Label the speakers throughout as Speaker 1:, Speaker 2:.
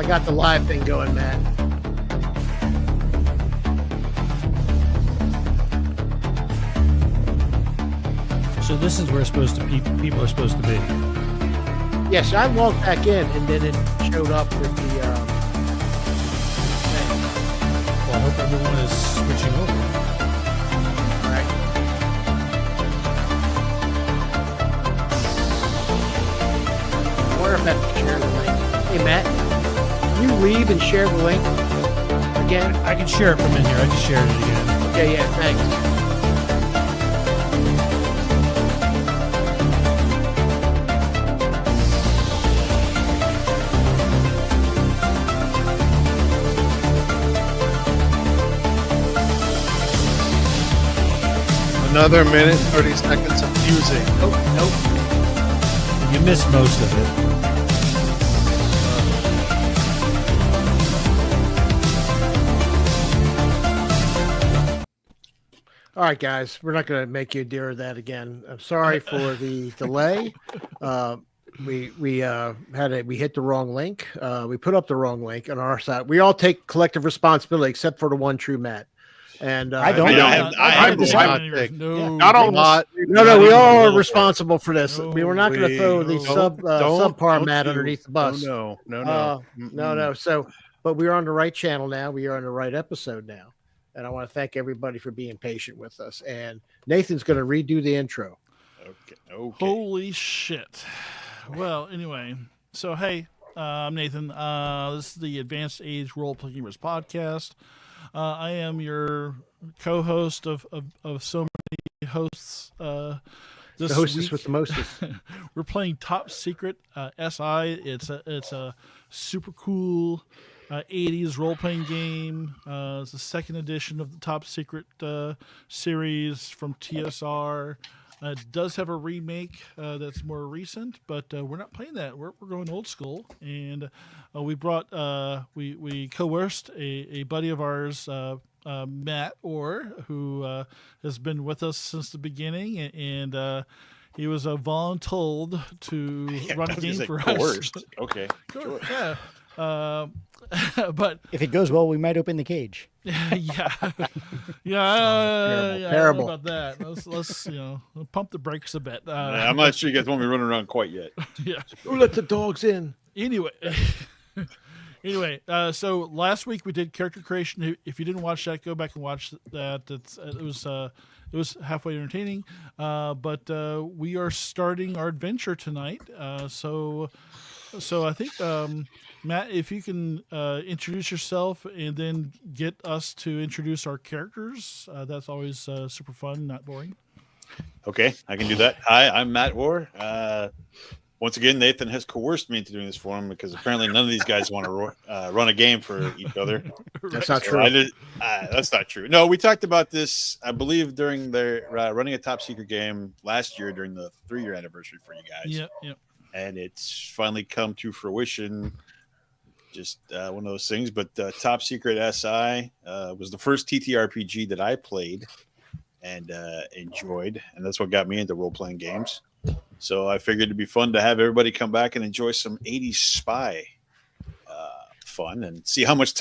Speaker 1: I got the live thing going, Matt.
Speaker 2: So this is where people are supposed to be.
Speaker 1: Yes, I logged back in, and then it showed up with the thing.
Speaker 2: Well, I hope everyone is switching over.
Speaker 1: All right. I wonder if I have to share the link. Hey, Matt, can you leave and share the link again?
Speaker 2: I can share it from in here. I just shared it again.
Speaker 1: Okay, yeah, thanks.
Speaker 3: Another minute, 30 seconds of music.
Speaker 1: Nope.
Speaker 2: You missed most of it.
Speaker 1: All right, guys, we're not going to make you endure that again. I'm sorry for the delay. We hit the wrong link. We put up the wrong link on our side. We all take collective responsibility, except for the one true Matt. And
Speaker 4: I don't.
Speaker 1: No, we all are responsible for this. We were not going to throw the subpar Matt underneath the bus.
Speaker 3: No.
Speaker 1: So, but we're on the right channel now. We are on the right episode now. And I want to thank everybody for being patient with us. And Nathan's going to redo the intro.
Speaker 3: Okay.
Speaker 4: Holy shit. Well, anyway, so hey, I'm Nathan. This is the Advanced Age Role Playing Gamers podcast. I am your co-host of so many hosts.
Speaker 1: The hostess with the mostest.
Speaker 4: We're playing Top Secret SI. It's a super cool 80s role-playing game. It's the second edition of the Top Secret series from TSR. It does have a remake that's more recent, but we're not playing that. We're going old school, and we brought we coerced a buddy of ours, Matt Orr, who has been with us since the beginning, and he was voluntold to run a game for us.
Speaker 3: Okay, sure.
Speaker 4: Yeah. But
Speaker 5: if it goes well, we might open the cage.
Speaker 1: Terrible.
Speaker 4: I don't know about that. Let's pump the brakes a bit.
Speaker 3: I'm not sure you guys want me running around quite yet.
Speaker 4: Yeah.
Speaker 1: Who let the dogs in?
Speaker 4: Anyway, so last week we did character creation. If you didn't watch that, go back and watch that. It was halfway entertaining. But we are starting our adventure tonight. So I think, Matt, if you can introduce yourself and then get us to introduce our characters, that's always super fun, not boring.
Speaker 3: Okay, I can do that. Hi, I'm Matt Orr. Once again, Nathan has coerced me into doing this for him because apparently none of these guys want to run a game for each other.
Speaker 1: That's not true.
Speaker 3: That's not true. No, we talked about this, I believe, during their running a Top Secret game last year during the 3-year anniversary for you guys.
Speaker 4: Yep.
Speaker 3: And it's finally come to fruition. Just one of those things. But Top Secret SI was the first TTRPG that I played and enjoyed. And that's what got me into role-playing games. So I figured it'd be fun to have everybody come back and enjoy some 80s spy fun and see how much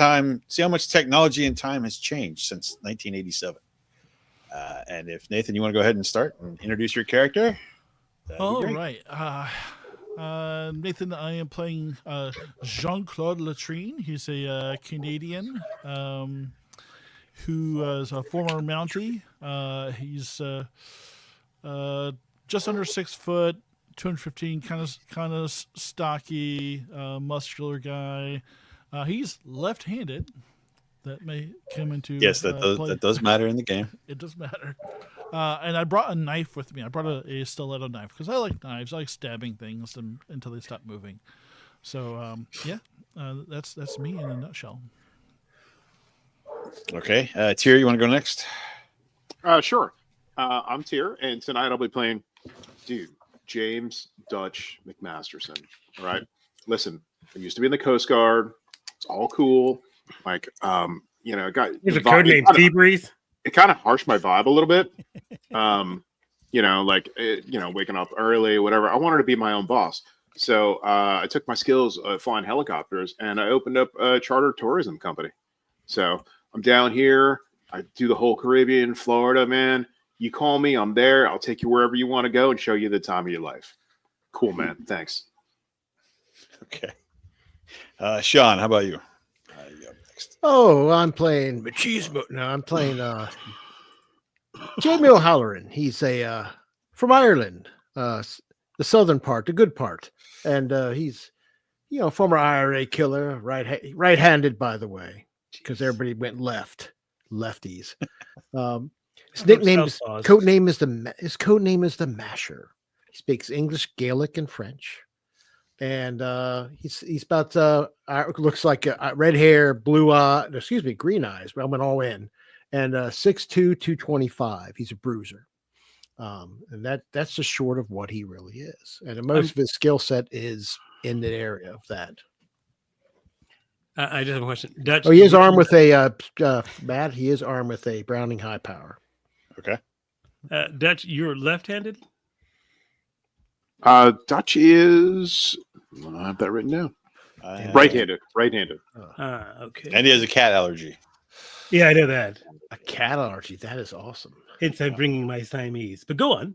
Speaker 3: technology and time has changed since 1987. And if, Nathan, you want to go ahead and start and introduce your character?
Speaker 4: All right. Nathan, I am playing Jean-Claude Latrine. He's a Canadian who is a former Mountie. He's just under 6 foot, 215, kind of stocky, muscular guy. He's left-handed. That may come into
Speaker 3: that does matter in the game.
Speaker 4: It does matter. And I brought a knife with me. I brought a stiletto knife because I like knives. I like stabbing things until they stop moving. So that's me in a nutshell.
Speaker 3: Okay, Tyr, you want to go next?
Speaker 6: Sure. I'm Tyr, and tonight I'll be playing James Dutch McMasterson. All right. Listen, I used to be in the Coast Guard. It's all cool. Like,
Speaker 7: Here's a code name, T-Breeze.
Speaker 6: It kind of harshed my vibe a little bit. Waking up early, whatever. I wanted to be my own boss. So I took my skills flying helicopters and I opened up a charter tourism company. So I'm down here. I do the whole Caribbean, Florida, man. You call me, I'm there. I'll take you wherever you want to go and show you the time of your life. Cool, man. Thanks.
Speaker 3: Okay. Sean, how about you? You up next.
Speaker 1: Oh, I'm playing machismo. No, I'm playing Jamie O'Halloran. He's a from Ireland, the southern part, the good part, and he's former IRA killer, right-handed, by the way, because everybody went lefties. His nickname is code name is the Masher. He speaks English, Gaelic, and French. And he's about looks like red hair, green eyes. But I went all in, and 6'2", 225. He's a bruiser, and that's just short of what he really is. And most of his skill set is in the area of that.
Speaker 7: I just have a question. Dutch,
Speaker 1: he is armed with a Matt. He is armed with a Browning high power.
Speaker 3: Okay.
Speaker 7: Dutch, you're left-handed.
Speaker 6: Dutch is. I have that written down. Right-handed.
Speaker 7: Okay.
Speaker 3: And he has a cat allergy.
Speaker 7: Yeah, I know that.
Speaker 1: A cat allergy. That is awesome.
Speaker 7: Hence, I'm bringing my Siamese. But go on.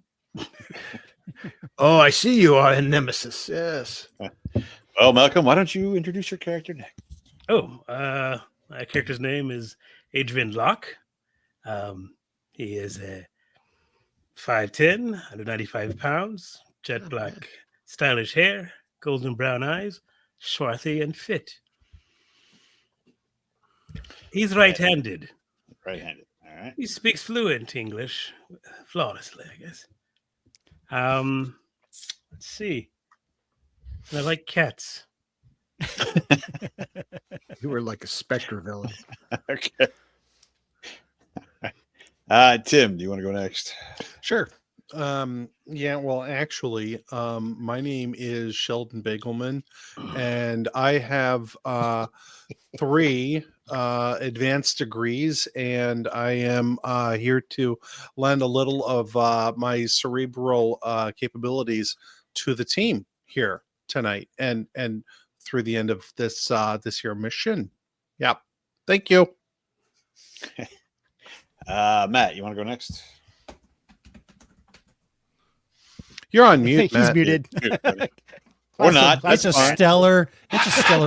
Speaker 1: Oh, I see you are in Nemesis. Yes.
Speaker 3: Well, Malcolm, why don't you introduce your character next?
Speaker 7: Oh, my character's name is Adrian Locke. He is 5'10", 195 pounds, jet black, stylish hair, golden brown eyes, swarthy and fit. He's right-handed.
Speaker 3: Right-handed. All right.
Speaker 7: He speaks fluent English, flawlessly, I guess. Let's see. I like cats.
Speaker 1: You were like a Spectre villain.
Speaker 3: Okay. Tim, do you want to go next?
Speaker 8: Sure. Yeah, well, actually, my name is Sheldon Bagelman, and I have 3 advanced degrees, and I am here to lend a little of my cerebral capabilities to the team here tonight, and through the end of this year mission. Yep. Thank you.
Speaker 3: Matt, you want to go next?
Speaker 8: You're on mute,
Speaker 5: He's
Speaker 8: Matt.
Speaker 5: muted.
Speaker 3: Or not.
Speaker 2: It's
Speaker 3: That's
Speaker 2: a
Speaker 3: fine.
Speaker 2: stellar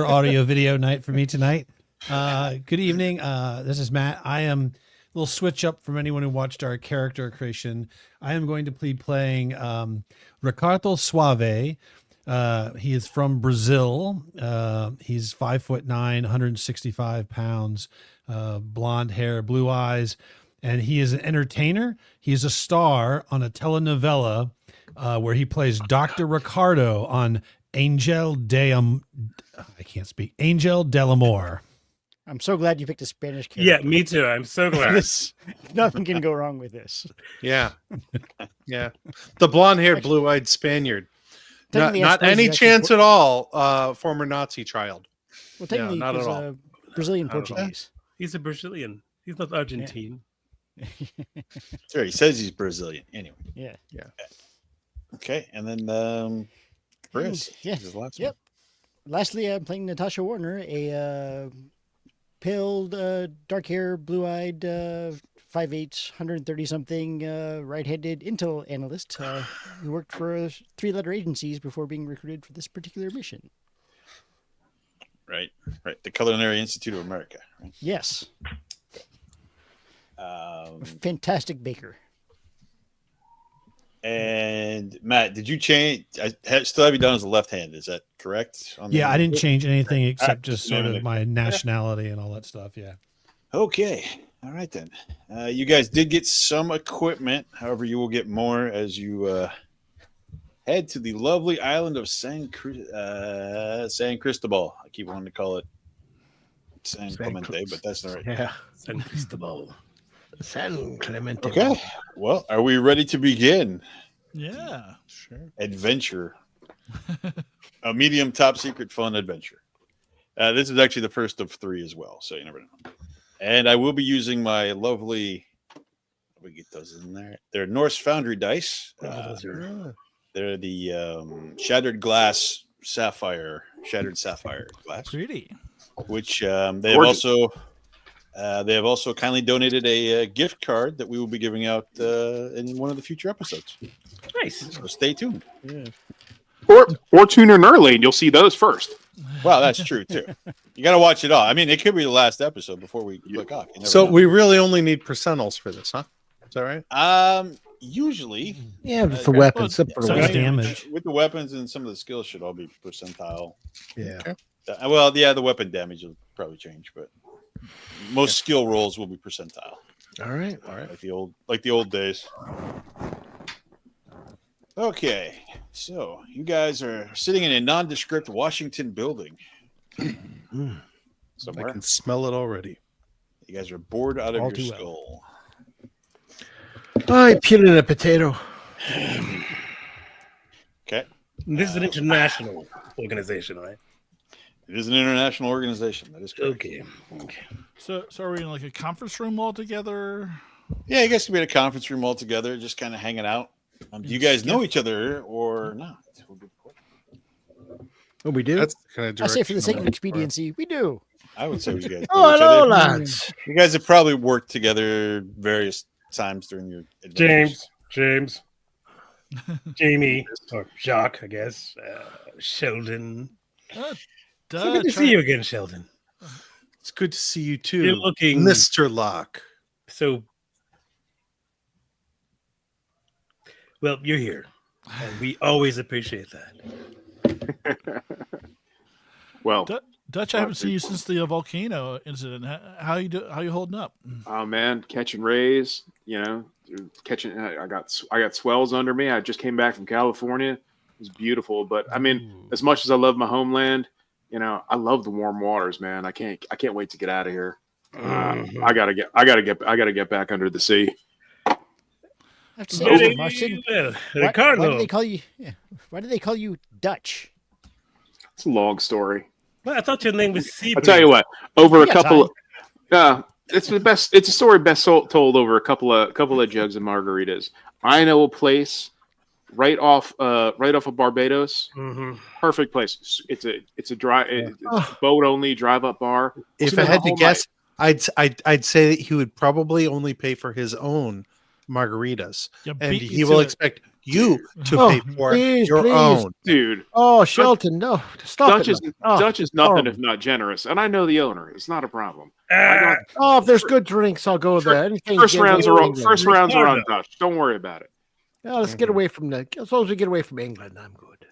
Speaker 2: audio video night for me tonight. Good evening. This is Matt. I am a little switch up from anyone who watched our character creation. I am going to be playing Ricardo Suave. He is from Brazil. He's 5'9", 165 pounds, blonde hair, blue eyes, and he is an entertainer. He is a star on a telenovela where he plays Dr. Ricardo on Angel del Amor.
Speaker 5: I'm so glad you picked a Spanish character.
Speaker 7: Yeah, me too. I'm so glad.
Speaker 5: Nothing can go wrong with this.
Speaker 8: Yeah. Yeah. The blonde-haired, blue-eyed Spaniard.
Speaker 5: Technically, I
Speaker 8: Not
Speaker 5: suppose
Speaker 8: any
Speaker 5: he's actually
Speaker 8: chance at all. Former Nazi child.
Speaker 5: Well, technically,
Speaker 8: not at
Speaker 5: he's
Speaker 8: all.
Speaker 5: Brazilian
Speaker 8: Not at all.
Speaker 5: Portuguese.
Speaker 7: He's a Brazilian. He's not Argentine.
Speaker 3: Sure, he says he's Brazilian. Anyway.
Speaker 5: Yeah.
Speaker 3: Okay, and then Chris.
Speaker 5: Yeah.
Speaker 3: This is the last
Speaker 5: Yep. Lastly, I'm playing Natasha Warner, a pale, dark hair, blue-eyed, 5'8", 130-something, right-handed intel analyst who worked for 3-letter agencies before being recruited for this particular mission.
Speaker 3: Right. The Culinary Institute of America. Right?
Speaker 5: Yes. Fantastic baker.
Speaker 3: And Matt, did you change? Still have you done as a left hand? Is that correct?
Speaker 2: Yeah, I didn't change anything except just sort
Speaker 3: No,
Speaker 2: of my nationality and all that stuff. Yeah.
Speaker 3: Okay. All right then. You guys did get some equipment. However, you will get more as you head to the lovely island of San Cristobal. I keep wanting to call it San Clemente, but that's not right.
Speaker 1: Yeah.
Speaker 7: San Cristobal.
Speaker 1: San Clemente.
Speaker 3: Okay. Well, are we ready to begin?
Speaker 4: Yeah, sure.
Speaker 3: Adventure. A medium top secret fun adventure. This is actually the first of 3 as well, so you never know. And I will be using my lovely, we get those in there. They're Norse Foundry dice. They're the shattered sapphire glass,
Speaker 4: Pretty.
Speaker 3: which they have
Speaker 6: Gorgeous.
Speaker 3: also kindly donated a gift card that we will be giving out in one of the future episodes.
Speaker 7: Nice.
Speaker 3: So stay tuned.
Speaker 6: Or tune in early and you'll see those first.
Speaker 3: Well, that's true too. You got to watch it all. I mean, it could be the last episode before we click off. You never
Speaker 8: So
Speaker 3: know.
Speaker 8: we really only need percentiles for this, huh? Is that right?
Speaker 3: Usually
Speaker 1: Yeah, with the weapons.
Speaker 4: Well,
Speaker 1: Simple
Speaker 4: so
Speaker 1: weapons.
Speaker 2: damage.
Speaker 3: with the weapons and some of the skills should all be percentile.
Speaker 1: Yeah.
Speaker 3: Well, yeah, the weapon damage will probably change, but most skill rolls will be percentile.
Speaker 1: All right.
Speaker 3: Like the old days. Okay, so you guys are sitting in a nondescript Washington building.
Speaker 8: I
Speaker 3: Somewhere.
Speaker 8: can smell it already.
Speaker 3: You guys are bored out of
Speaker 5: All
Speaker 3: your
Speaker 5: too well.
Speaker 3: skull.
Speaker 1: I peeling a potato.
Speaker 3: Okay.
Speaker 7: This is an international organization, right?
Speaker 3: It is an international organization. That is correct.
Speaker 7: Okay.
Speaker 4: So are we in like a conference room all together?
Speaker 3: Yeah, you guys can be in a conference room all together, just kind of hanging out. Do you guys know each other or not?
Speaker 1: Oh, we do?
Speaker 8: That's the kind
Speaker 5: I
Speaker 8: of
Speaker 5: say for the sake of
Speaker 8: direction I'm looking
Speaker 5: expediency, we do.
Speaker 3: I would say you guys know
Speaker 1: Oh,
Speaker 3: each
Speaker 1: hello,
Speaker 3: other.
Speaker 1: lads.
Speaker 3: You guys have probably worked together various times during your adventures.
Speaker 7: James, Jamie, or Jacques, I guess. Sheldon. So good to see you again, Sheldon.
Speaker 8: for. It's good to see you
Speaker 7: You're
Speaker 8: too,
Speaker 7: looking
Speaker 8: Mr. Locke.
Speaker 7: so. Well, you're here, and we always appreciate that.
Speaker 6: Well,
Speaker 4: Dutch, I haven't seen you since the volcano incident. How you holding up?
Speaker 6: oh man, catching rays, catching. I got swells under me. I just came back from California. It was beautiful, but I mean, as much as I love my homeland, I love the warm waters, man. I can't wait to get out of here. I gotta get back under the sea.
Speaker 5: I have to say,
Speaker 7: Very
Speaker 5: Martin,
Speaker 7: well.
Speaker 5: why do
Speaker 7: Ricardo.
Speaker 5: they call you? Yeah, why do they call you Dutch?
Speaker 6: It's a long story.
Speaker 7: Well, I thought your name was Seabreeze.
Speaker 6: I'll tell you what. Over a
Speaker 5: Yeah,
Speaker 6: couple, it's the best. It's a story best told over a couple of jugs of margaritas. I know a place right off of Barbados.
Speaker 7: Mm-hmm.
Speaker 6: Perfect place. It's a boat only drive up bar.
Speaker 8: If
Speaker 6: Spend
Speaker 8: I
Speaker 6: the
Speaker 8: had to
Speaker 6: whole
Speaker 8: guess, I'd say that he would probably only pay for his own margaritas,
Speaker 4: You
Speaker 8: and
Speaker 4: beat me
Speaker 8: he will
Speaker 4: to it.
Speaker 8: expect you to
Speaker 1: Oh,
Speaker 8: pay for
Speaker 1: please,
Speaker 8: your
Speaker 1: please.
Speaker 8: own.
Speaker 6: dude.
Speaker 1: Oh, Shelton, no. Stop
Speaker 6: Dutch
Speaker 1: it.
Speaker 6: is
Speaker 1: now. Oh,
Speaker 6: Dutch is nothing
Speaker 1: horrible.
Speaker 6: if not generous, and I know the owner. It's not a problem. I
Speaker 1: Oh, if there's good drinks, I'll go there. Anything
Speaker 6: got, first
Speaker 1: get
Speaker 6: rounds
Speaker 1: away
Speaker 6: are
Speaker 1: from
Speaker 6: on,
Speaker 1: England.
Speaker 6: first rounds are on
Speaker 7: Ricardo.
Speaker 6: Dutch. Don't worry about it.
Speaker 1: Yeah, let's get away from as long as we get away from England, I'm good.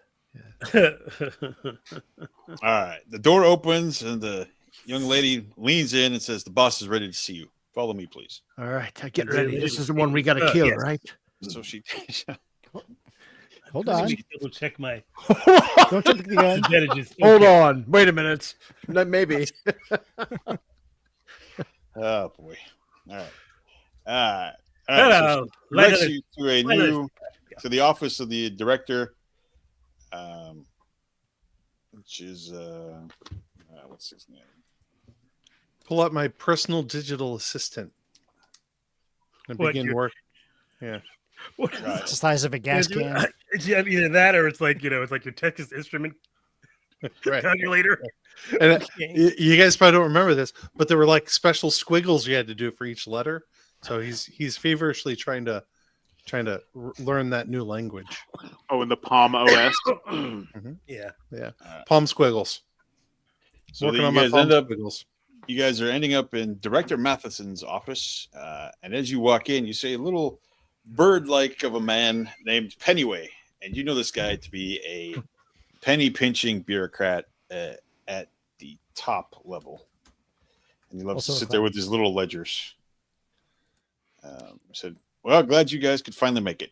Speaker 3: All right. The door opens and the young lady leans in and says, "The boss is ready to see you. Follow me, please."
Speaker 1: All right, get ready. This is the one we got to kill,
Speaker 7: yes.
Speaker 1: right?
Speaker 3: So she
Speaker 5: Hold on.
Speaker 7: Double check my
Speaker 5: Don't jump the gun.
Speaker 7: advantages.
Speaker 1: Hold
Speaker 7: Okay.
Speaker 1: on. Wait a minute. Maybe.
Speaker 3: Oh boy. All right. All right.
Speaker 7: Hello.
Speaker 3: So she directs
Speaker 7: Let
Speaker 3: you to a
Speaker 7: let
Speaker 3: new to the office of the director, which is what's his name?
Speaker 8: Pull out my personal digital assistant and
Speaker 7: What,
Speaker 8: begin
Speaker 7: you-
Speaker 8: work. Yeah.
Speaker 7: What-
Speaker 3: Right.
Speaker 5: It's the size of a gas can.
Speaker 7: It's either that or it's like it's like your Texas Instrument
Speaker 8: Right.
Speaker 7: calculator.
Speaker 8: And you guys probably don't remember this, but there were like special squiggles you had to do for each letter. So he's feverishly trying to learn that new language.
Speaker 6: Oh, in the Palm OS.
Speaker 7: Yeah.
Speaker 8: Palm squiggles.
Speaker 3: So
Speaker 8: Working
Speaker 3: then
Speaker 8: on
Speaker 3: you
Speaker 8: my
Speaker 3: guys
Speaker 8: palm
Speaker 3: end up.
Speaker 8: squiggles.
Speaker 3: You guys are ending up in Director Matheson's office, and as you walk in, you see a little bird-like of a man named Pennyway, and you know this guy to be a penny-pinching bureaucrat at the top level, and he loves
Speaker 5: Also
Speaker 3: to
Speaker 5: a
Speaker 3: sit there with his little ledgers. I said, "Well, glad you guys could finally make it.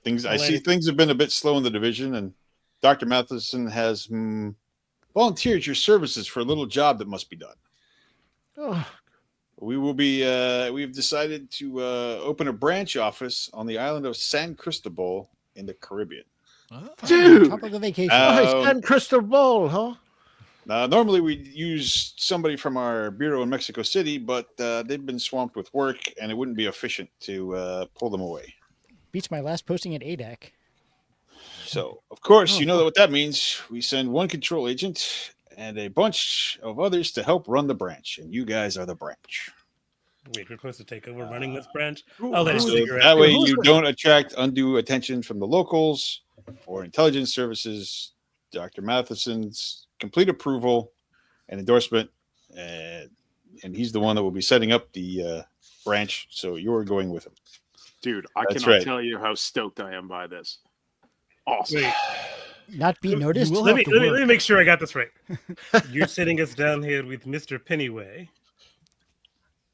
Speaker 3: I see things have been a bit slow in the division, and Dr. Matheson has volunteered your services for a little job that must be done.
Speaker 1: Oh,
Speaker 3: We will be. We've decided to open a branch office on the island of San Cristobal in the Caribbean.
Speaker 6: Dude.
Speaker 5: Tropical vacation.
Speaker 1: nice. San Cristobal, huh?
Speaker 3: Now, normally we'd use somebody from our bureau in Mexico City, but they've been swamped with work, and it wouldn't be efficient to pull them away.
Speaker 5: Beats my last posting at ADAC.
Speaker 3: So, of course, you know what that means. We send one control agent and a bunch of others to help run the branch, and you guys are the branch.
Speaker 7: Wait, we're supposed to take over running this branch?
Speaker 1: Who-
Speaker 7: I'll let
Speaker 1: who's-
Speaker 7: you
Speaker 3: So
Speaker 7: figure
Speaker 3: that
Speaker 7: out.
Speaker 3: way
Speaker 1: who's
Speaker 3: you
Speaker 1: the-
Speaker 3: don't attract undue attention from the locals or intelligence services. Dr. Matheson's complete approval and endorsement, and he's the one that will be setting up the branch. So you're going with him.
Speaker 6: Dude, I
Speaker 3: That's
Speaker 6: cannot
Speaker 3: right.
Speaker 6: tell you how stoked I am by this. Awesome.
Speaker 7: Wait,
Speaker 5: Not be
Speaker 4: You
Speaker 5: noticed.
Speaker 4: will
Speaker 7: let
Speaker 4: have
Speaker 7: me,
Speaker 4: to
Speaker 7: let me
Speaker 4: work.
Speaker 7: make sure I got this right. You're sitting us down here with Mr. Pennyway.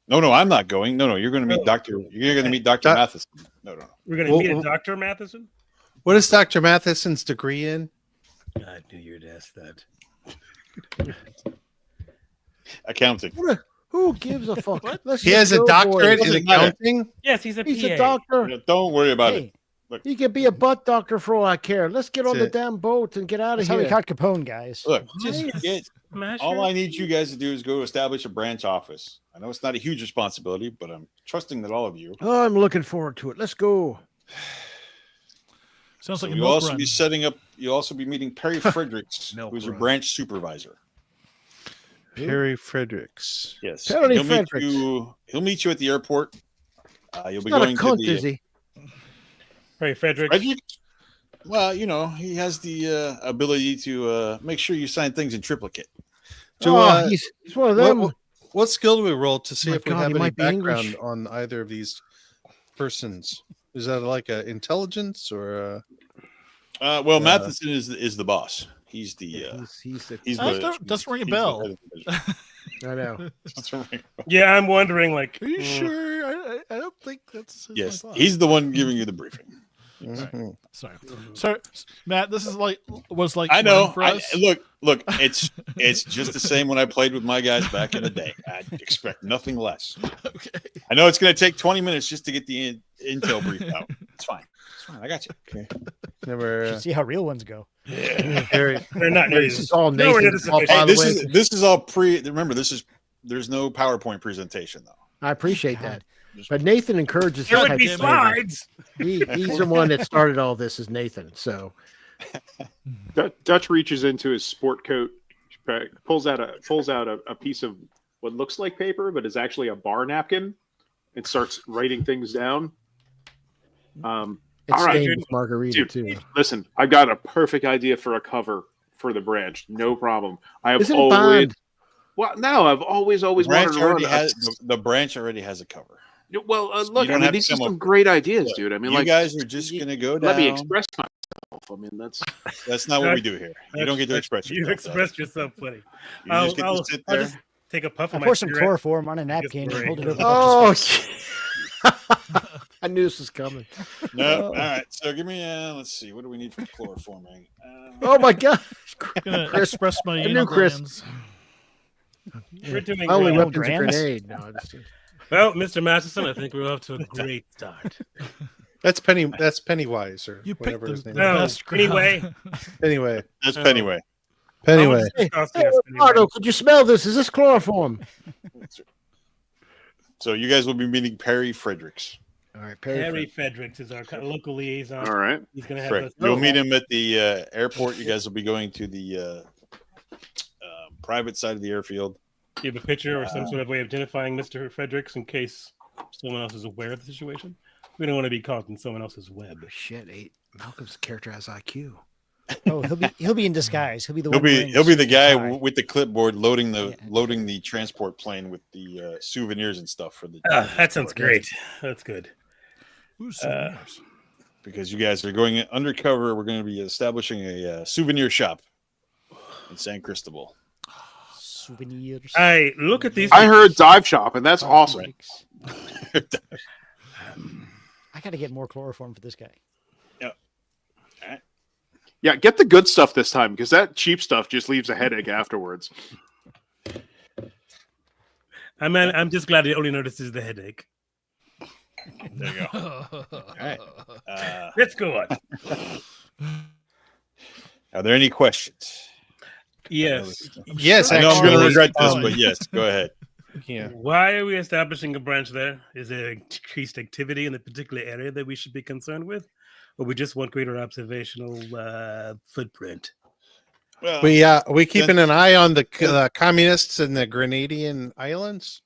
Speaker 3: No, I'm not going. No, you're going to meet
Speaker 7: Oh.
Speaker 3: Dr. You're going to meet Dr.
Speaker 8: Doc-
Speaker 3: Matheson. No.
Speaker 7: We're going to
Speaker 8: Well,
Speaker 7: meet a
Speaker 8: well-
Speaker 7: Dr. Matheson?
Speaker 8: What is Dr. Matheson's degree in?
Speaker 7: I knew you'd ask that.
Speaker 3: Accounting.
Speaker 1: Who gives a fuck? Let's
Speaker 8: He
Speaker 1: just
Speaker 8: has a
Speaker 1: go,
Speaker 8: doctorate
Speaker 1: boys.
Speaker 8: in
Speaker 3: Doesn't matter.
Speaker 8: accounting.
Speaker 7: Yes, he's a
Speaker 1: He's
Speaker 7: PA.
Speaker 1: a doctor.
Speaker 3: Don't worry about
Speaker 5: Hey,
Speaker 3: it.
Speaker 1: He could be a butt doctor for all I care. Let's get on the
Speaker 8: That's it.
Speaker 1: damn boat and get out of
Speaker 5: that's how we
Speaker 1: here.
Speaker 5: caught Capone, guys.
Speaker 3: Look, just
Speaker 7: Nice.
Speaker 3: get.
Speaker 7: Masher?
Speaker 3: All I need you guys to do is go establish a branch office. I know it's not a huge responsibility, but I'm trusting that all of you.
Speaker 1: Oh, I'm looking forward to it. Let's go.
Speaker 4: Sounds
Speaker 3: So
Speaker 4: like a
Speaker 3: you'll
Speaker 4: milk
Speaker 3: also
Speaker 4: run.
Speaker 3: be setting up. You'll also be meeting Perry Fredericks,
Speaker 1: Milk
Speaker 3: who's your
Speaker 1: run.
Speaker 3: branch supervisor.
Speaker 8: Perry Fredericks.
Speaker 3: Yes,
Speaker 1: Perry
Speaker 3: he'll meet
Speaker 1: Fredericks.
Speaker 3: you. He'll meet you at the airport. You'll be
Speaker 1: Not a
Speaker 3: going
Speaker 1: cunt,
Speaker 3: to the
Speaker 1: is he?
Speaker 7: Hey, Frederick.
Speaker 3: Frederick? Well, he has the ability to make sure you sign things in triplicate.
Speaker 8: Do,
Speaker 1: Oh, he's one of them.
Speaker 8: What skill do we roll to see
Speaker 1: My
Speaker 8: if we
Speaker 1: God,
Speaker 8: have
Speaker 1: he
Speaker 8: any
Speaker 1: might be
Speaker 8: background
Speaker 1: English.
Speaker 8: on either of these persons? Is that like a intelligence or
Speaker 3: Well, Matheson is the boss. He's the he's
Speaker 4: Doesn't ring a
Speaker 3: he's the
Speaker 4: bell.
Speaker 3: head of the division.
Speaker 1: I know.
Speaker 3: Doesn't ring a bell.
Speaker 7: Yeah, I'm wondering, like,
Speaker 4: Are you sure? I don't think that's his
Speaker 3: Yes,
Speaker 4: thought.
Speaker 3: he's the one giving you the briefing.
Speaker 8: Mhm.
Speaker 4: Sorry, Matt. This is was like
Speaker 3: I know.
Speaker 4: fun for us.
Speaker 3: Look. It's just the same when I played with my guys back in the day. I expect nothing less.
Speaker 4: Okay.
Speaker 3: I know it's going to take 20 minutes just to get the intel brief out. It's fine. I got you.
Speaker 8: Never.
Speaker 5: Should see how real ones go.
Speaker 8: Perry.
Speaker 7: they're not nearly
Speaker 1: This is all
Speaker 7: nowhere near
Speaker 1: Nathan's
Speaker 7: this
Speaker 1: fault,
Speaker 7: efficient.
Speaker 1: by
Speaker 3: Hey,
Speaker 1: the way.
Speaker 3: this is all pre. Remember, there's no PowerPoint presentation though.
Speaker 1: I appreciate that. But Nathan encourages
Speaker 7: There
Speaker 1: this
Speaker 7: would
Speaker 1: type
Speaker 7: be
Speaker 1: of behavior.
Speaker 7: slides.
Speaker 1: He's the one that started all this, is Nathan. So
Speaker 6: Dutch reaches into his sport coat, pulls out a piece of what looks like paper, but is actually a bar napkin, and starts writing things down.
Speaker 1: it's
Speaker 6: All right,
Speaker 1: stained
Speaker 6: dude.
Speaker 1: with margarita
Speaker 6: Dude,
Speaker 1: too.
Speaker 6: Listen, I've got a perfect idea for a cover for the branch. No problem. I have
Speaker 1: Isn't it
Speaker 6: always
Speaker 1: Bond?
Speaker 6: well, no, I've always wanted
Speaker 3: Branch
Speaker 6: to
Speaker 3: already
Speaker 6: run.
Speaker 3: has the branch already has a cover.
Speaker 6: Well,
Speaker 3: You
Speaker 6: look, I
Speaker 3: don't
Speaker 6: mean,
Speaker 3: have
Speaker 6: these
Speaker 3: to
Speaker 6: are
Speaker 3: come
Speaker 6: some
Speaker 3: up-
Speaker 6: great ideas,
Speaker 3: Look,
Speaker 6: dude. I mean,
Speaker 3: you
Speaker 6: like,
Speaker 3: guys are just gonna go down.
Speaker 6: let me express myself. I mean, that's
Speaker 3: That's not what we do here. You don't get to express
Speaker 7: You
Speaker 3: yourself.
Speaker 7: expressed yourself funny.
Speaker 3: You just get to sit
Speaker 7: I'll
Speaker 3: there.
Speaker 7: just take a puff
Speaker 5: I
Speaker 7: of my
Speaker 5: pour some
Speaker 7: cigarette.
Speaker 5: chloroform on a napkin and
Speaker 7: great.
Speaker 5: hold it over.
Speaker 1: Oh,
Speaker 5: Dutch's face.
Speaker 1: I knew this was coming.
Speaker 3: No, all right. So give me. Let's see. What do we need for chloroforming?
Speaker 1: Oh my God!
Speaker 4: I'm gonna
Speaker 1: Chris,
Speaker 4: express my
Speaker 1: I knew
Speaker 4: anal
Speaker 1: Chris.
Speaker 4: glands.
Speaker 7: We're doing
Speaker 1: My only
Speaker 7: great.
Speaker 1: weapon's a
Speaker 5: Grams?
Speaker 1: grenade. No, I'm just
Speaker 7: Well, Mr. Masterson, I think we're off to a great start.
Speaker 8: That's Pennywise or
Speaker 4: You picked
Speaker 8: whatever
Speaker 4: the,
Speaker 8: his name
Speaker 4: the
Speaker 8: is.
Speaker 7: No,
Speaker 4: best ground.
Speaker 7: anyway.
Speaker 8: Anyway,
Speaker 3: That's Pennyway.
Speaker 8: Pennyway.
Speaker 1: Hey, Ricardo, could you smell this? Is this chloroform?
Speaker 3: So you guys will be meeting Perry Fredericks.
Speaker 1: All right,
Speaker 7: Harry Fredericks is our kind of local liaison.
Speaker 6: all right.
Speaker 7: He's going to have
Speaker 3: Correct.
Speaker 7: us.
Speaker 3: You'll meet him at the airport. You guys will be going to the private side of the airfield.
Speaker 7: Do you have a picture or some sort of way of identifying Mr. Fredericks in case someone else is aware of the situation? We don't want to be caught in someone else's web.
Speaker 1: Shit, Malcolm's character has IQ.
Speaker 5: Oh, he'll be in disguise. He'll be the
Speaker 3: He'll
Speaker 5: one.
Speaker 3: be
Speaker 5: wearing
Speaker 3: he'll be the guy
Speaker 5: tie.
Speaker 3: with the clipboard loading the
Speaker 5: Yeah.
Speaker 3: loading the transport plane with the souvenirs and stuff for the.
Speaker 7: That sounds great. That's good.
Speaker 4: Ooh, souvenirs.
Speaker 3: Because you guys are going undercover. We're going to be establishing a souvenir shop in San Cristobal.
Speaker 5: Souvenirs.
Speaker 7: I look at these.
Speaker 6: I heard dive shop, and that's awesome.
Speaker 5: I got to get more chloroform for this guy.
Speaker 6: Yeah, get the good stuff this time because that cheap stuff just leaves a headache afterwards.
Speaker 7: I'm just glad he only notices the headache.
Speaker 3: There you go. All right.
Speaker 7: Let's go on.
Speaker 3: Are there any questions?
Speaker 7: Yes.
Speaker 8: Yes,
Speaker 3: I know I'm going to
Speaker 8: actually,
Speaker 3: regret this, but yes, go ahead.
Speaker 8: yeah.
Speaker 7: Why are we establishing a branch there? Is there increased activity in the particular area that we should be concerned with? or we just want greater observational footprint?
Speaker 3: Well,
Speaker 8: We keeping an eye on the communists in the Grenadian islands.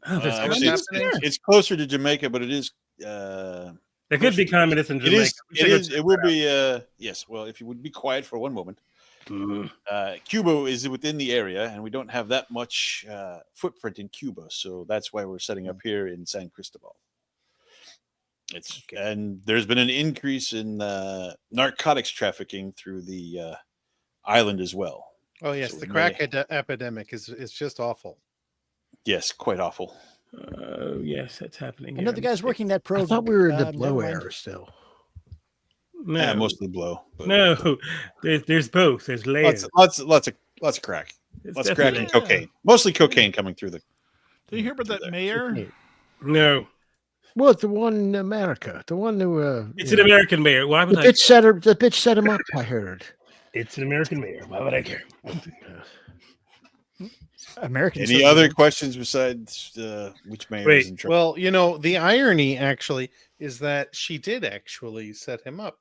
Speaker 7: Oh, that's
Speaker 3: it's closer to Jamaica, but it is.
Speaker 7: There could be communists in Jamaica.
Speaker 3: It will be. Yes. Well, if you would be quiet for one moment.
Speaker 7: Mm.
Speaker 3: Cuba is within the area, and we don't have that much footprint in Cuba, so that's why we're setting up here in San Cristobal. And there's been an increase in narcotics trafficking through the island as well.
Speaker 8: Oh yes,
Speaker 3: So
Speaker 8: the
Speaker 3: we
Speaker 8: crack
Speaker 3: may-
Speaker 8: epidemic is just awful.
Speaker 3: Yes, quite awful.
Speaker 7: Yes, that's happening.
Speaker 5: I know the guys working that
Speaker 1: I
Speaker 5: program.
Speaker 1: thought we were in the
Speaker 5: never
Speaker 1: blow
Speaker 5: mind.
Speaker 1: era still.
Speaker 7: No,
Speaker 3: Yeah, mostly blow. But
Speaker 7: no. There's both. There's layers.
Speaker 3: lots of crack.
Speaker 7: It's
Speaker 3: Lots of crack
Speaker 7: definitely-
Speaker 3: and cocaine. Mostly cocaine coming through the.
Speaker 4: Did you hear about that mayor?
Speaker 7: No,
Speaker 1: Well, the one in America, the one who
Speaker 7: it's an American mayor. Why would
Speaker 1: the
Speaker 7: I?
Speaker 1: bitch set him up. I heard.
Speaker 7: It's an American mayor. Why would I care?
Speaker 5: American.
Speaker 3: Any other questions besides which mayor
Speaker 7: Wait,
Speaker 3: is in trouble?
Speaker 8: Well, the irony actually is that she did actually set him up.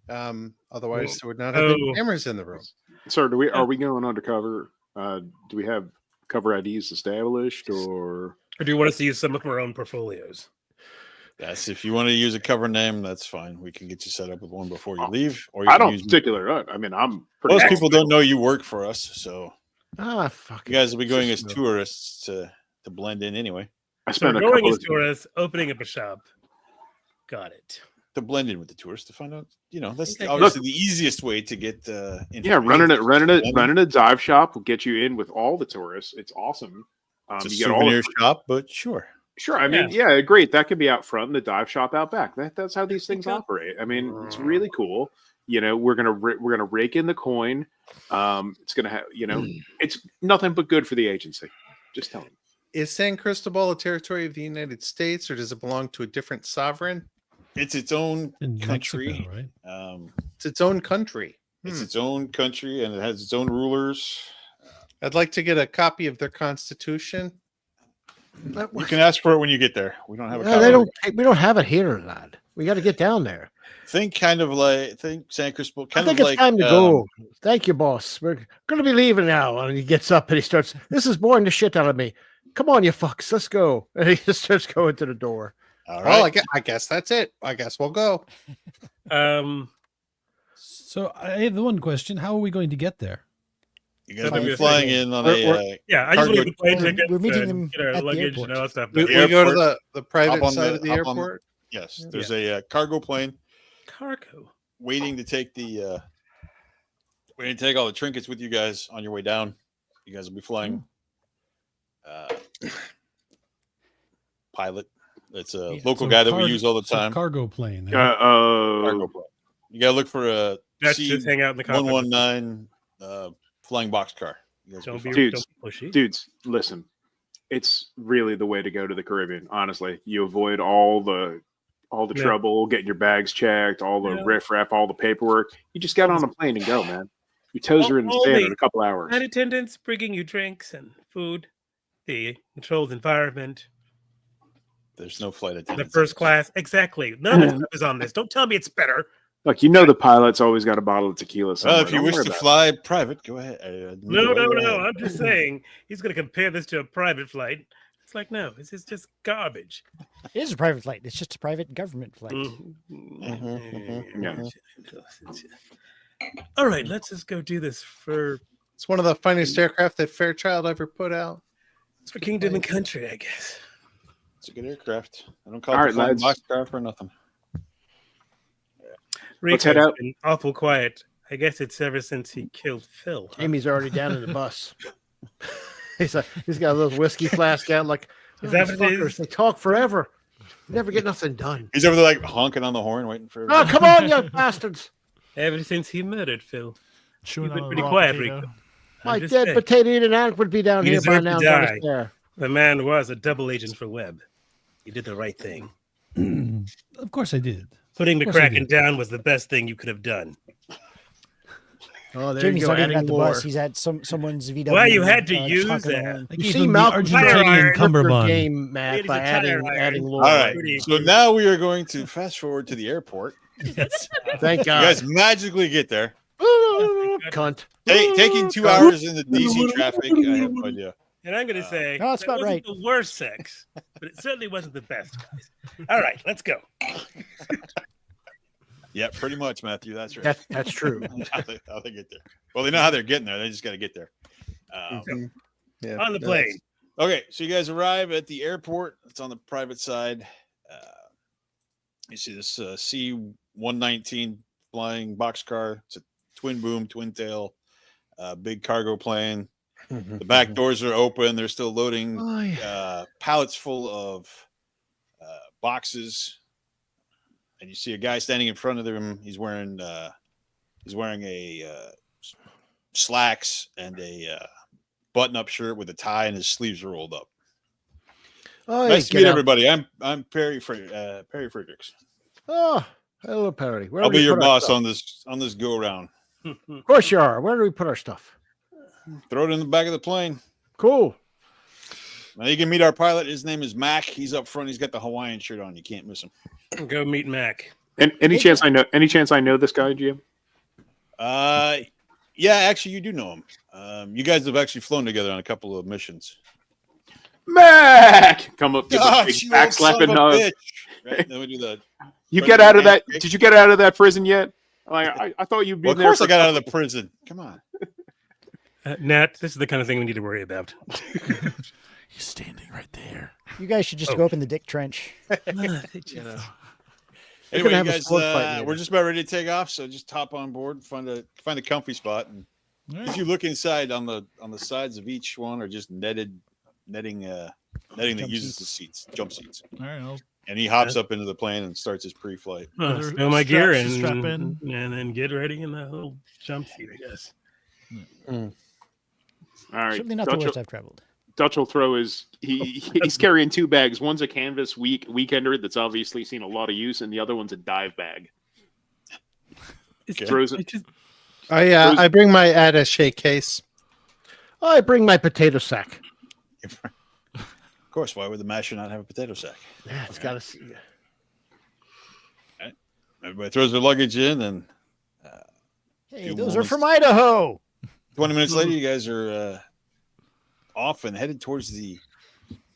Speaker 8: Otherwise, there would not have been
Speaker 7: Oh.
Speaker 8: cameras in the room.
Speaker 6: Sir, are we going undercover? Do we have cover IDs established, or
Speaker 7: Or do you want us to use some of our own portfolios?
Speaker 3: Yes, if you want to use a cover name, that's fine. We can get you set up with one before you leave. Or you
Speaker 6: I
Speaker 3: can
Speaker 6: don't
Speaker 3: use
Speaker 6: particular. I mean, I'm pretty.
Speaker 3: Most people don't know you work for us, so
Speaker 1: Fuck.
Speaker 3: you guys will be going as
Speaker 1: Just-
Speaker 3: tourists to blend in anyway.
Speaker 6: I
Speaker 7: So
Speaker 6: spent
Speaker 7: we're
Speaker 6: a
Speaker 7: going
Speaker 6: couple
Speaker 7: as
Speaker 6: of
Speaker 7: tourists, opening up a shop. Got it.
Speaker 3: To blend in with the tourists to find out, that's
Speaker 7: Okay.
Speaker 3: obviously the easiest way to get.
Speaker 6: yeah, renting a dive shop will get you in with all the tourists. It's awesome.
Speaker 3: It's a
Speaker 6: You get all
Speaker 3: souvenir
Speaker 6: the,
Speaker 3: shop, but sure.
Speaker 6: sure. I mean, yeah, great. That could be out front, and the dive shop out back. That's how these things operate. I mean, it's really cool. We're gonna rake in the coin. It's gonna have it's nothing but good for the agency. Just tell them.
Speaker 8: Is San Cristobal a territory of the United States, or does it belong to a different sovereign?
Speaker 3: It's its own
Speaker 2: In
Speaker 3: country.
Speaker 2: Mexico, right?
Speaker 8: It's its own country.
Speaker 3: It's its own country, and it has its own rulers.
Speaker 8: I'd like to get a copy of their constitution.
Speaker 3: You can ask for it when you get there. We don't have a
Speaker 1: No,
Speaker 3: copy.
Speaker 1: they don't. We don't have it here, lad. We got to get down there.
Speaker 3: Think San Cristobal.
Speaker 1: I think it's time to go. Thank you, boss. We're gonna be leaving now. And he gets up and he starts. This is boring the shit out of me. Come on, you fucks. Let's go. And he just starts going to the door.
Speaker 3: All
Speaker 8: Well,
Speaker 3: right.
Speaker 8: I guess that's it. I guess we'll go.
Speaker 2: So I have the one question: how are we going to get there?
Speaker 3: You're going to
Speaker 5: Fine.
Speaker 3: be flying in on
Speaker 7: Yeah, I just want to
Speaker 3: Cargo-
Speaker 7: get the plane
Speaker 5: We're-
Speaker 7: tickets.
Speaker 5: we're meeting
Speaker 7: and
Speaker 5: them
Speaker 7: get our
Speaker 5: at the
Speaker 7: luggage
Speaker 5: airport.
Speaker 7: and all that stuff.
Speaker 8: We,
Speaker 3: The
Speaker 8: we go to
Speaker 3: airport,
Speaker 8: the private
Speaker 3: on
Speaker 8: side
Speaker 3: the-
Speaker 8: of the
Speaker 3: up on the-
Speaker 8: airport.
Speaker 3: Yes, there's a cargo plane
Speaker 7: Cargo.
Speaker 3: waiting to take all the trinkets with you guys on your way down. You guys will be flying. Pilot. It's a
Speaker 2: Yeah,
Speaker 3: local
Speaker 2: so
Speaker 3: guy that we
Speaker 2: cargo-
Speaker 3: use all the
Speaker 2: so
Speaker 3: time.
Speaker 2: cargo plane. eh?
Speaker 3: Cargo plane. You gotta look for a
Speaker 7: That's just hang out in the cockpit.
Speaker 3: C119 flying boxcar. You guys will
Speaker 7: Don't
Speaker 3: be
Speaker 7: be,
Speaker 3: fine.
Speaker 6: Dudes.
Speaker 7: don't be pushy.
Speaker 6: Dudes, listen. It's really the way to go to the Caribbean. Honestly, you avoid all the
Speaker 7: Yeah.
Speaker 6: trouble, getting your bags checked, all the
Speaker 7: Yeah.
Speaker 6: riffraff, all the paperwork. You just get on a plane and go, man. Your toes are in the
Speaker 7: All
Speaker 6: sand
Speaker 7: the-
Speaker 6: in a couple hours.
Speaker 7: Flight attendants bringing you drinks and food, the controlled environment,
Speaker 3: There's no flight
Speaker 7: the
Speaker 3: attendants.
Speaker 7: first class. Exactly. None of this stuff is on this. Don't tell me it's better.
Speaker 6: Look, the pilot's always got a bottle of tequila.
Speaker 3: Well,
Speaker 6: Somewhere.
Speaker 3: if you
Speaker 6: Don't
Speaker 3: wish
Speaker 6: worry
Speaker 3: to
Speaker 6: about it.
Speaker 3: fly private, go ahead.
Speaker 7: No.
Speaker 3: Go ahead.
Speaker 7: I'm just saying he's going to compare this to a private flight. It's like, no, this is just garbage.
Speaker 5: It is a private flight. It's just a private government flight.
Speaker 6: Yeah.
Speaker 7: All right, let's just go do this for
Speaker 8: It's one of the finest aircraft that Fairchild ever put out.
Speaker 7: Kingdom and Country, I guess.
Speaker 3: It's a good aircraft. I don't call
Speaker 6: All
Speaker 3: it
Speaker 6: right,
Speaker 3: the flying
Speaker 6: lads.
Speaker 3: boxcar for nothing.
Speaker 6: Let's head
Speaker 7: Rico's
Speaker 6: out.
Speaker 7: been awful quiet. I guess it's ever since he killed Phil. huh?
Speaker 1: Amy's already down in the bus. he's got a little whiskey flask out. Like,
Speaker 7: Is that
Speaker 1: these
Speaker 7: what it
Speaker 1: fuckers,
Speaker 7: is?
Speaker 1: they talk forever. Never get nothing done.
Speaker 3: He's over there like honking on the horn, waiting for.
Speaker 1: Oh, come on, you bastards!
Speaker 7: Ever since he murdered Phil.
Speaker 4: Chewing
Speaker 7: You've been
Speaker 4: on a
Speaker 7: pretty
Speaker 4: raw
Speaker 7: quiet,
Speaker 4: potato.
Speaker 7: Rico.
Speaker 1: My
Speaker 7: I'm just
Speaker 1: dead
Speaker 7: saying.
Speaker 1: potato eating addict would be down
Speaker 7: You
Speaker 1: here by
Speaker 7: deserve to
Speaker 1: now.
Speaker 7: die.
Speaker 1: Down there.
Speaker 7: The man was a double agent for Webb. He did the right thing.
Speaker 2: Of course I did.
Speaker 7: Putting
Speaker 2: Of course I
Speaker 7: McCracken
Speaker 2: did.
Speaker 7: down was the best thing you could have done.
Speaker 1: Oh, there
Speaker 5: Jamie's
Speaker 1: you go.
Speaker 5: not even
Speaker 1: Adding
Speaker 5: at the
Speaker 1: more.
Speaker 5: bus. He's at someone's VW.
Speaker 7: Well, you had to
Speaker 5: just
Speaker 7: use
Speaker 5: honking the
Speaker 7: that.
Speaker 5: horn.
Speaker 2: I
Speaker 1: You
Speaker 2: gave
Speaker 1: seem
Speaker 2: him the
Speaker 1: out
Speaker 2: Argentinian
Speaker 7: iron.
Speaker 2: cummerbund.
Speaker 1: game, Matt,
Speaker 7: Ladies
Speaker 1: by
Speaker 7: and tire
Speaker 1: adding
Speaker 7: iron.
Speaker 1: lore.
Speaker 3: All right.
Speaker 7: Pretty-
Speaker 3: So now we are going to fast forward to the airport.
Speaker 2: Yes.
Speaker 1: Thank
Speaker 3: You
Speaker 1: God.
Speaker 3: guys magically get there.
Speaker 1: Cunt.
Speaker 3: Taking 2 hours in the DC traffic, I have no idea.
Speaker 7: And I'm going to say
Speaker 5: No, that's
Speaker 7: that
Speaker 5: about
Speaker 7: wasn't
Speaker 5: right.
Speaker 7: the worst sex, but it certainly wasn't the best, guys. All right, let's go.
Speaker 3: Yeah, pretty much, Matthew. That's right.
Speaker 1: That's true.
Speaker 3: how they get there. Well, they know how they're getting there. They just got to get there.
Speaker 8: Yeah.
Speaker 7: On the plane.
Speaker 3: Okay, so you guys arrive at the airport. It's on the private side. You see this C-119 flying boxcar. It's a twin boom, twin tail, big cargo plane. The back doors are open. They're still loading pallets full of boxes. And you see a guy standing in front of them. He's wearing a slacks and a button-up shirt with a tie, and his sleeves are rolled up.
Speaker 1: Oh,
Speaker 3: Nice to meet everybody. I'm Perry Fredericks.
Speaker 1: Oh, hello, Perry. Where
Speaker 3: I'll
Speaker 1: do we
Speaker 3: be your
Speaker 1: put our
Speaker 3: boss
Speaker 1: stuff?
Speaker 3: on this go around.
Speaker 1: Of course you are. Where do we put our stuff?
Speaker 3: Throw it in the back of the plane.
Speaker 1: Cool.
Speaker 3: Now you can meet our pilot. His name is Mac. He's up front. He's got the Hawaiian shirt on. You can't miss him.
Speaker 7: Go meet Mac.
Speaker 6: And any chance I know this guy, Jim?
Speaker 3: Yeah, actually, you do know him. You guys have actually flown together on a couple of missions.
Speaker 6: Mac, come up, give a
Speaker 3: God,
Speaker 6: big
Speaker 3: you
Speaker 6: back
Speaker 3: old son
Speaker 6: slapping
Speaker 3: of a
Speaker 6: hug.
Speaker 3: bitch. Right? Then we do that.
Speaker 6: You get out of that? Did you get out of that prison yet? Like I thought you'd be
Speaker 3: Well, of
Speaker 6: there.
Speaker 3: course, I got out of the prison. Come on.
Speaker 7: Nat, this is the kind of thing we need to worry about.
Speaker 4: He's standing right there.
Speaker 5: You guys should just go up in the dick trench.
Speaker 3: Anyway,
Speaker 1: gonna
Speaker 3: you
Speaker 1: have a
Speaker 3: guys,
Speaker 1: sword fight later.
Speaker 3: we're just about ready to take off. So just hop on board, find a comfy spot, and if you look inside on the sides of each one are just netting that uses the seats, jump seats.
Speaker 4: All right,
Speaker 3: And he hops up into the plane and starts his pre-flight.
Speaker 7: Spill my gear
Speaker 4: straps to strap in.
Speaker 7: and then get ready in the little jump seat, I guess.
Speaker 6: All right,
Speaker 5: Certainly not the worst I've traveled.
Speaker 6: Dutch will throw his. He's carrying 2 bags. One's a canvas weekender that's obviously seen a lot of use, and the other one's a dive bag. Throws it.
Speaker 8: I bring my attaché case.
Speaker 1: I bring my potato sack.
Speaker 3: Of course, why would the masher not have a potato sack?
Speaker 1: Yeah, it's got to.
Speaker 3: Everybody throws their luggage in, and
Speaker 5: Hey,
Speaker 3: Few
Speaker 5: those are
Speaker 3: moments.
Speaker 5: from Idaho.
Speaker 3: 20 minutes later, you guys are off and headed towards the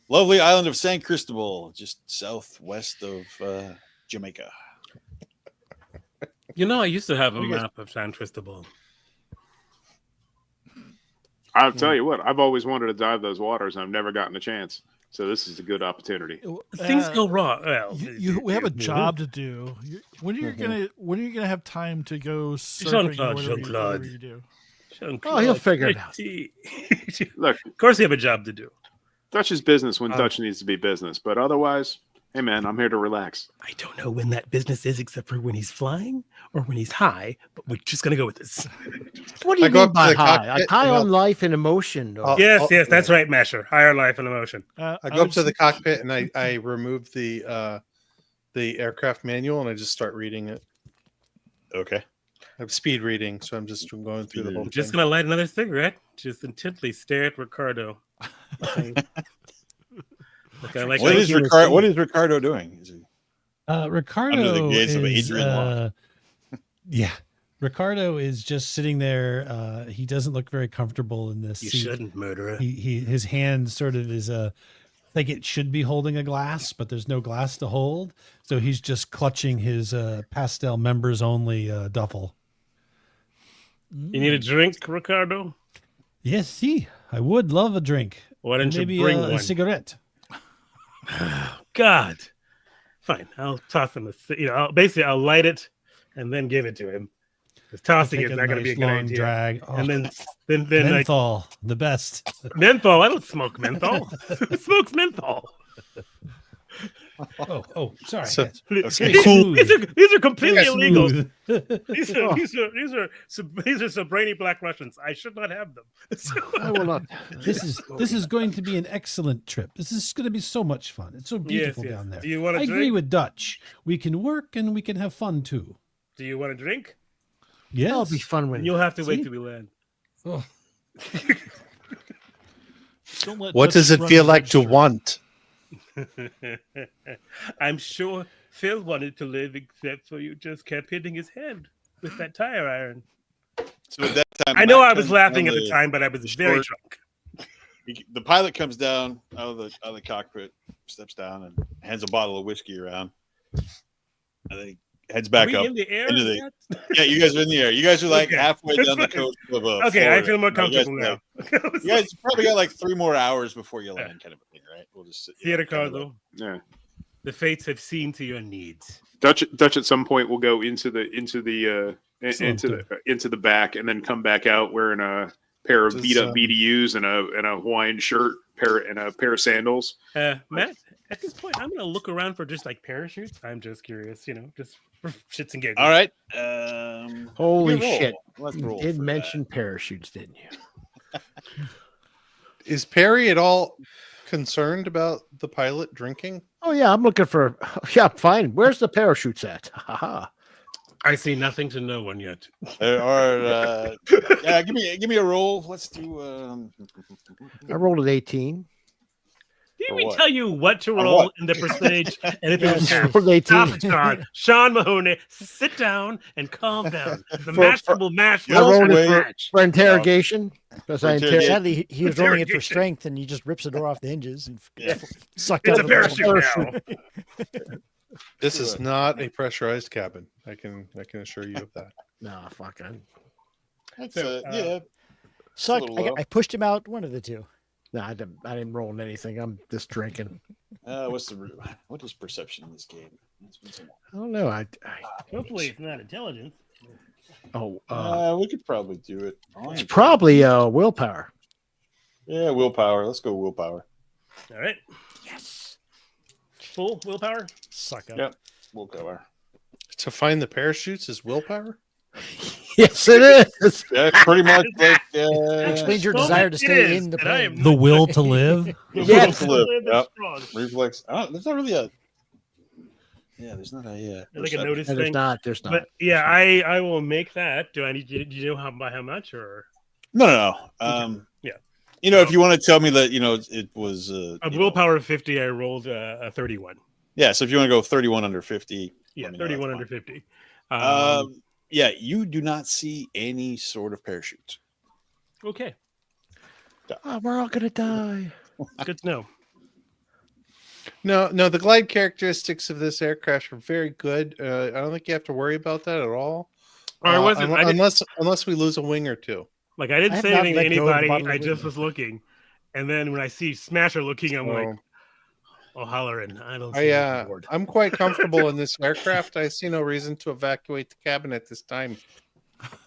Speaker 3: lovely island of San Cristobal, just southwest of Jamaica.
Speaker 7: You know, I used to have a map of San Cristobal.
Speaker 6: I'll tell you what. I've always wanted to dive those waters, and I've never gotten a chance. So this is a good opportunity.
Speaker 7: Things go wrong. Well,
Speaker 4: We have a job to do. When are you gonna have time to go surfing? or whatever you do?
Speaker 1: Oh, he'll figure it out.
Speaker 6: Look,
Speaker 7: of course, you have a job to do.
Speaker 6: Dutch is business when Dutch needs to be business, but otherwise, hey man, I'm here to relax.
Speaker 7: I don't know when that business is, except for when he's flying or when he's high. But we're just gonna go with this.
Speaker 1: What do
Speaker 8: I
Speaker 1: you
Speaker 8: go
Speaker 1: mean
Speaker 8: up to
Speaker 1: by
Speaker 8: the
Speaker 1: high?
Speaker 8: cockpit
Speaker 1: Like high
Speaker 8: and
Speaker 1: on life and emotion. Or...
Speaker 8: Oh,
Speaker 7: Yes, that's right, Masher. Higher life and emotion.
Speaker 8: I go up to the cockpit and I remove the aircraft manual and I just start reading it.
Speaker 3: Okay.
Speaker 8: I'm speed reading, so I'm just going through the whole
Speaker 7: I'm just
Speaker 8: thing.
Speaker 7: gonna light another cigarette. Just intently stare at Ricardo. Look, I like
Speaker 3: What is Ricardo doing? Is he
Speaker 2: Ricardo
Speaker 3: under the gaze of
Speaker 2: is,
Speaker 3: Adrian Law?
Speaker 2: yeah. Ricardo is just sitting there. He doesn't look very comfortable in this
Speaker 7: You
Speaker 2: seat.
Speaker 7: shouldn't, murderer.
Speaker 2: His hand sort of is like it should be holding a glass, but there's no glass to hold. So he's just clutching his pastel members only duffel.
Speaker 7: You need a drink, Ricardo?
Speaker 2: Yes, see, I would love a drink.
Speaker 7: Why don't
Speaker 2: Maybe
Speaker 7: you bring
Speaker 2: a
Speaker 7: one?
Speaker 2: cigarette.
Speaker 7: God. Fine. I'll toss him I'll light it and then give it to him. Because tossing
Speaker 2: Take
Speaker 7: is not going to be a good
Speaker 2: long
Speaker 7: idea.
Speaker 2: drag. Oh,
Speaker 7: And then
Speaker 2: menthol, the best.
Speaker 7: menthol. I don't smoke menthol. Who smokes menthol?
Speaker 2: Oh, sorry.
Speaker 8: So-
Speaker 2: yes.
Speaker 3: Okay.
Speaker 7: These are completely illegal.
Speaker 2: Smooth.
Speaker 7: These are some brainy black Russians. I should not have them.
Speaker 1: I will not.
Speaker 2: This is going to be an excellent trip. This is going to be so much fun. It's so beautiful
Speaker 7: yes.
Speaker 2: down there.
Speaker 7: Do you want a
Speaker 2: I agree
Speaker 7: drink?
Speaker 2: with Dutch. We can work and we can have fun too.
Speaker 7: Do you want a drink?
Speaker 2: Yes.
Speaker 1: That'll be fun when
Speaker 7: You'll have to wait
Speaker 2: See?
Speaker 7: till we land.
Speaker 2: Oh,
Speaker 8: What does it feel like to want?
Speaker 7: I'm sure Phil wanted to live, except for you just kept hitting his head with that tire iron.
Speaker 3: So at that time,
Speaker 7: I know
Speaker 3: Matt
Speaker 7: I was
Speaker 3: comes
Speaker 7: laughing
Speaker 3: down
Speaker 7: at the time, but I was very
Speaker 3: short-
Speaker 7: drunk.
Speaker 3: The pilot comes down out of the cockpit, steps down, and hands a bottle of whiskey around, and then he heads back
Speaker 7: we
Speaker 3: up.
Speaker 7: in the air?
Speaker 3: into the-
Speaker 7: yet?
Speaker 3: Yeah, you guys are in the air. You guys are like
Speaker 7: Okay.
Speaker 3: halfway
Speaker 7: That's
Speaker 3: down the
Speaker 7: fine.
Speaker 3: coast of
Speaker 7: Okay, I
Speaker 3: Florida.
Speaker 7: feel more
Speaker 3: You guys
Speaker 7: comfortable
Speaker 3: are
Speaker 7: now.
Speaker 3: like- you guys probably got like 3 more hours before you land, kind of a thing, right? We'll just
Speaker 7: See you,
Speaker 3: kind of
Speaker 7: Ricardo.
Speaker 3: like-
Speaker 6: Yeah.
Speaker 7: The fates have seen to your needs.
Speaker 6: Dutch at some point will go into the back and then come back out wearing a pair of
Speaker 8: Does,
Speaker 6: beat up BDUs and a Hawaiian shirt, and a pair of sandals.
Speaker 7: Matt, at this point, I'm gonna look around for just like parachutes. I'm just curious, just for shits and giggles.
Speaker 3: All right.
Speaker 1: Holy
Speaker 3: give me a roll.
Speaker 1: shit!
Speaker 3: Let's
Speaker 1: You
Speaker 3: roll
Speaker 1: did
Speaker 3: for
Speaker 1: mention parachutes, didn't you?
Speaker 8: Is Perry at all concerned about the pilot drinking?
Speaker 1: Oh yeah, I'm looking for. Yeah, fine. Where's the parachutes at? Haha.
Speaker 7: I see nothing to no one yet.
Speaker 3: There are. Yeah, give me a roll. Let's do.
Speaker 1: I rolled an 18.
Speaker 7: Did
Speaker 3: For
Speaker 7: we
Speaker 3: what?
Speaker 7: tell you what to
Speaker 3: On
Speaker 7: roll
Speaker 3: what?
Speaker 7: in the percentage? And if
Speaker 1: Yeah,
Speaker 7: it was
Speaker 1: I rolled an
Speaker 7: stop
Speaker 1: 18.
Speaker 7: it, Sean. Sean Mahoney, sit down and calm down. The
Speaker 1: For-
Speaker 7: master will match.
Speaker 3: I
Speaker 1: I rolled
Speaker 3: Wait.
Speaker 1: it for interrogation. Because I
Speaker 3: interrogation.
Speaker 5: Sadly, he was rolling it for
Speaker 7: Interrogation.
Speaker 5: strength, and he just rips the door off the hinges and
Speaker 3: Yeah.
Speaker 5: sucked
Speaker 7: It's
Speaker 5: out
Speaker 7: a
Speaker 5: the bottom.
Speaker 7: parachute now.
Speaker 8: This is not a pressurized cabin. I can assure you of that.
Speaker 1: Nah, fuck it.
Speaker 3: That's,
Speaker 7: So,
Speaker 3: yeah.
Speaker 5: Sucked.
Speaker 3: little low.
Speaker 5: I pushed him out. One of the two.
Speaker 1: Nah, I didn't roll anything. I'm just drinking.
Speaker 3: What is perception in this game? It's been so long.
Speaker 1: I don't know.
Speaker 7: Hopefully, it's not intelligence.
Speaker 3: We could probably do it.
Speaker 1: It's probably willpower.
Speaker 3: Yeah, willpower. Let's go willpower.
Speaker 7: All right.
Speaker 1: Yes.
Speaker 7: Full willpower.
Speaker 5: Suck up.
Speaker 3: Yep. Willpower.
Speaker 8: To find the parachutes is willpower?
Speaker 1: Yes, it is.
Speaker 3: Yeah, pretty much like.
Speaker 5: Explains your
Speaker 7: So
Speaker 5: desire to
Speaker 7: it
Speaker 5: stay
Speaker 7: is,
Speaker 5: in the
Speaker 7: and I am
Speaker 5: plane.
Speaker 2: The will to live.
Speaker 1: Yes.
Speaker 3: to live.
Speaker 7: That's
Speaker 3: Yep.
Speaker 7: strong.
Speaker 3: Reflex. There's not really a. Yeah, there's not a.
Speaker 7: Like a
Speaker 3: perception.
Speaker 7: notice
Speaker 1: And there's
Speaker 7: thing.
Speaker 1: not. There's not.
Speaker 7: But yeah, I will make that. Do I need? Do you know by how much or
Speaker 3: No.
Speaker 7: Yeah.
Speaker 3: If you want to tell me that it was
Speaker 7: a willpower of 50? I rolled a 31.
Speaker 3: Yeah, so if you want to go 31 under 50.
Speaker 7: Yeah,
Speaker 3: let me know,
Speaker 7: 31
Speaker 3: that's
Speaker 7: under 50.
Speaker 3: Yeah, you do not see any sort of parachute.
Speaker 7: Okay,
Speaker 1: Oh, we're all gonna die.
Speaker 7: good to know.
Speaker 8: No, the glide characteristics of this aircraft are very good. I don't think you have to worry about that at all.
Speaker 7: Or I wasn't. I didn't,
Speaker 8: unless we lose a wing or two.
Speaker 7: like I didn't
Speaker 5: I have
Speaker 7: say
Speaker 5: not
Speaker 7: anything to
Speaker 5: let go of the
Speaker 7: anybody.
Speaker 5: bottle of
Speaker 7: I just
Speaker 5: whiskey.
Speaker 7: was looking, and then when I see Smasher looking, I'm like,
Speaker 8: So,
Speaker 7: "Oh, hollering!" I don't see anything aboard.
Speaker 8: I'm quite comfortable in this aircraft. I see no reason to evacuate the cabin at this time.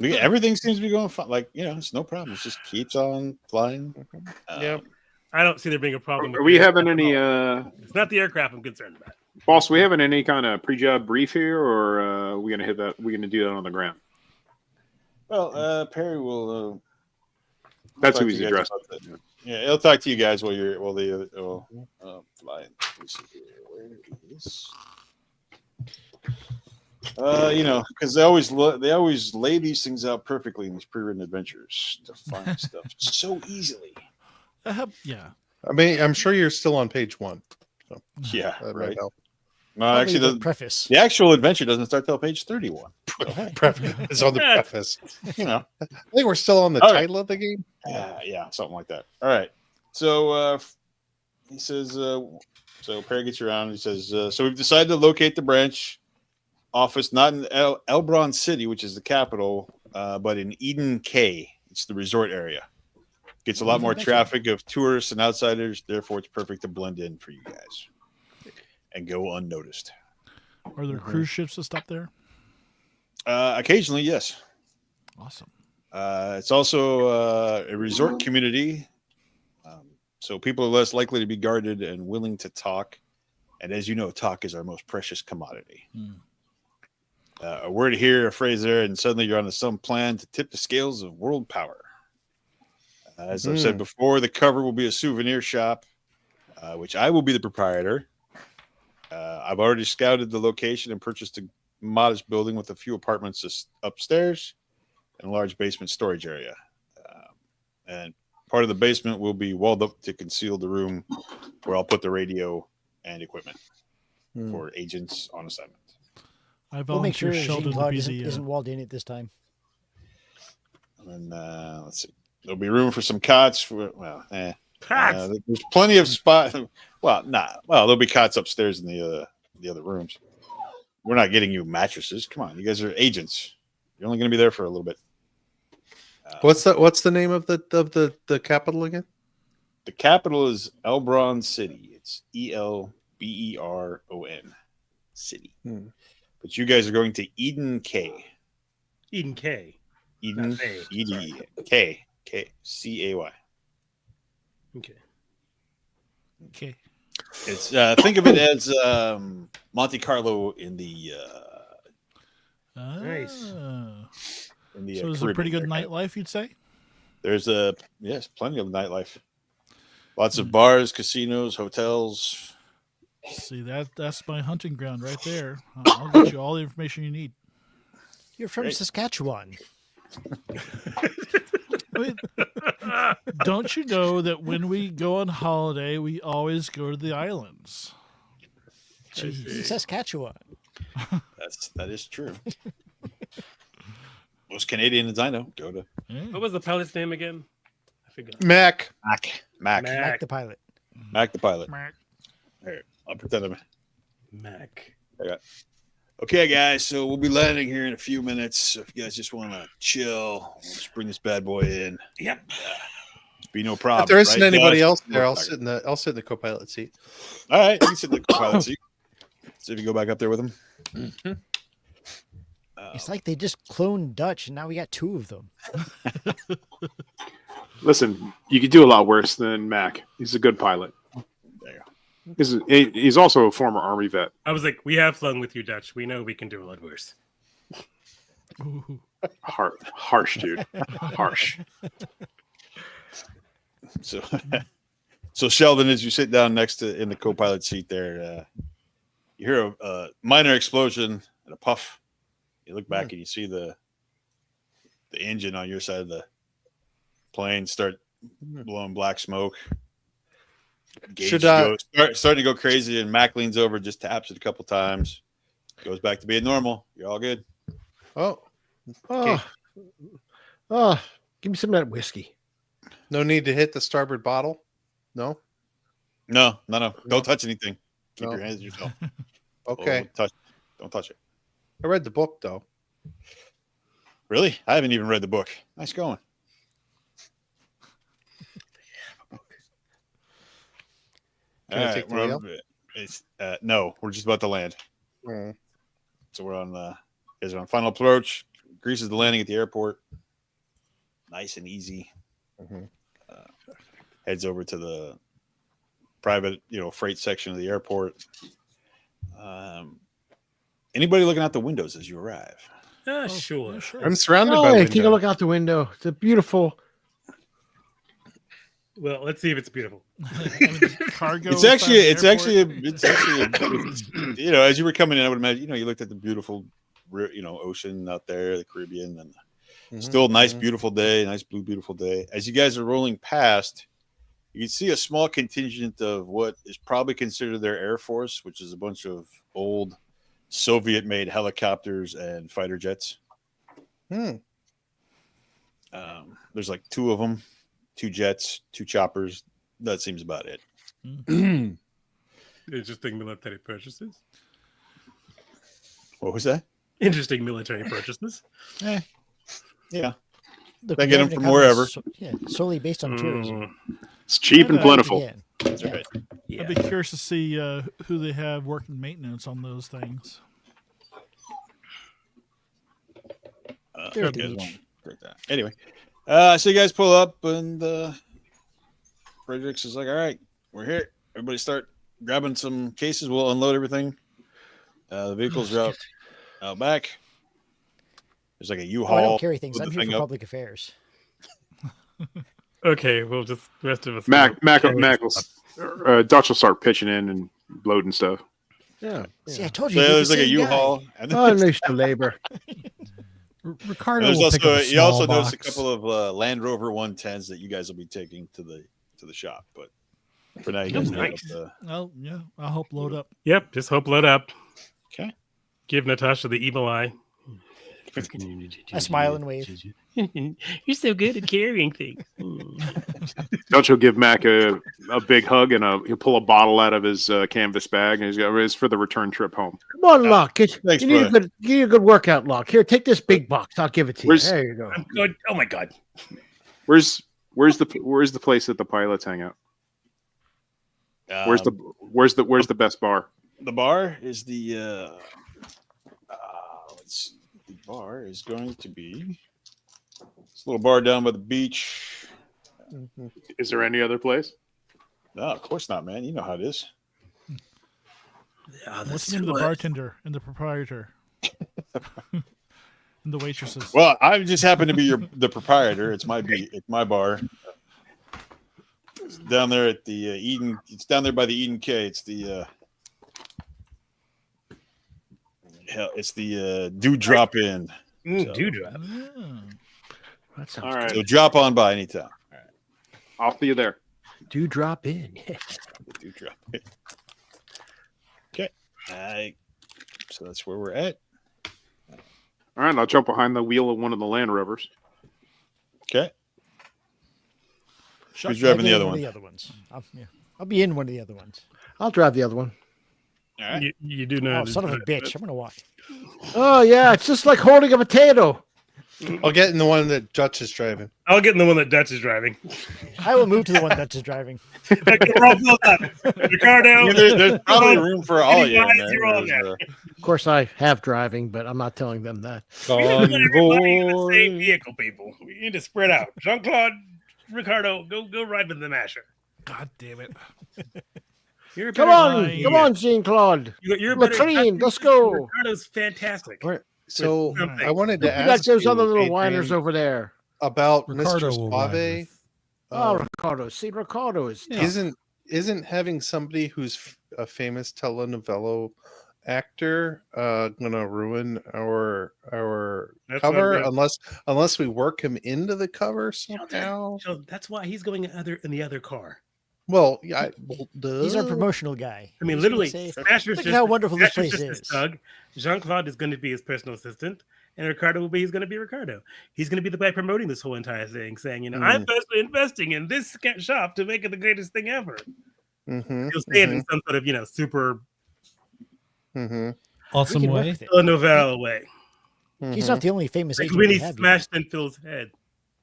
Speaker 3: Everything seems to be going fine. Like, it's no problem. It just keeps on flying.
Speaker 8: Yep.
Speaker 7: I don't see there being a problem.
Speaker 6: Are
Speaker 7: with
Speaker 6: we
Speaker 7: the
Speaker 6: having
Speaker 7: aircraft
Speaker 6: any
Speaker 7: at all. It's not the aircraft I'm concerned about.
Speaker 6: boss? We having any kind of pre-job brief here, or are we gonna hit that? We're gonna do that on the ground.
Speaker 3: Well, Perry will.
Speaker 6: That's
Speaker 3: talk
Speaker 6: who
Speaker 3: to
Speaker 6: he's
Speaker 3: you guys
Speaker 6: addressing.
Speaker 3: about that. Yeah, he'll talk to you guys while they flying. Let me see here. Where is? Because they always lay these things out perfectly in these pre-written adventures to find stuff so easily.
Speaker 4: Yeah.
Speaker 8: I mean, I'm sure you're still on page 1. So
Speaker 3: Yeah,
Speaker 8: that might
Speaker 3: right.
Speaker 8: help.
Speaker 3: No,
Speaker 5: Probably
Speaker 3: actually,
Speaker 5: the
Speaker 3: the
Speaker 5: preface.
Speaker 3: actual adventure doesn't start till page 31.
Speaker 8: Preface is on the
Speaker 7: Yeah.
Speaker 8: preface.
Speaker 3: I
Speaker 8: I think we're still on the
Speaker 3: All right.
Speaker 8: title of the game.
Speaker 3: Yeah, something like that. All right. So he says, so Perry gets you around. He says, so we've decided to locate the branch office not in Elbron City, which is the capital, but in Eden K. It's the resort area. Gets a lot more traffic of tourists and outsiders. Therefore, it's perfect to blend in for you guys and go unnoticed.
Speaker 4: Are there cruise ships that stop there?
Speaker 3: Occasionally, yes.
Speaker 4: Awesome.
Speaker 3: It's also a resort community, so people are less likely to be guarded and willing to talk. And as you know, talk is our most precious commodity. A word here, a phrase there, and suddenly you're on some plan to tip the scales of world power. As I've said before, the cover will be a souvenir shop, which I will be the proprietor. I've already scouted the location and purchased a modest building with a few apartments upstairs and a large basement storage area. And part of the basement will be walled up to conceal the room where I'll put the radio and equipment. for agents on assignment.
Speaker 4: I
Speaker 5: We'll make
Speaker 4: volunteer
Speaker 5: sure
Speaker 4: Sheldon to
Speaker 5: Jean-Claude
Speaker 4: be
Speaker 5: isn't walled in at this time.
Speaker 3: And let's see, there'll be room for some cots.
Speaker 7: Cots.
Speaker 3: There's plenty of spot. Well, there'll be cots upstairs in the other rooms. We're not getting you mattresses. Come on, you guys are agents. You're only going to be there for a little bit.
Speaker 8: What's the name of the capital again?
Speaker 3: The capital is Elbron City. It's Elberon City. But you guys are going to Eden K.
Speaker 7: Eden K.
Speaker 3: Eden
Speaker 7: Not A.
Speaker 3: K Cay.
Speaker 7: Okay.
Speaker 4: Okay.
Speaker 3: It's think of it as Monte Carlo in the
Speaker 7: Nice.
Speaker 3: in the
Speaker 4: So it's a pretty good
Speaker 3: Caribbean there.
Speaker 4: nightlife, you'd say?
Speaker 3: There's plenty of nightlife. Lots of bars, casinos, hotels.
Speaker 4: See, that's my hunting ground right there. I'll get you all the information you need.
Speaker 5: You're from
Speaker 3: Great.
Speaker 5: Saskatchewan.
Speaker 4: I mean, don't you know that when we go on holiday, we always go to the islands? Jeez.
Speaker 5: Saskatchewan.
Speaker 3: That is true. Most Canadians I know go to
Speaker 4: Yeah.
Speaker 7: What was the pilot's name again? I forgot.
Speaker 8: Mac.
Speaker 3: Mac
Speaker 5: Mac the pilot.
Speaker 3: the pilot.
Speaker 4: Mac.
Speaker 3: Here, I'll pretend I'm.
Speaker 7: Mac.
Speaker 3: Okay, guys. So we'll be landing here in a few minutes. So if you guys just want to chill, we'll just bring this bad boy in.
Speaker 7: Yep.
Speaker 3: Be no problem.
Speaker 8: If there isn't
Speaker 3: right,
Speaker 8: anybody
Speaker 3: Josh?
Speaker 8: else there, I'll sit in the co-pilot seat.
Speaker 3: All right, you can sit in the pilot seat. See if you go back up there with him.
Speaker 5: It's like they just cloned Dutch, and now we got two of them.
Speaker 6: Listen, you could do a lot worse than Mac. He's a good pilot.
Speaker 3: There
Speaker 6: He's also a former Army vet.
Speaker 7: I was like, we have flown with you, Dutch. We know we can do a lot worse.
Speaker 4: Ooh.
Speaker 6: Harsh, dude. Harsh.
Speaker 3: So Sheldon, as you sit down next to in the co-pilot seat there, you hear a minor explosion and a puff. You look back and you see the engine on your side of the plane start blowing black smoke. Gauge starting to go crazy, and Mac leans over, just taps it a couple times, goes back to being normal. You're all good.
Speaker 8: Oh,
Speaker 1: Give me some of that whiskey.
Speaker 8: no need to hit the starboard bottle. No.
Speaker 3: No. Don't touch anything. Keep
Speaker 8: No.
Speaker 3: your hands to yourself.
Speaker 8: Okay.
Speaker 3: Don't touch it.
Speaker 8: I read the book though.
Speaker 3: Really? I haven't even read the book. Nice going.
Speaker 8: Can I take the wheel?
Speaker 3: No, we're just about to land.
Speaker 8: Mm.
Speaker 3: So we're on guys are on final approach. Greece is the landing at the airport. Nice and easy.
Speaker 8: Mhm.
Speaker 3: Heads over to the private, freight section of the airport. Anybody looking out the windows as you arrive?
Speaker 7: Sure.
Speaker 4: Yeah, sure.
Speaker 8: I'm surrounded by
Speaker 1: Oh,
Speaker 8: windows.
Speaker 1: take a look out the window. It's a beautiful.
Speaker 7: Well, let's see if it's beautiful.
Speaker 4: Cargo.
Speaker 3: It's actually, as you were coming in, I would imagine, you looked at the beautiful, ocean out there, the Caribbean, and
Speaker 8: Mhm,
Speaker 3: still nice,
Speaker 8: mhm.
Speaker 3: beautiful day, nice blue, beautiful day. As you guys are rolling past, you can see a small contingent of what is probably considered their Air Force, which is a bunch of old Soviet-made helicopters and fighter jets.
Speaker 8: Hmm.
Speaker 3: There's like two of them, 2 jets, 2 choppers. That seems about it.
Speaker 7: Interesting military purchases.
Speaker 3: What was that?
Speaker 7: Interesting military purchases.
Speaker 3: Yeah.
Speaker 5: Look,
Speaker 3: They
Speaker 5: we
Speaker 3: get
Speaker 5: have
Speaker 3: them
Speaker 5: an
Speaker 3: from wherever.
Speaker 5: economy solely based on tourism.
Speaker 6: It's cheap and
Speaker 4: Yeah,
Speaker 6: plentiful.
Speaker 5: Again.
Speaker 3: That's
Speaker 5: Yeah.
Speaker 3: right.
Speaker 4: I'd be curious to see who they have working maintenance on those things.
Speaker 5: They're at the
Speaker 3: you guys
Speaker 5: beach.
Speaker 3: want to break that. Anyway, so you guys pull up, and Fredericks is like, "All right, we're here. Everybody start grabbing some cases. We'll unload everything. The vehicles are out back. There's like a
Speaker 5: Oh,
Speaker 3: U-Haul.
Speaker 5: I don't carry things.
Speaker 3: with
Speaker 5: I'm
Speaker 3: the
Speaker 5: here
Speaker 3: thing
Speaker 5: for
Speaker 3: up.
Speaker 5: public affairs.
Speaker 7: Okay, we'll just the rest of us.
Speaker 6: Mac
Speaker 7: carry
Speaker 6: will, Dutch will start pitching in and loading stuff.
Speaker 1: Yeah.
Speaker 5: See, I told you.
Speaker 3: So
Speaker 5: you're
Speaker 3: there's
Speaker 5: the
Speaker 3: like a
Speaker 5: same guy.
Speaker 3: U-Haul, and then
Speaker 1: Oh, nice to labor.
Speaker 2: Ricardo
Speaker 3: there's
Speaker 2: will pick
Speaker 3: also
Speaker 2: up a
Speaker 3: you also
Speaker 2: small
Speaker 3: notice a
Speaker 2: box.
Speaker 3: couple of Land Rover 110s that you guys will be taking to the shop. But For now, you guys know
Speaker 7: Nice.
Speaker 3: about
Speaker 4: Oh yeah, I hope load up.
Speaker 7: Yep, just hope load up.
Speaker 3: Okay.
Speaker 7: Give Natasha the evil eye.
Speaker 5: I smile and wave.
Speaker 7: You're so good at carrying things.
Speaker 6: Don't you give Mac a big hug and he'll pull a bottle out of his canvas bag and it's for the return trip home.
Speaker 1: Come on, Locke.
Speaker 3: Thanks,
Speaker 1: You need
Speaker 3: brother.
Speaker 1: you need a good workout, Locke. Here, take this big box. I'll give it to you.
Speaker 6: Where's-
Speaker 1: There you go.
Speaker 7: I'm good. Oh my god.
Speaker 6: Where's the place that the pilots hang out? Where's the best bar?
Speaker 3: The bar is the let's see. The bar is going to be this little bar down by the beach.
Speaker 6: Is there any other place?
Speaker 3: No, of course not, man. You know how it is.
Speaker 4: What's the name of the bartender and the proprietor and the waitresses?
Speaker 3: Well, I just happen to be the proprietor. It's my bar. It's down there at the Eden. It's down there by the Eden K. It's the it's the Dewdrop Inn.
Speaker 7: Dewdrop.
Speaker 4: Oh.
Speaker 1: That sounds
Speaker 6: All right.
Speaker 3: So drop on by anytime.
Speaker 6: I'll see you there.
Speaker 1: Do drop in.
Speaker 3: Dewdrop Inn. Okay. So that's where we're at.
Speaker 6: All right, I'll jump behind the wheel of one of the Land Rovers.
Speaker 3: Okay. Who's
Speaker 5: I'll
Speaker 3: driving
Speaker 5: be
Speaker 3: the
Speaker 5: in
Speaker 3: other
Speaker 5: one of
Speaker 3: one?
Speaker 5: the other ones. I'll be in one of the other ones.
Speaker 1: I'll drive the other one.
Speaker 3: All right.
Speaker 7: You do know.
Speaker 5: Oh, son of a bitch! I'm gonna walk.
Speaker 1: Oh yeah, it's just like holding a potato.
Speaker 8: I'll get in the one that Dutch is driving.
Speaker 7: I'll get in the one that Dutch is driving.
Speaker 5: I will move to the one that's just driving.
Speaker 7: We're all filled up. Ricardo.
Speaker 3: There's probably room for all of you.
Speaker 7: Guys,
Speaker 3: Man.
Speaker 7: you're all
Speaker 3: There's,
Speaker 7: there.
Speaker 1: Of course, I have driving, but I'm not telling them that.
Speaker 7: We don't put everybody in the
Speaker 8: Convoy.
Speaker 7: same vehicle, people. We need to spread out. Jean-Claude, Ricardo, go ride with the Masher.
Speaker 4: God damn it!
Speaker 7: You're a
Speaker 1: Come
Speaker 7: better
Speaker 1: on,
Speaker 4: Right.
Speaker 1: come on, Jean Claude.
Speaker 7: You're a better
Speaker 1: Latrine, let's go.
Speaker 7: Ricardo's fantastic.
Speaker 8: Right. So
Speaker 7: something.
Speaker 8: I wanted to
Speaker 1: You got
Speaker 8: ask
Speaker 1: those
Speaker 8: you,
Speaker 1: other little
Speaker 8: Adrian,
Speaker 1: whiners over there.
Speaker 8: about
Speaker 2: Ricardo
Speaker 8: Mr.
Speaker 2: will ride
Speaker 8: Suave.
Speaker 2: with.
Speaker 1: Oh, Ricardo. See, Ricardo is.
Speaker 2: Yeah.
Speaker 8: Isn't having somebody who's a famous telenovela actor gonna ruin our
Speaker 7: That's
Speaker 8: cover
Speaker 7: what
Speaker 8: unless we work him into the cover somehow?
Speaker 7: So that's why he's going in the other car.
Speaker 8: Well, yeah, duh.
Speaker 5: He's our promotional guy.
Speaker 7: I mean,
Speaker 5: He's gonna
Speaker 7: literally,
Speaker 5: say,
Speaker 7: Smasher's
Speaker 5: look at how wonderful this
Speaker 7: Smasher's
Speaker 5: place
Speaker 7: just
Speaker 5: is.
Speaker 7: a thug. Jean-Claude is going to be his personal assistant, and Ricardo he's going to be Ricardo. He's going to be the guy promoting this whole entire thing, saying, I'm personally investing in this shop to make it the greatest thing ever.
Speaker 8: Mm-hmm,
Speaker 7: He'll say it in some sort of, super
Speaker 8: mm-hmm,
Speaker 2: Awesome
Speaker 5: We can work
Speaker 2: way.
Speaker 5: with it.
Speaker 7: telenovela way.
Speaker 5: He's not the only famous
Speaker 7: Like
Speaker 5: agent
Speaker 7: when
Speaker 5: we
Speaker 7: he
Speaker 5: have.
Speaker 7: smashed in Phil's head.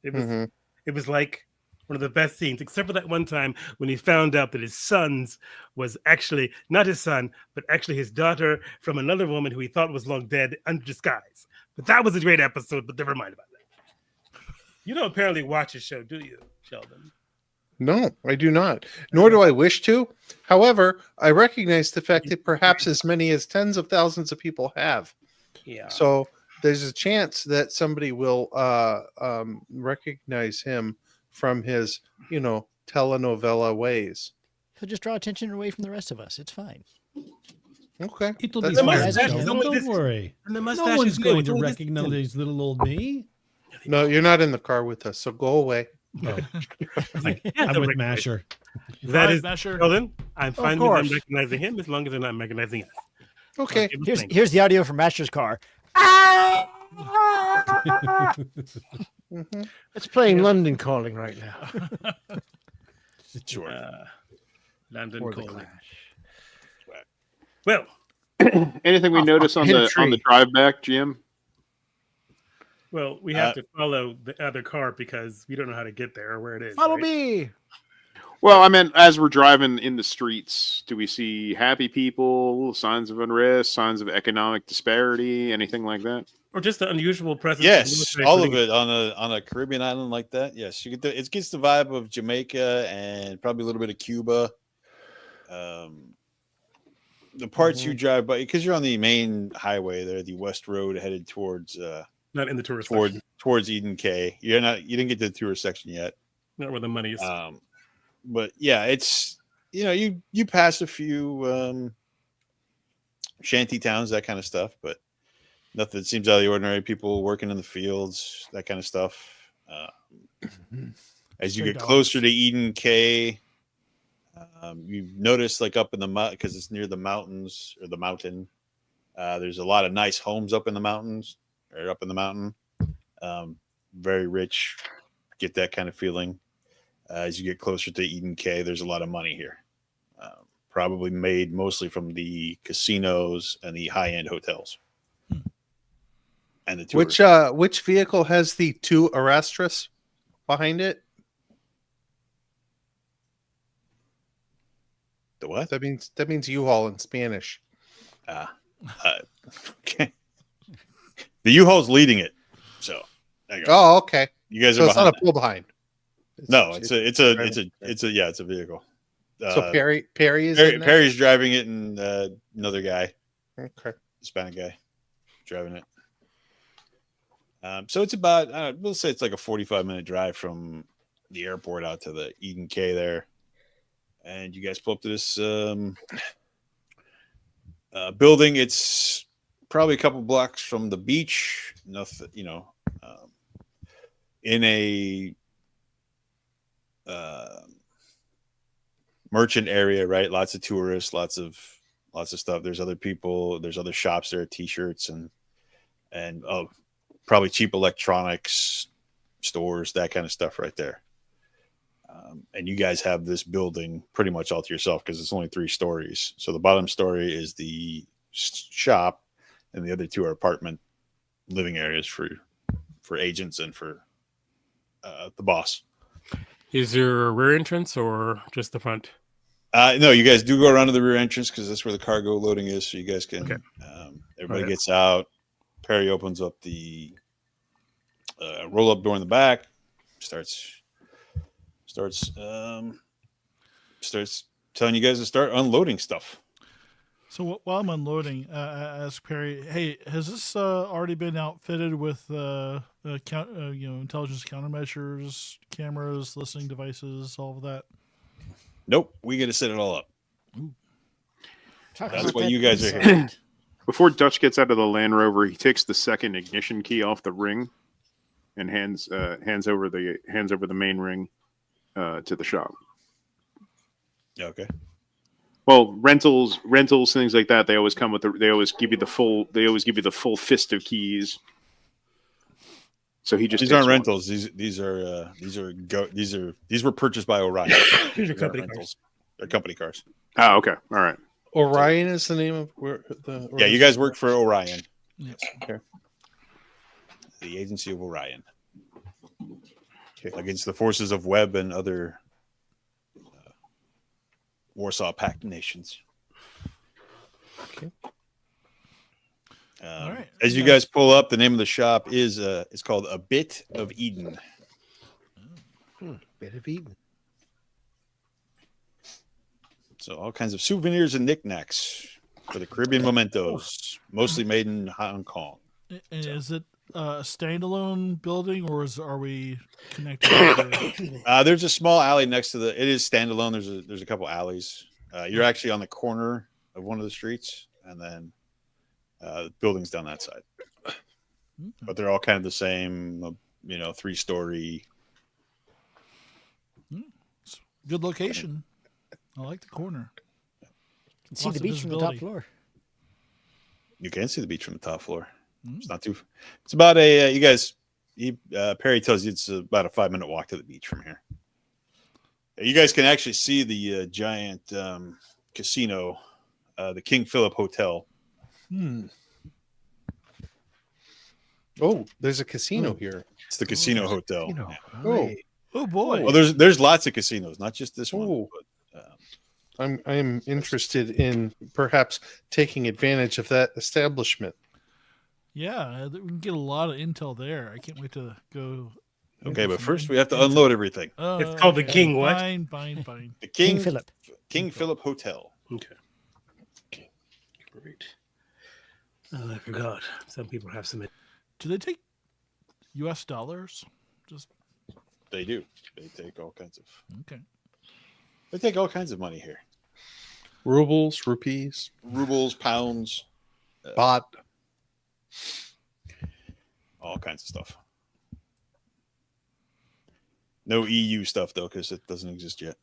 Speaker 7: It was
Speaker 8: mm-hmm.
Speaker 7: It was like one of the best scenes, except for that one time when he found out that his son's was actually not his son, but actually his daughter from another woman who he thought was long dead under disguise. But that was a great episode, but never mind about that. You don't apparently watch his show, do you, Sheldon?
Speaker 8: No, I do not. Nor do I wish to. However, I recognize the fact that perhaps as many as tens of thousands of people have.
Speaker 7: Yeah.
Speaker 8: So there's a chance that somebody will recognize him from his, telenovela ways.
Speaker 5: He'll just draw attention away from the rest of us. It's fine.
Speaker 8: Okay.
Speaker 2: It'll be
Speaker 8: That's
Speaker 2: fine.
Speaker 5: fine.
Speaker 2: Sheldon,
Speaker 7: Don't
Speaker 2: Don't worry.
Speaker 7: And the
Speaker 2: No
Speaker 7: mustache
Speaker 2: one's
Speaker 7: is good.
Speaker 2: going to
Speaker 7: Don't
Speaker 2: recognize little old me.
Speaker 8: No, you're not in the car with us, so go away.
Speaker 2: Oh,
Speaker 7: Yeah,
Speaker 2: I'm
Speaker 7: they'll
Speaker 2: with
Speaker 7: recognize-
Speaker 2: Masher.
Speaker 7: That is
Speaker 4: Masher.
Speaker 7: Sheldon. I'm fine with
Speaker 1: course.
Speaker 7: them recognizing him as long as they're not recognizing us.
Speaker 8: Okay.
Speaker 7: Give them
Speaker 5: Here's
Speaker 7: thanks.
Speaker 5: here's the audio from Master's car.
Speaker 8: Mhm.
Speaker 1: It's playing London Calling right now.
Speaker 7: Sure. London
Speaker 1: Or the
Speaker 7: Calling.
Speaker 1: Clash.
Speaker 7: Well,
Speaker 6: Anything we notice on
Speaker 1: hit a
Speaker 6: the
Speaker 1: tree.
Speaker 6: drive back, Jim?
Speaker 7: Well, we have to follow the other car because we don't know how to get there or where it is.
Speaker 1: Follow
Speaker 7: right?
Speaker 1: me.
Speaker 6: Well, I meant as we're driving in the streets, do we see happy people, signs of unrest, signs of economic disparity, anything like that?
Speaker 7: Or just the unusual presence. of
Speaker 3: Yes,
Speaker 7: military
Speaker 3: all of
Speaker 7: putting-
Speaker 3: it on a Caribbean island like that. Yes, it gets the vibe of Jamaica and probably a little bit of Cuba. The parts you drive by because you're on the main highway there, the West Road headed towards
Speaker 7: Not in the tourist section,
Speaker 3: towards Eden K. You didn't get to the tourist section yet.
Speaker 7: not where the money is.
Speaker 3: But yeah, it's you pass a few shanty towns, that kind of stuff, but nothing that seems out of the ordinary. People working in the fields, that kind of stuff. As you
Speaker 4: Stray
Speaker 3: get closer to Eden K, You've noticed like up in the mountain because it's near the mountains or the mountain. There's a lot of nice homes up in the mountains or up in the mountain. Very rich. Get that kind of feeling. As you get closer to Eden K, there's a lot of money here. Probably made mostly from the casinos and the high-end hotels. And the tourists.
Speaker 8: Which vehicle has the 2 Arastras behind it?
Speaker 3: The what?
Speaker 8: That means U-Haul in Spanish.
Speaker 3: Okay. The U-Haul's leading it. So there you go.
Speaker 8: Oh, okay.
Speaker 3: You guys
Speaker 8: So
Speaker 3: are
Speaker 8: it's
Speaker 3: behind
Speaker 8: not a pull behind.
Speaker 3: No, it's a vehicle.
Speaker 8: So Perry is in there?
Speaker 3: Perry's driving it, and another guy,
Speaker 8: Okay.
Speaker 3: Hispanic guy, driving it. So it's about we'll say it's like a 45-minute drive from the airport out to the Eden K there, and you guys pull up to this building. It's probably a couple blocks from the beach. Nothing, in a merchant area, right? Lots of tourists, lots of stuff. There's other people, there's other shops there, t-shirts and probably cheap electronics stores, that kind of stuff right there. And you guys have this building pretty much all to yourself because it's only 3 stories. So the bottom story is the shop, and the other 2 are apartment living areas for agents and for the boss.
Speaker 9: Is there a rear entrance or just the front?
Speaker 3: No, you guys do go around to the rear entrance because that's where the cargo loading is. So you guys can.
Speaker 9: Okay.
Speaker 3: Everybody gets out. Perry opens up the roll-up door in the back. Starts telling you guys to start unloading stuff.
Speaker 4: So while I'm unloading, ask Perry, hey, has this already been outfitted with intelligence countermeasures, cameras, listening devices, all of that?
Speaker 3: Nope, we got to set it all up.
Speaker 5: Talk
Speaker 3: That's
Speaker 5: about
Speaker 3: why
Speaker 5: that
Speaker 3: you guys are
Speaker 5: inside.
Speaker 3: here.
Speaker 6: Before Dutch gets out of the Land Rover, he takes the second ignition key off the ring and hands over the main ring to the shop.
Speaker 3: Okay.
Speaker 6: Well, rentals, things like that. They always come with they always give you the full fist of keys. So he just
Speaker 3: These aren't rentals. These were purchased by Orion.
Speaker 7: These are
Speaker 3: They're
Speaker 7: company
Speaker 3: rentals.
Speaker 7: cars.
Speaker 3: They're company cars.
Speaker 6: Oh, okay, all right.
Speaker 8: Orion is the name of where the.
Speaker 3: Yeah, you guys work for Orion.
Speaker 4: Yes.
Speaker 8: Okay.
Speaker 3: The agency of Orion. Okay. Against the forces of Webb and other Warsaw Pact nations.
Speaker 8: Okay.
Speaker 4: All right.
Speaker 3: As you guys pull up, the name of the shop is it's called A Bit of Eden.
Speaker 1: Bit of Eden.
Speaker 3: So all kinds of souvenirs and knickknacks for the Caribbean mementos, mostly made in Hong Kong.
Speaker 4: And is it a standalone building, or are we connected?
Speaker 3: There's a small alley next to it is standalone. There's a couple alleys. You're actually on the corner of one of the streets, and then the building's down that side. But they're all kind of the same, 3-story.
Speaker 4: Good location. I like the corner.
Speaker 5: You can see
Speaker 4: Lots
Speaker 5: the
Speaker 4: of
Speaker 5: beach from the top
Speaker 4: visibility.
Speaker 5: floor.
Speaker 3: You can see the beach from the top floor. It's not too. It's about a. You guys. Perry tells you it's about a 5-minute walk to the beach from here. You guys can actually see the giant casino, the King Philip Hotel.
Speaker 8: Oh, there's a casino here.
Speaker 3: It's the casino hotel.
Speaker 1: Yeah.
Speaker 8: Oh.
Speaker 4: Oh boy.
Speaker 3: Well, there's lots of casinos, not just this one.
Speaker 8: Oh.
Speaker 3: But,
Speaker 8: I'm interested in perhaps taking advantage of that establishment.
Speaker 4: Yeah, we can get a lot of intel there. I can't wait to go.
Speaker 3: okay, but first we have to unload everything.
Speaker 7: It's called the King what?
Speaker 4: Fine.
Speaker 3: The
Speaker 5: King Philip.
Speaker 3: King Philip Hotel.
Speaker 7: Okay. Great. Oh, I forgot. Some people have some.
Speaker 4: Do they take U.S. dollars? Just
Speaker 3: They do. They take all kinds of.
Speaker 4: okay.
Speaker 3: They take all kinds of money here.
Speaker 8: Rubles, rupees,
Speaker 3: Rubles, pounds,
Speaker 8: baht.
Speaker 3: all kinds of stuff. No EU stuff though, because it doesn't exist yet.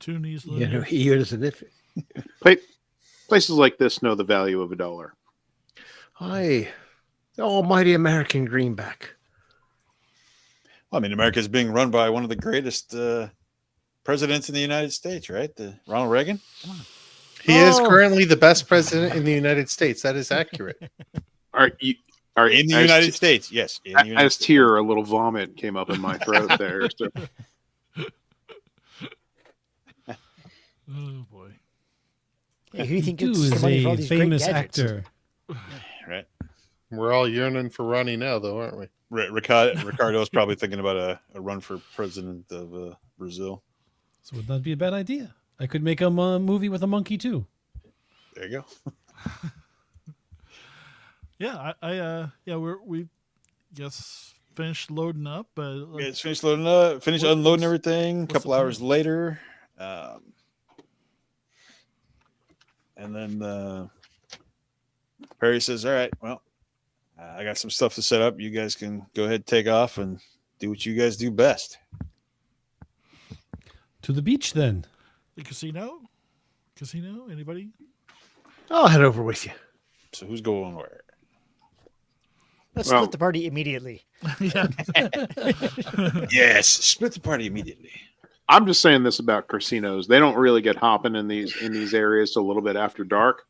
Speaker 4: Toonies,
Speaker 1: You know,
Speaker 4: loonies.
Speaker 1: he is an if.
Speaker 6: Places like this know the value of $1.
Speaker 1: Hi, the almighty American greenback.
Speaker 3: Well, I mean, America is being run by one of the greatest presidents in the United States, right? Ronald Reagan. Come on.
Speaker 8: He is
Speaker 1: Oh.
Speaker 8: currently the best president in the United States. That is accurate.
Speaker 6: Are
Speaker 3: In the United States, yes. In the United
Speaker 6: As
Speaker 3: States.
Speaker 6: tear, a little vomit came up in my throat there. So.
Speaker 4: Oh boy.
Speaker 5: Hey, who do you think
Speaker 2: Dude
Speaker 5: gets the
Speaker 2: is
Speaker 5: money for all
Speaker 2: a
Speaker 5: these
Speaker 2: famous
Speaker 5: great gadgets?
Speaker 2: actor.
Speaker 3: Right.
Speaker 8: We're all yearning for Ronnie now, though, aren't we?
Speaker 3: Ricardo is probably thinking about a run for president of Brazil.
Speaker 2: So would that be a bad idea? I could make a movie with a monkey too.
Speaker 3: There you go.
Speaker 4: Yeah, we guess finished loading up.
Speaker 3: Yeah, it's finished loading up, unloading everything. A
Speaker 4: what's
Speaker 3: couple
Speaker 4: the
Speaker 3: hours
Speaker 4: plan?
Speaker 3: later. And then Perry says, all right, well, I got some stuff to set up. You guys can go ahead and take off and do what you guys do best.
Speaker 2: To the beach then.
Speaker 4: The casino? Anybody?
Speaker 1: I'll head over with you.
Speaker 3: So who's going where?
Speaker 5: Let's
Speaker 6: Well-
Speaker 5: split the party immediately.
Speaker 4: Yeah.
Speaker 3: Yes, split the party immediately.
Speaker 6: I'm just saying this about casinos. They don't really get hopping in these areas till a little bit after dark.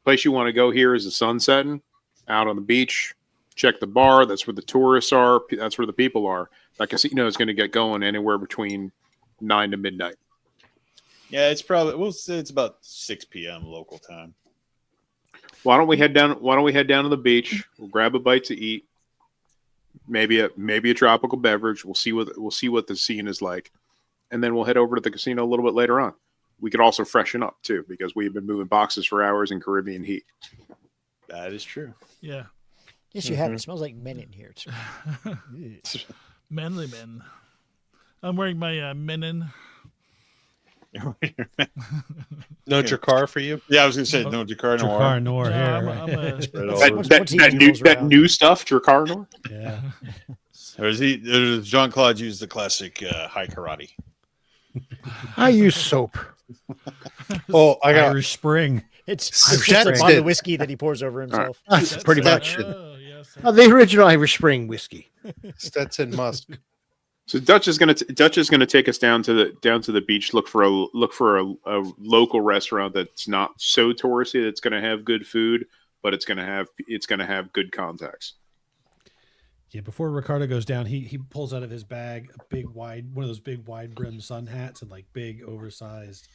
Speaker 6: Place you want to go here is the sun setting, out on the beach. Check the bar. That's where the tourists are. That's where the people are. That casino is going to get going anywhere between 9 to midnight.
Speaker 3: Yeah, it's probably we'll say it's about 6 p.m. local time.
Speaker 6: Why don't we head down to the beach? We'll grab a bite to eat. Maybe a tropical beverage. We'll see what the scene is like, and then we'll head over to the casino a little bit later on. We could also freshen up too because we've been moving boxes for hours in Caribbean heat.
Speaker 3: That is true.
Speaker 4: Yeah.
Speaker 5: Yes, you have. It smells like men in here. It's-
Speaker 4: Manly men. I'm wearing my Menin.
Speaker 8: No Jakar for you?
Speaker 3: Yeah, I was going to say no Jakar Noir.
Speaker 2: Drakkar Noir
Speaker 4: No,
Speaker 2: hair.
Speaker 4: I'm a
Speaker 3: Spread all
Speaker 6: That,
Speaker 3: over.
Speaker 5: Once-
Speaker 6: that,
Speaker 5: once he
Speaker 6: that new
Speaker 5: rolls
Speaker 6: that
Speaker 5: around.
Speaker 6: new stuff, Dracarno.
Speaker 2: Yeah.
Speaker 3: Or is Jean Claude used the classic high karate?
Speaker 1: I use soap.
Speaker 8: Oh, I got
Speaker 2: Irish Spring.
Speaker 5: It's
Speaker 8: Stetson.
Speaker 5: just a bottle of whiskey that he pours over himself.
Speaker 1: That's pretty much
Speaker 4: Oh, yes.
Speaker 1: the original Irish Spring whiskey.
Speaker 8: Stetson Musk.
Speaker 6: So Dutch is gonna take us down to the beach. Look for a local restaurant that's not so touristy. That's gonna have good food, but it's gonna have good contacts.
Speaker 2: Yeah, before Ricardo goes down, he pulls out of his bag one of those big wide brim sun hats and like big oversized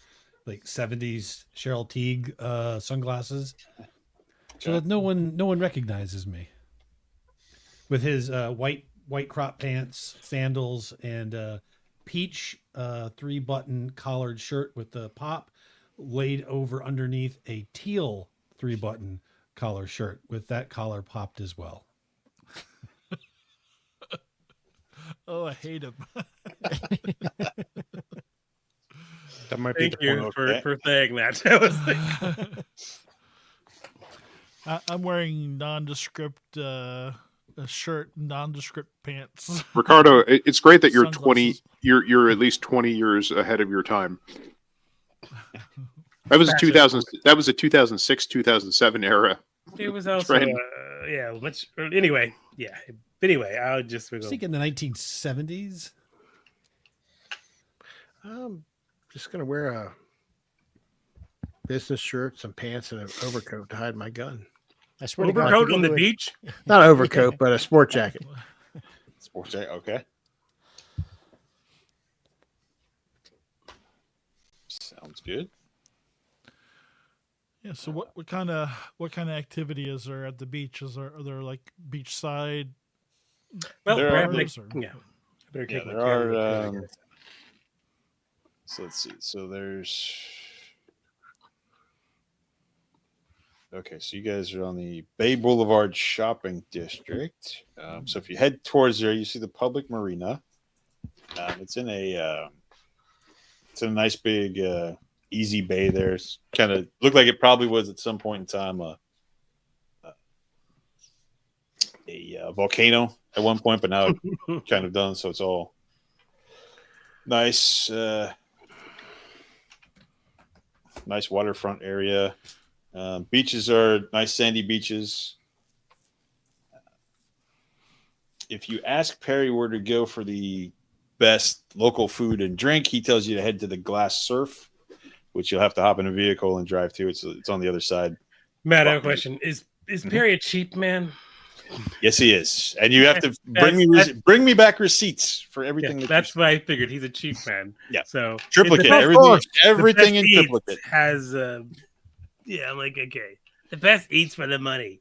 Speaker 2: like 70s Cheryl Teague sunglasses. So that no one recognizes me. With his white crop pants, sandals, and peach 3-button collared shirt with the pop laid over underneath a teal 3-button collar shirt with that collar popped as well.
Speaker 4: Oh, I hate him.
Speaker 8: That might be
Speaker 7: Thank
Speaker 8: the
Speaker 7: you
Speaker 8: point.
Speaker 7: for saying that. That was like,
Speaker 4: I'm wearing nondescript shirt, nondescript pants.
Speaker 6: Ricardo, it's great that you're 20.
Speaker 4: Sunglasses.
Speaker 6: You're at least 20 years ahead of your time. That was a 2000. That was a 2006, 2007 era.
Speaker 7: it was also
Speaker 6: right.
Speaker 7: much anyway. Yeah. Anyway, I'll just
Speaker 2: I was thinking the 1970s.
Speaker 1: I'm just gonna wear a business shirt, some pants, and an overcoat to hide my gun.
Speaker 5: I swear to God. if
Speaker 7: overcoat
Speaker 5: you
Speaker 7: on
Speaker 5: go
Speaker 7: the
Speaker 5: to a-
Speaker 7: beach.
Speaker 1: Not an overcoat, but a sport jacket.
Speaker 3: Sports jacket. Okay. Sounds good.
Speaker 4: Yeah. So what kind of activity is there at the beach? Are there like beachside?
Speaker 7: Well,
Speaker 3: There
Speaker 7: grab
Speaker 3: are-
Speaker 7: my-
Speaker 4: Or-
Speaker 7: yeah. I better
Speaker 3: Yeah,
Speaker 7: take my
Speaker 3: there
Speaker 7: camera
Speaker 3: are.
Speaker 7: with me, I guess.
Speaker 3: So let's see. So there's. Okay, so you guys are on the Bay Boulevard shopping district. So if you head towards there, you see the public marina. It's in a nice big easy bay there. It's kind of looked like it probably was at some point in time a volcano at one point, but now it's kind of done. So it's all nice nice waterfront area. Beaches are nice sandy beaches. If you ask Perry where to go for the best local food and drink, he tells you to head to the Glass Surf, which you'll have to hop in a vehicle and drive to. It's on the other side.
Speaker 7: Matt, I have a question. Is Perry a cheap man?
Speaker 3: Yes, he is, and you have to bring me back receipts for everything.
Speaker 7: Yeah, that's what I figured. He's a cheap man.
Speaker 3: Yeah,
Speaker 7: so
Speaker 3: triplicate everything in triplicate
Speaker 7: has. Yeah, I'm like, okay, the best eats for the money.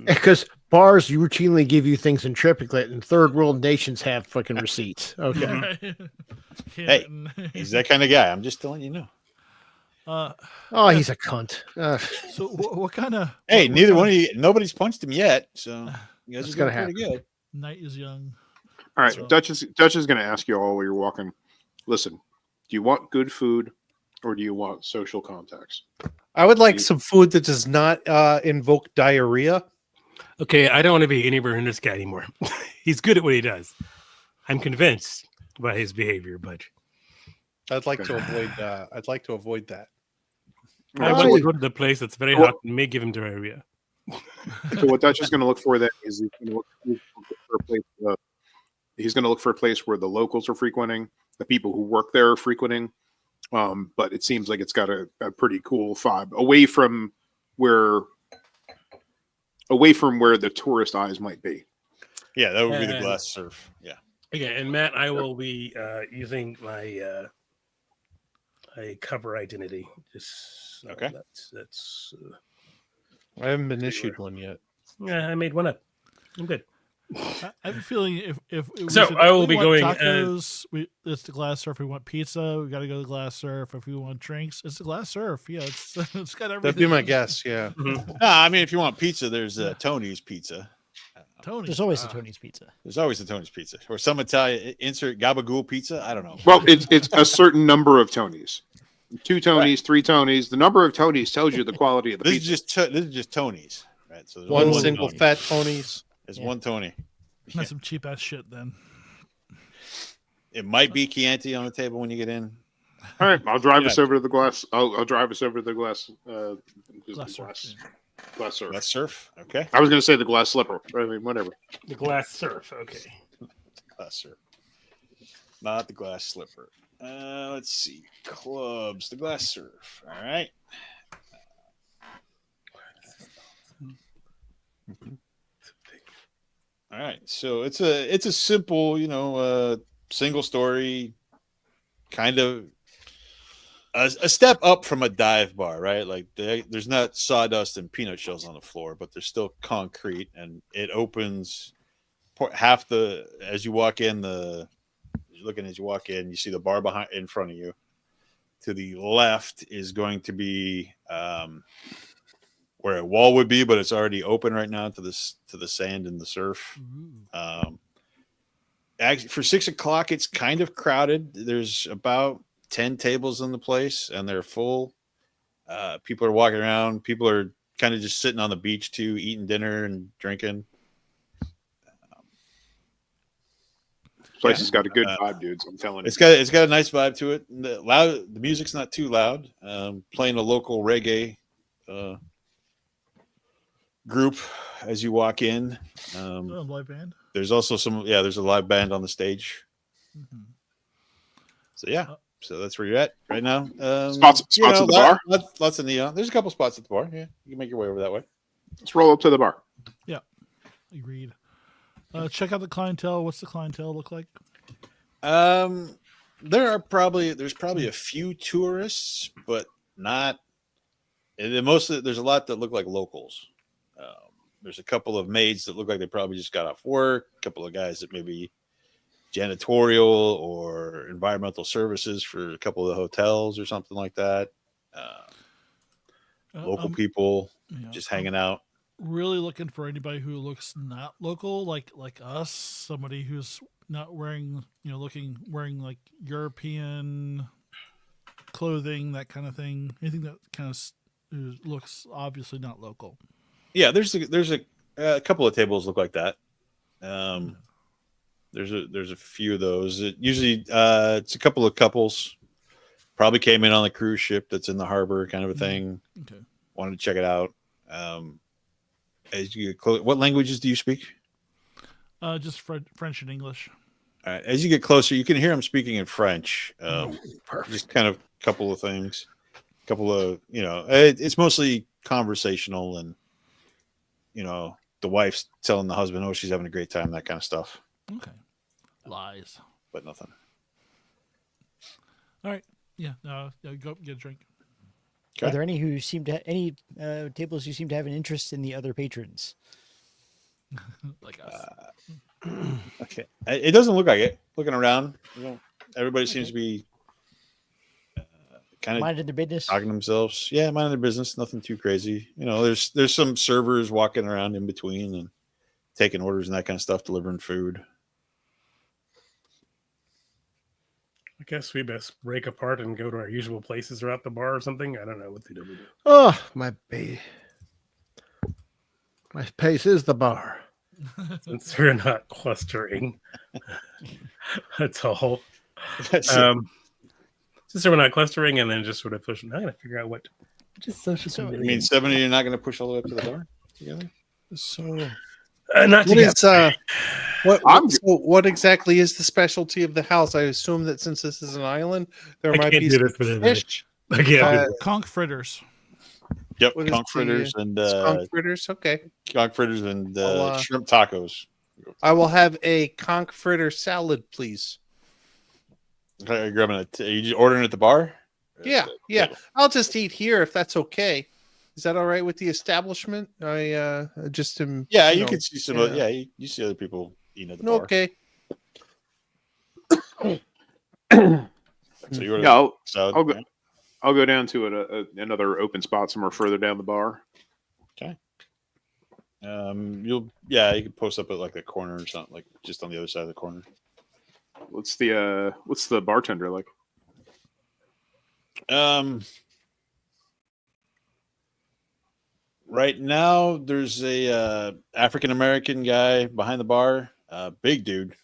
Speaker 1: Because bars routinely give you things in triplicate, and third world nations have fucking receipts. Okay.
Speaker 3: Hey, he's that kind of guy. I'm just telling you now.
Speaker 1: Oh, he's a cunt.
Speaker 4: So what kind of?
Speaker 3: Hey, neither one of you. Nobody's punched him yet, so you guys are
Speaker 1: gonna
Speaker 3: pretty good.
Speaker 4: Night is young.
Speaker 6: All right,
Speaker 4: So-
Speaker 6: Dutch is going to ask you all while you're walking. Listen, do you want good food or do you want social contacts?
Speaker 8: I would like some food that does not invoke diarrhea.
Speaker 7: Okay, I don't want to be anywhere in this guy anymore. He's good at what he does. I'm convinced by his behavior, but
Speaker 8: I'd like to avoid. I'd like to avoid that.
Speaker 7: I want to go to the place that's very hot and may give him diarrhea.
Speaker 6: So what Dutch is going to look for then is he's going to look for a place. He's going to look for a place where the locals are frequenting, the people who work there are frequenting. But it seems like it's got a pretty cool vibe away from where the tourist eyes might be.
Speaker 3: Yeah, that would be the Glass Surf. Yeah.
Speaker 7: Okay, and Matt, I will be using my cover identity. Just
Speaker 3: okay.
Speaker 7: That's.
Speaker 8: I haven't been issued one yet.
Speaker 7: Yeah, I made one up. I'm good.
Speaker 4: I have a feeling if
Speaker 7: So I will be going.
Speaker 4: tacos, it's the Glass Surf. If we want pizza, we got to go to the Glass Surf. If we want drinks, it's the Glass Surf. Yeah, it's got everything.
Speaker 8: That'd be my guess. Yeah.
Speaker 3: I mean, if you want pizza, there's Tony's Pizza.
Speaker 4: Tony.
Speaker 5: There's always a Tony's Pizza.
Speaker 3: There's always a Tony's Pizza, or some Italian insert gabagool pizza. I don't know.
Speaker 6: Well, it's a certain number of Tonys. 2 Tonys, 3 Tonys. The number of Tonys tells you the quality of the pizza.
Speaker 3: This is just Tony's, right? So there's
Speaker 8: One
Speaker 3: only
Speaker 8: single
Speaker 3: Tony.
Speaker 8: fat Tony's.
Speaker 3: There's one Tony.
Speaker 4: That's some cheap ass shit. Then
Speaker 3: It might be Chianti on the table when you get in.
Speaker 6: All right, I'll drive us over to the glass. I'll drive us over to the glass.
Speaker 4: Glass Surf.
Speaker 6: Glass Surf.
Speaker 3: Glass Surf. Okay.
Speaker 6: I was going to say the Glass Slipper. I mean, whatever.
Speaker 7: The Glass Surf. Okay.
Speaker 3: Glass Surf. Not the Glass Slipper. Let's see. Clubs. The Glass Surf. All right. All right. So it's a simple, single story, kind of a step up from a dive bar, right? Like there's not sawdust and peanut shells on the floor, but there's still concrete, and it opens half as you walk in. As you walk in, you see the bar in front of you. To the left is going to be where a wall would be, but it's already open right now to the sand and the surf. Actually, for 6 o'clock, it's kind of crowded. There's about 10 tables in the place, and they're full. People are walking around. People are kind of just sitting on the beach too, eating dinner and drinking.
Speaker 6: Place has got a good vibe, dudes. I'm telling you.
Speaker 3: It's got a nice vibe to it. The music's not too loud. Playing a local reggae group as you walk in.
Speaker 4: Live band.
Speaker 3: There's also there's a live band on the stage.
Speaker 4: Mm-hmm.
Speaker 3: So so that's where you're at right now.
Speaker 6: Spots at the bar.
Speaker 3: Lots of neon. There's a couple spots at the bar. Yeah, you can make your way over that way.
Speaker 6: Let's roll up to the bar.
Speaker 4: Yeah, agreed. Check out the clientele. What's the clientele look like?
Speaker 3: There's probably a few tourists, but not. And there's a lot that look like locals. There's a couple of maids that look like they probably just got off work. A couple of guys that maybe janitorial or environmental services for a couple of the hotels or something like that. Local people just hanging out.
Speaker 4: Really looking for anybody who looks not local, like us, somebody who's not wearing, wearing like European clothing, that kind of thing. Anything that kind of looks obviously not local.
Speaker 3: Yeah, there's a couple of tables look like that. There's a few of those. Usually it's a couple of couples Probably came in on the cruise ship that's in the harbor, kind of a thing.
Speaker 4: Okay.
Speaker 3: Wanted to check it out. As you get close, what languages do you speak?
Speaker 4: Just French and English.
Speaker 3: All right. As you get closer, you can hear him speaking in French.
Speaker 1: Perfect.
Speaker 3: Just kind of a couple of things, couple of it's mostly conversational, and the wife's telling the husband, "Oh, she's having a great time," that kind of stuff.
Speaker 4: Okay. Lies.
Speaker 3: But nothing.
Speaker 4: All right. Yeah. Go up and get a drink.
Speaker 5: Are there any who seem to any tables who seem to have an interest in the other patrons?
Speaker 4: Like us.
Speaker 3: Okay. It doesn't look like it. Looking around, everybody seems to be kind of
Speaker 5: Minded their business.
Speaker 3: talking to themselves. Yeah, minding their business. Nothing too crazy. There's some servers walking around in between and taking orders and that kind of stuff, delivering food.
Speaker 7: I guess we best break apart and go to our usual places or at the bar or something. I don't know what they do.
Speaker 1: Oh, my baby. My pace is the bar.
Speaker 7: Since we're not clustering, that's all.
Speaker 3: That's
Speaker 7: Since we're not clustering, and then just sort of pushing. I gotta figure out what. Just social.
Speaker 5: So-
Speaker 3: I mean, 70, you're not going to push all the way up to the bar together?
Speaker 8: So
Speaker 7: Not
Speaker 8: what
Speaker 7: together.
Speaker 8: is what exactly is the specialty of the house? I assume that since this is an island, there
Speaker 7: I
Speaker 8: might
Speaker 7: can't
Speaker 8: be
Speaker 7: do
Speaker 8: some
Speaker 7: this for the
Speaker 8: fish.
Speaker 7: I can't do
Speaker 8: Uh,
Speaker 7: this.
Speaker 4: Conch fritters.
Speaker 3: Yep,
Speaker 8: What is
Speaker 3: conch
Speaker 8: the,
Speaker 3: fritters and
Speaker 8: skunk fritters. Okay,
Speaker 3: conch fritters and
Speaker 8: I'll,
Speaker 3: shrimp tacos.
Speaker 8: I will have a conch fritter salad, please.
Speaker 3: Okay, are you grabbing it? Are you just ordering at the bar? Or
Speaker 8: Yeah,
Speaker 3: at the
Speaker 8: yeah.
Speaker 3: table?
Speaker 8: I'll just eat here if that's okay. Is that all right with the establishment? I just am.
Speaker 3: Yeah, you
Speaker 8: know,
Speaker 3: can see some.
Speaker 8: yeah.
Speaker 3: You see other people eating at the bar.
Speaker 8: Okay.
Speaker 3: So you order
Speaker 6: Yeah,
Speaker 3: salad.
Speaker 6: I'll go. I'll go down to another open spot somewhere further down the bar.
Speaker 3: You can post up at like a corner or something, like just on the other side of the corner.
Speaker 6: What's the bartender like?
Speaker 3: Right now there's a African American guy behind the bar. Big dude,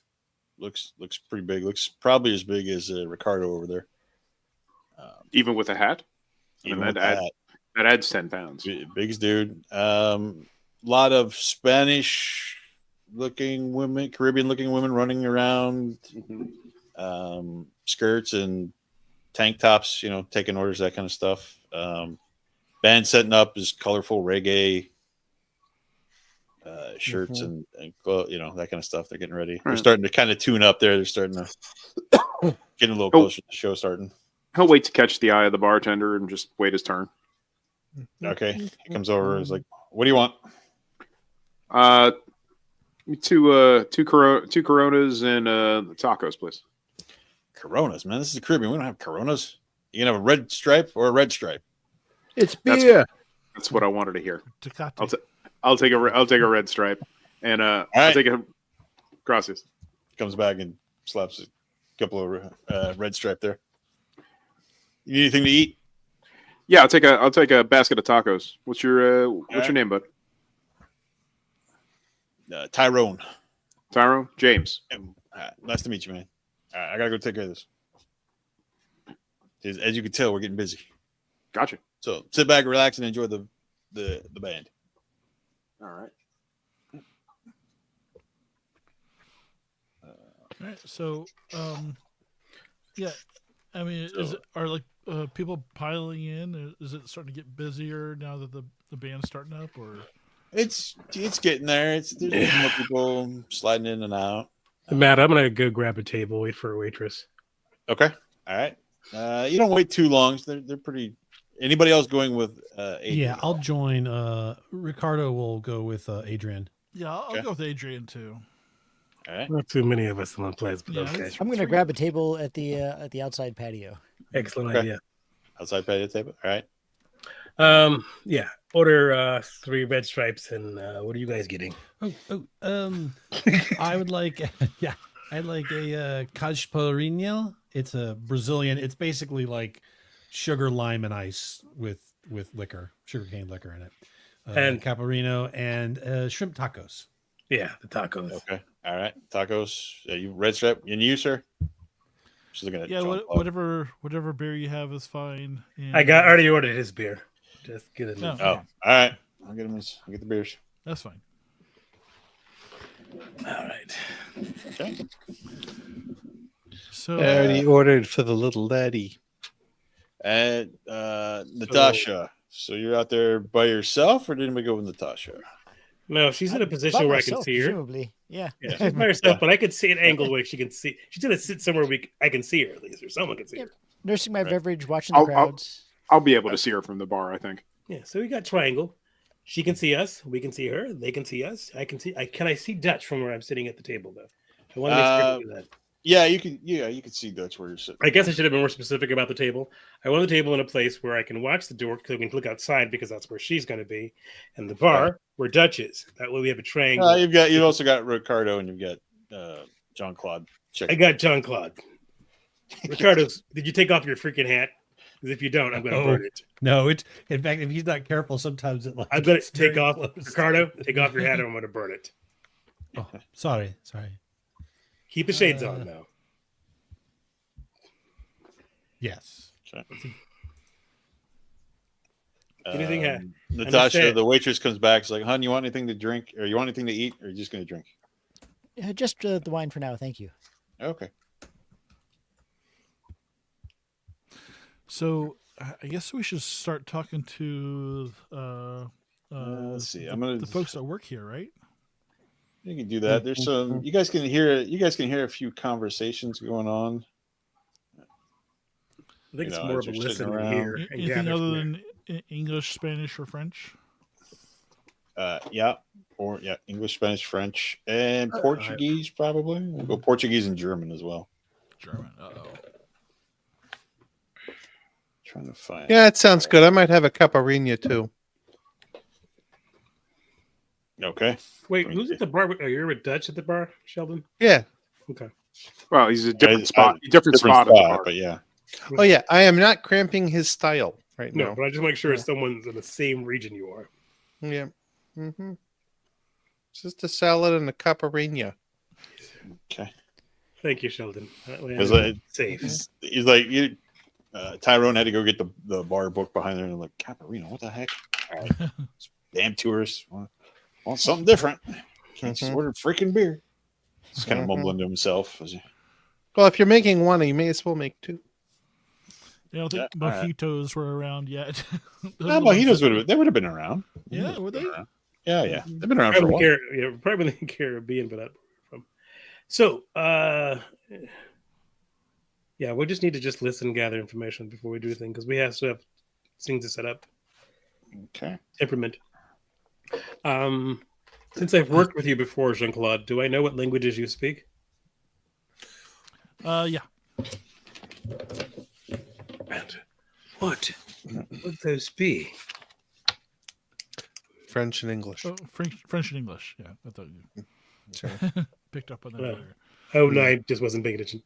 Speaker 3: looks pretty big. Looks probably as big as Ricardo over there.
Speaker 6: Even with a hat?
Speaker 3: Even
Speaker 6: that
Speaker 3: with that,
Speaker 6: that adds 10 pounds.
Speaker 3: biggest dude. Lot of Spanish looking women, Caribbean looking women running around, skirts and tank tops, taking orders, that kind of stuff. Band setting up is colorful reggae shirts and that kind of stuff. They're getting ready. They're
Speaker 6: Right.
Speaker 3: starting to kind of tune up there. They're starting to getting a little closer to the show starting.
Speaker 6: He'll wait to catch the eye of the bartender and just wait his turn.
Speaker 3: Okay, he comes over. He's like, "What do you want?"
Speaker 6: Two Coronas and tacos, please.
Speaker 3: Coronas, man. This is the Caribbean. We don't have Coronas. You can have a red stripe or a red stripe.
Speaker 1: It's
Speaker 6: That's-
Speaker 1: beer.
Speaker 6: That's what I wanted to hear.
Speaker 4: Tecate.
Speaker 6: I'll take a red stripe, and I'll
Speaker 3: right.
Speaker 6: take a gracias.
Speaker 3: Comes back and slaps a couple of red stripe there. You need anything to eat?
Speaker 6: Yeah, I'll take a basket of tacos. What's your
Speaker 3: right.
Speaker 6: name, bud?
Speaker 3: Tyrone.
Speaker 6: Tyro? James.
Speaker 3: Nice to meet you, man. I gotta go take care of this. As you can tell, we're getting busy.
Speaker 6: Gotcha.
Speaker 3: So sit back, relax, and enjoy the band.
Speaker 6: All right.
Speaker 4: All right. So, yeah. I mean, are like people piling in? Is it starting to get busier now that the band's starting up, or?
Speaker 3: It's getting there. There's more people sliding in and out.
Speaker 7: Matt, I'm gonna go grab a table, wait for a waitress.
Speaker 3: Okay. All right. You don't wait too long. They're pretty. Anybody else going with Adrian?
Speaker 2: Yeah, I'll join. Ricardo will go with Adrian.
Speaker 4: Yeah, I'll
Speaker 3: Okay.
Speaker 4: go with Adrian too.
Speaker 3: All right.
Speaker 7: Not too many of us in one place, but
Speaker 4: Yeah,
Speaker 7: okay.
Speaker 4: it's-
Speaker 5: I'm going to grab a table at the outside patio.
Speaker 7: Excellent
Speaker 3: Okay.
Speaker 7: idea.
Speaker 3: Outside patio table. All right.
Speaker 7: Yeah. Order 3 red stripes, and what are you guys getting?
Speaker 2: I would like, I'd like a caipirinha. It's a Brazilian. It's basically like sugar, lime, and ice with liquor, sugarcane liquor in it.
Speaker 7: And-
Speaker 2: caparino and shrimp tacos.
Speaker 7: Yeah, the tacos.
Speaker 3: Okay. All right. Tacos. You red stripe. And you, sir? She's looking at
Speaker 4: Yeah,
Speaker 3: Jean-Claude.
Speaker 4: whatever beer you have is fine. And,
Speaker 7: I already ordered his beer. Just get it.
Speaker 4: No.
Speaker 3: Oh, all right. I'll get the beers.
Speaker 4: That's fine.
Speaker 7: All right.
Speaker 3: Okay.
Speaker 4: So
Speaker 8: I already ordered for the little laddie.
Speaker 3: And Natasha. So you're out there by yourself, or did anybody go with Natasha?
Speaker 7: No, she's in a
Speaker 5: By
Speaker 7: position where I can
Speaker 5: myself,
Speaker 7: see her.
Speaker 5: presumably. Yeah.
Speaker 7: Yeah, she's by herself,
Speaker 3: Yeah.
Speaker 7: but I could see an angle where she can see. She's gonna sit somewhere I can see her at least, or someone can see
Speaker 5: Yep.
Speaker 7: her.
Speaker 5: Nursing my
Speaker 3: Right.
Speaker 5: beverage, watching the
Speaker 6: I'll-
Speaker 5: crowds.
Speaker 6: I'll be able to see her from the bar, I think.
Speaker 7: Yeah, so we got triangle. She can see us. We can see her. They can see us. I can see. Can I see Dutch from where I'm sitting at the table though? I want to make sure I can do that.
Speaker 3: Yeah, you can. Yeah, you can see that's where you're sitting.
Speaker 7: I guess I should have been more specific about the table. I want the table in a place where I can watch the door because we can look outside because that's where she's going to be, and the bar where Dutch is. That way we have a triangle.
Speaker 3: You've also got Ricardo and you've got Jean-Claude.
Speaker 7: I got John Claude. Ricardo's. Did you take off your freaking hat? Because if you don't, I'm going to burn it.
Speaker 2: No, in fact, if he's not careful, sometimes it like
Speaker 7: I'm going
Speaker 2: gets
Speaker 7: to take
Speaker 2: very
Speaker 7: off
Speaker 2: close.
Speaker 7: Ricardo. Take off your hat, and I'm going to burn it.
Speaker 2: Oh, sorry.
Speaker 7: Keep the shades on now.
Speaker 2: Yes.
Speaker 7: Anything
Speaker 3: Natasha,
Speaker 7: understand.
Speaker 3: the waitress comes back. She's like, "Hon, you want anything to drink, or you want anything to eat, or are you just going to drink?"
Speaker 5: Just the wine for now, thank you.
Speaker 3: Okay.
Speaker 4: So I guess we should start talking to
Speaker 3: Let's see.
Speaker 4: the folks that work here, right?
Speaker 3: You can do that. There's some. You guys can hear. You guys can hear a few conversations going on.
Speaker 7: I think
Speaker 3: You
Speaker 7: it's
Speaker 3: know,
Speaker 7: more
Speaker 3: as
Speaker 7: of a
Speaker 3: you're sitting
Speaker 7: listen
Speaker 3: around.
Speaker 7: here. and
Speaker 4: Anything
Speaker 7: gather
Speaker 4: other
Speaker 7: from
Speaker 4: than English, Spanish, or French?
Speaker 3: Yeah, English, Spanish, French, and Portuguese probably. We'll go Portuguese and German as well.
Speaker 4: German. Uh-oh.
Speaker 3: Trying to find.
Speaker 8: Yeah, it sounds good. I might have a caipirinha too.
Speaker 3: Okay.
Speaker 7: Wait, who's at the bar? Oh, you're with Dutch at the bar, Sheldon?
Speaker 8: Yeah.
Speaker 7: Okay.
Speaker 6: Well, he's a different
Speaker 3: I-
Speaker 6: spot. Different spot at the bar.
Speaker 3: but yeah.
Speaker 8: Oh yeah, I am not cramping his style right
Speaker 7: No,
Speaker 8: now.
Speaker 7: but I just make sure it's someone's in the same region you are.
Speaker 8: Yeah. Mm-hmm. Just a salad and a caipirinha.
Speaker 3: Okay.
Speaker 7: Thank you, Sheldon. That way
Speaker 3: It's
Speaker 7: I'm
Speaker 3: like-
Speaker 7: safe.
Speaker 3: He's like, Tyrone had to go get the bar book behind there, and I'm like, Caparino, what the heck? All right. Damn tourists want something different. Can't just order freaking beer. Just kind of mumbling to himself.
Speaker 8: Well, if you're making one, you may as well make two.
Speaker 4: I don't think
Speaker 3: Yeah, all right.
Speaker 4: mojitos were around yet.
Speaker 3: No, mojitos would have been around.
Speaker 4: Yeah, were they?
Speaker 3: Yeah. They've been around for a
Speaker 7: Probably,
Speaker 3: while.
Speaker 7: probably in the Caribbean, but that's from. So, yeah, we just need to just listen, gather information before we do anything because we have to have things to set up.
Speaker 3: Okay.
Speaker 7: Temperament. Since I've worked with you before, Jean Claude, do I know what languages you speak?
Speaker 4: Yeah.
Speaker 7: And what would those be?
Speaker 8: French and English.
Speaker 4: Oh, French and English. Yeah, I thought you
Speaker 8: Sure.
Speaker 4: picked up on that
Speaker 7: Well,
Speaker 4: earlier.
Speaker 7: Oh no, I just wasn't paying attention.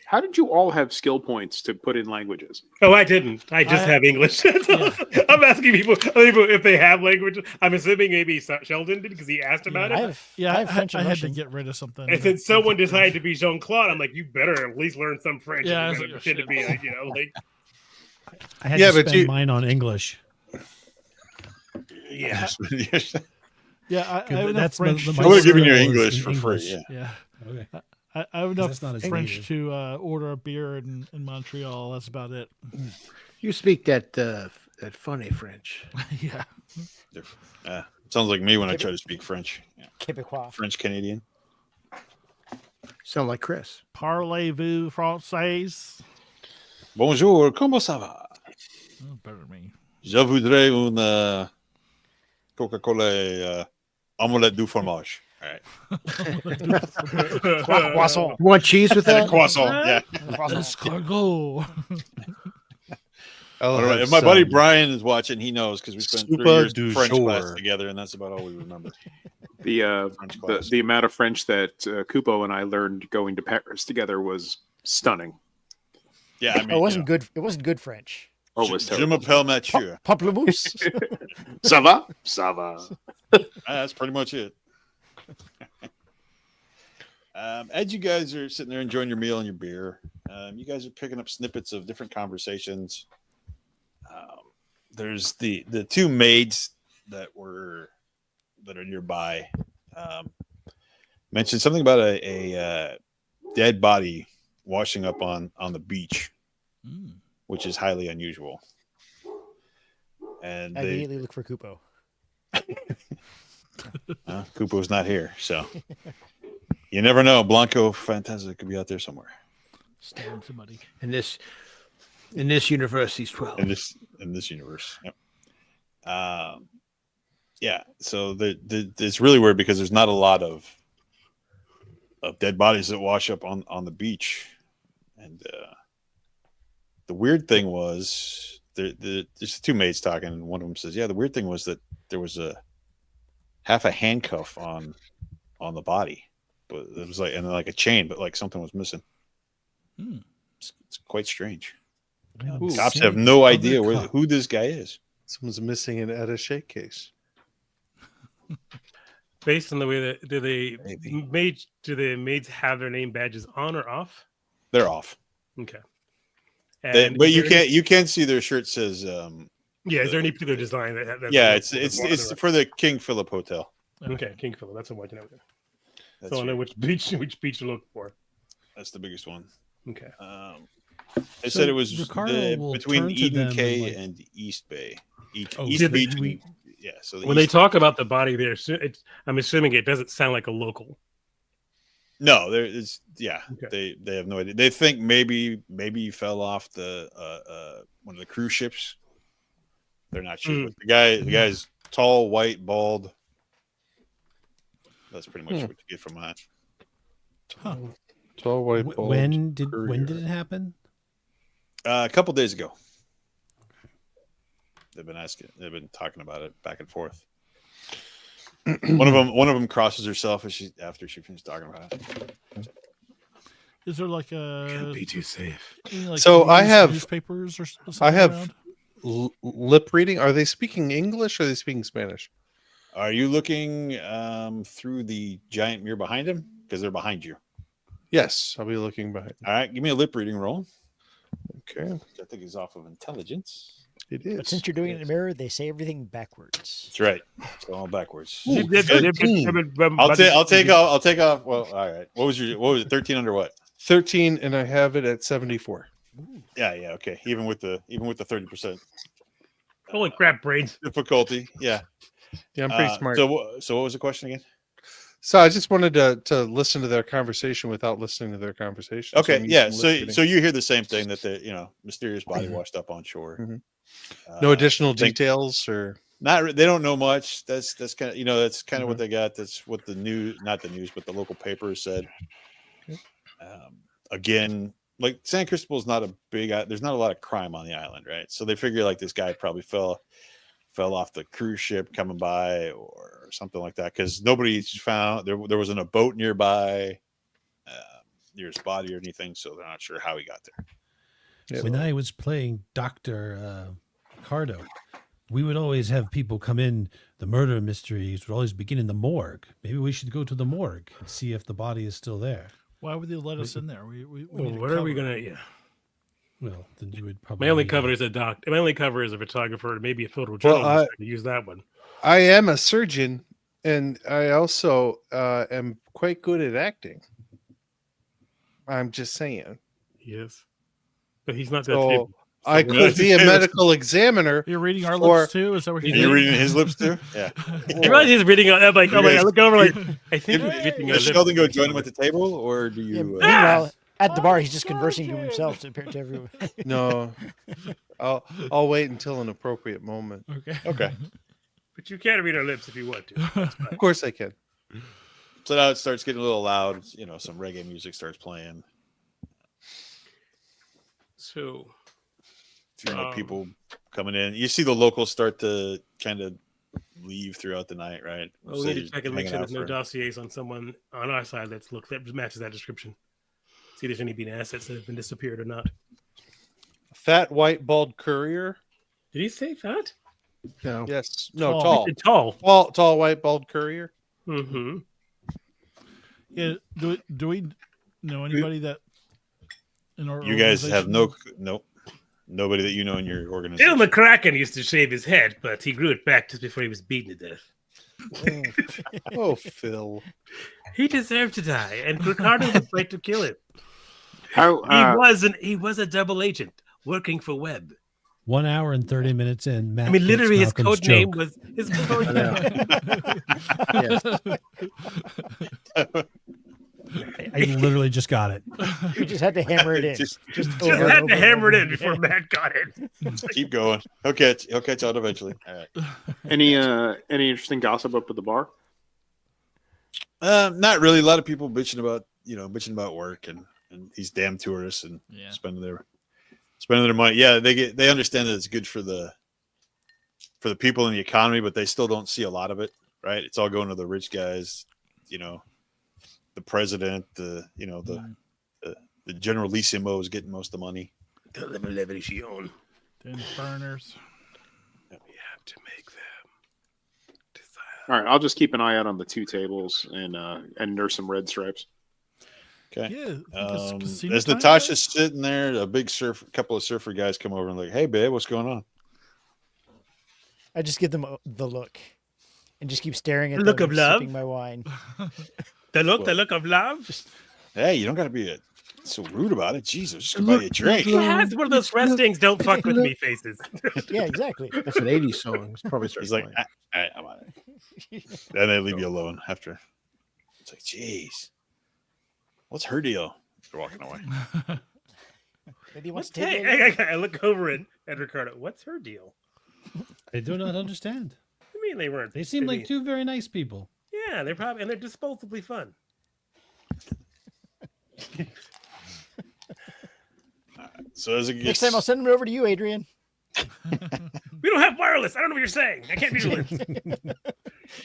Speaker 6: How did you all have skill points to put in languages?
Speaker 7: Oh, I didn't. I just have English. I'm asking people if they have languages. I'm assuming maybe Sheldon did because he asked about
Speaker 5: I
Speaker 7: it.
Speaker 5: have,
Speaker 4: Yeah,
Speaker 5: I have French
Speaker 4: I
Speaker 5: and
Speaker 4: had to
Speaker 5: Russian.
Speaker 4: get rid of something.
Speaker 7: And since someone decided to be Jean Claude, I'm like, you better at least learn some French.
Speaker 4: Yeah, I
Speaker 7: if
Speaker 4: was
Speaker 7: you're
Speaker 4: like,
Speaker 7: gonna
Speaker 4: oh,
Speaker 7: pretend to be, like,
Speaker 2: I had
Speaker 8: Yeah,
Speaker 2: to
Speaker 8: but
Speaker 2: spend
Speaker 8: you-
Speaker 2: mine on English.
Speaker 7: yeah.
Speaker 4: Yeah, I have enough
Speaker 2: That's
Speaker 4: French.
Speaker 2: my
Speaker 3: I would have given you
Speaker 2: skill is
Speaker 3: English
Speaker 2: in
Speaker 3: for free.
Speaker 2: English.
Speaker 3: Yeah.
Speaker 4: Yeah,
Speaker 2: Okay.
Speaker 4: I have enough
Speaker 2: That's not as
Speaker 4: French
Speaker 2: native.
Speaker 4: to order a beer in Montreal. That's about it.
Speaker 1: You speak that funny French.
Speaker 4: Yeah.
Speaker 3: Sounds like me when I try to speak French. Yeah.
Speaker 5: Québécois.
Speaker 3: French Canadian.
Speaker 1: Sound like Chris.
Speaker 4: Parlez-vous français?
Speaker 3: Bonjour, comment ça va?
Speaker 4: Oh, better than me.
Speaker 3: Je voudrais une Coca-Cola omelette du fromage. All right.
Speaker 5: Croissant.
Speaker 1: You want cheese with
Speaker 3: And a
Speaker 1: that?
Speaker 3: croissant. Yeah.
Speaker 4: Escargot.
Speaker 8: I'll
Speaker 3: All right.
Speaker 8: have
Speaker 3: If my buddy
Speaker 8: some
Speaker 3: Brian is watching, he knows because we spent 3
Speaker 8: Soupa
Speaker 3: years
Speaker 8: du
Speaker 3: in French class
Speaker 8: jour.
Speaker 3: together, and that's about all we remember.
Speaker 6: The
Speaker 3: French class.
Speaker 6: the amount of French that Kupo and I learned going to Paris together was stunning.
Speaker 3: Yeah, I mean,
Speaker 5: it wasn't good. It wasn't good French.
Speaker 6: Oh, it was
Speaker 3: Je
Speaker 6: terrible.
Speaker 3: m'appelle Mathieu.
Speaker 5: Pamplemousse.
Speaker 6: Ça va? Ça va.
Speaker 3: That's pretty much it. As you guys are sitting there enjoying your meal and your beer, you guys are picking up snippets of different conversations. There's the two maids that are nearby. Mentioned something about a dead body washing up on the beach, which is highly unusual. And
Speaker 5: I immediately look for Kupo.
Speaker 3: Kupo's not here, so you never know. Blanco Fantasma could be out there somewhere.
Speaker 4: Stab somebody.
Speaker 1: In this universe, he's 12.
Speaker 3: In this universe, yep. Yeah. So it's really weird because there's not a lot of dead bodies that wash up on the beach, and the weird thing was there's two maids talking, and one of them says, "Yeah, the weird thing was that there was half a handcuff on the body, but it was like, and then like a chain, but like something was missing. It's quite strange. Cops have no idea who this guy is.
Speaker 8: Someone's missing an attaché case.
Speaker 7: Based on the way that do the maids have their name badges on or off?
Speaker 3: They're off.
Speaker 7: Okay.
Speaker 3: But you can't see their shirt says.
Speaker 7: Yeah, is there any particular design that?
Speaker 3: Yeah, it's for the King Philip Hotel.
Speaker 7: Okay, King Philip. That's what I'm watching out.
Speaker 3: That's
Speaker 7: So I know which beach to look for.
Speaker 3: That's the biggest one.
Speaker 7: Okay.
Speaker 3: They said it was
Speaker 2: Ricardo will
Speaker 3: between
Speaker 2: turn to
Speaker 3: Eden
Speaker 2: them
Speaker 3: Cay
Speaker 2: and,
Speaker 3: and East Bay. East
Speaker 7: did
Speaker 3: Beach.
Speaker 7: we-
Speaker 3: Yeah. So
Speaker 7: When they talk about the body there, I'm assuming it doesn't sound like a local.
Speaker 3: no, there is. Yeah,
Speaker 7: Okay.
Speaker 3: they have no idea. They think maybe he fell off the one of the cruise ships. They're not sure. But the guy's tall, white, bald. That's pretty much what you get from that.
Speaker 8: Tall, white, bald.
Speaker 2: when did it happen?
Speaker 3: A couple days ago. They've been talking about it back and forth. one of them crosses herself after she finished talking about it.
Speaker 4: Is there like a
Speaker 9: Can't be too safe.
Speaker 8: So I have
Speaker 4: newspapers or something?
Speaker 8: I have
Speaker 4: around?
Speaker 8: lip reading. Are they speaking English or are they speaking Spanish?
Speaker 3: Are you looking through the giant mirror behind him? Because they're behind you.
Speaker 8: Yes, I'll be looking behind.
Speaker 3: All right, give me a lip reading roll.
Speaker 8: Okay,
Speaker 3: I think he's off of intelligence.
Speaker 8: it is.
Speaker 5: But since you're doing it in the mirror, they say everything backwards.
Speaker 3: That's right. It's all backwards.
Speaker 8: Ooh, 13.
Speaker 3: I'll take off. Well, all right. What was it? 13 under what?
Speaker 8: 13, and I have it at 74.
Speaker 3: Yeah. Okay. Even with the 30%
Speaker 7: Holy crap, brains!
Speaker 3: difficulty. Yeah.
Speaker 8: Yeah, I'm pretty smart.
Speaker 3: So what was the question again?
Speaker 8: So I just wanted to listen to their conversation without listening to their conversation.
Speaker 3: Okay.
Speaker 8: I'm
Speaker 3: Yeah.
Speaker 8: using
Speaker 3: So
Speaker 8: lip reading.
Speaker 3: you hear the same thing, that the mysterious body washed up on shore.
Speaker 8: Mhm. No additional
Speaker 3: think-
Speaker 8: details or
Speaker 3: They don't know much. That's kind of that's kind of what they got. That's what the not the news, but the local paper said. Again, like San Cristobal is not a big. There's not a lot of crime on the island, right? So they figure like this guy probably fell off the cruise ship coming by or something like that, because nobody's found. There wasn't a boat nearby near his body or anything, so they're not sure how he got there.
Speaker 8: Yeah.
Speaker 2: When I was playing Dr. Ricardo, we would always have people come in. The murder mysteries would always begin in the morgue. Maybe we should go to the morgue and see if the body is still there.
Speaker 4: Why would they let us in there? We
Speaker 7: Well,
Speaker 4: need a
Speaker 7: what are we
Speaker 4: cover.
Speaker 7: gonna? Yeah.
Speaker 2: Well, then you would probably.
Speaker 7: My only cover is a doc. My only cover is a photographer, maybe a
Speaker 8: Well,
Speaker 7: photojournalist. I could use that one.
Speaker 8: I am a surgeon, and I also am quite good at acting. I'm just saying.
Speaker 7: Yes, but he's not that
Speaker 8: So
Speaker 7: table.
Speaker 8: I could be a medical examiner.
Speaker 4: You're reading our
Speaker 8: for-
Speaker 4: lips too? Is that what
Speaker 3: Are
Speaker 4: you're
Speaker 3: you
Speaker 4: doing?
Speaker 3: reading his lips too? Yeah.
Speaker 7: I realize he's reading. I'm like, oh my! I look over like, I think he's reading.
Speaker 3: Does Sheldon go join him at the table, or do
Speaker 5: Yeah,
Speaker 3: you?
Speaker 5: meanwhile, at the bar, he's just conversing to himself to everyone.
Speaker 8: No, I'll wait until an appropriate moment.
Speaker 4: Okay.
Speaker 3: Okay.
Speaker 7: But you can read our lips if you want to.
Speaker 8: Of course, I can.
Speaker 3: So now it starts getting a little loud. Some reggae music starts playing.
Speaker 7: So,
Speaker 3: A few more people coming in. You see the locals start to kind of leave throughout the night, right?
Speaker 7: well, we
Speaker 3: So
Speaker 7: need
Speaker 3: you're
Speaker 7: to check and make
Speaker 3: hanging
Speaker 7: sure
Speaker 3: out
Speaker 7: there's no
Speaker 3: for-
Speaker 7: dossiers on someone on our side that matches that description. See if there's any assets that have been disappeared or not.
Speaker 8: Fat, white, bald courier.
Speaker 7: Did he say that?
Speaker 1: No.
Speaker 8: Yes. No,
Speaker 4: Tall.
Speaker 8: tall.
Speaker 7: Tall.
Speaker 8: Tall, white, bald courier.
Speaker 7: Mm-hmm.
Speaker 4: Yeah, do we know anybody that in our
Speaker 3: You guys have
Speaker 4: organization?
Speaker 3: nope, nobody that you know in your
Speaker 7: Bill
Speaker 3: organization.
Speaker 7: McCracken used to shave his head, but he grew it back just before he was beaten to death.
Speaker 8: Oh, Phil.
Speaker 7: He deserved to die, and Ricardo was right to kill him.
Speaker 6: How
Speaker 7: He was a double agent working for Webb.
Speaker 2: 1 hour and 30 minutes in. Matt
Speaker 7: I mean, literally, his
Speaker 2: Malcolm's
Speaker 7: code name
Speaker 2: joke.
Speaker 7: was his code name.
Speaker 2: I literally just got it.
Speaker 5: You just had to hammer it in.
Speaker 3: Just
Speaker 7: Just
Speaker 5: over and
Speaker 7: had
Speaker 5: over
Speaker 7: to
Speaker 5: and
Speaker 7: hammer it
Speaker 5: over
Speaker 7: in before
Speaker 5: again.
Speaker 7: Matt got it.
Speaker 3: keep going. He'll catch on eventually. All right.
Speaker 6: any interesting gossip up at the bar?
Speaker 3: Not really. A lot of people bitching about work and these damn tourists and
Speaker 4: Yeah.
Speaker 3: spending their money. Yeah, they understand that it's good for the people in the economy, but they still don't see a lot of it. Right? It's all going to the rich guys. The president, the generalissimo is getting most of the money.
Speaker 7: Then
Speaker 4: burners.
Speaker 7: we have to make them decide.
Speaker 6: All right, I'll just keep an eye out on the two tables and nurse some red stripes.
Speaker 3: Okay.
Speaker 4: Yeah. I think it's casino
Speaker 3: As
Speaker 4: time
Speaker 3: Natasha's sitting there, a couple of surfer guys come over and like, "Hey, babe, what's going on?"
Speaker 5: I just give them the look, and just keep staring at
Speaker 7: The look
Speaker 5: them,
Speaker 7: of love?
Speaker 5: sipping my wine.
Speaker 7: The look of love.
Speaker 3: Hey, you don't got to be so rude about it. Jesus, just buy you a drink.
Speaker 7: He has one of those restings "Don't fuck with me" faces.
Speaker 5: Yeah, exactly.
Speaker 1: That's an 80s song. It's probably starts
Speaker 3: He's like,
Speaker 1: playing.
Speaker 3: all right, I'm on it. Then they leave you alone after. It's like, jeez, what's her deal? They're walking away.
Speaker 5: Maybe he wants to
Speaker 7: Hey,
Speaker 5: take it.
Speaker 7: I look over at Ricardo. What's her deal?
Speaker 2: I do not understand.
Speaker 7: I mean, they weren't.
Speaker 2: They seem like two very nice people.
Speaker 7: Yeah, they're probably, and they're disposably fun.
Speaker 3: So as it gets,
Speaker 5: Next time I'll send them over to you, Adrian.
Speaker 7: We don't have wireless. I don't know what you're saying. I can't read your lips.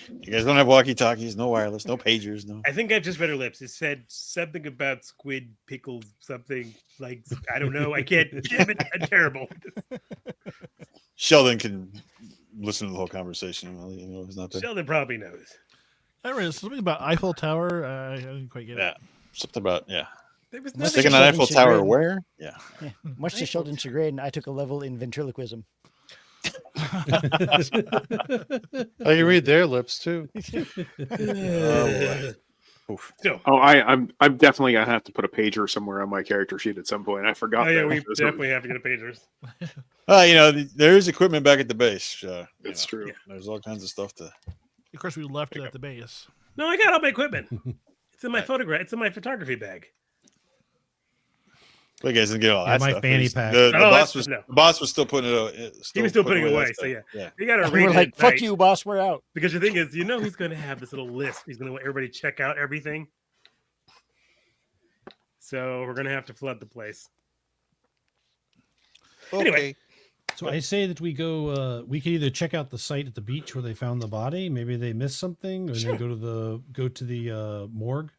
Speaker 3: you guys don't have walkie-talkies, no wireless, no pagers, no.
Speaker 7: I think I've just read her lips. It said something about squid pickles, something like, I don't know. I can't. Damn it, I'm terrible.
Speaker 3: Sheldon can listen to the whole conversation. Well, he's not there.
Speaker 7: Sheldon probably knows.
Speaker 4: I read something about Eiffel Tower. I didn't quite get it.
Speaker 3: Yeah, something about
Speaker 7: There was
Speaker 5: Must
Speaker 3: Sticking
Speaker 7: nothing.
Speaker 3: an
Speaker 5: Sheldon
Speaker 3: Eiffel
Speaker 5: should
Speaker 3: Tower
Speaker 5: grin.
Speaker 3: where? Yeah.
Speaker 5: Much to Sheldon's chagrin, I took a level in ventriloquism.
Speaker 8: I can read their lips too.
Speaker 3: Oof.
Speaker 7: So,
Speaker 6: Oh, I'm definitely gonna have to put a pager somewhere on my character sheet at some point. I forgot.
Speaker 7: oh yeah,
Speaker 6: that.
Speaker 7: we
Speaker 6: That's
Speaker 7: definitely have to get a pagers.
Speaker 3: There is equipment back at the base.
Speaker 6: It's true.
Speaker 3: There's all kinds of stuff to.
Speaker 4: Of course, we left it at the base.
Speaker 7: No, I got all my equipment. It's in my photograph. It's in my photography bag.
Speaker 3: But you guys didn't get all
Speaker 2: Yeah,
Speaker 3: that
Speaker 2: my
Speaker 3: stuff.
Speaker 2: fanny
Speaker 3: He's-
Speaker 2: pack.
Speaker 3: The
Speaker 7: Oh,
Speaker 3: boss
Speaker 7: that's- no.
Speaker 3: the boss was still putting it.
Speaker 7: He was still putting it
Speaker 3: that
Speaker 7: away.
Speaker 3: stuff.
Speaker 7: So yeah,
Speaker 3: yeah.
Speaker 7: you got to
Speaker 5: We
Speaker 7: read
Speaker 5: were
Speaker 7: it
Speaker 5: like,
Speaker 7: at
Speaker 5: fuck
Speaker 7: night.
Speaker 5: you, boss, we're out.
Speaker 7: Because the thing is, he's going to have this little list. He's going to want everybody to check out everything. So we're going to have to flood the place. Anyway.
Speaker 2: So I say that we go. We could either check out the site at the beach where they found the body. Maybe they missed something, or then go to the morgue,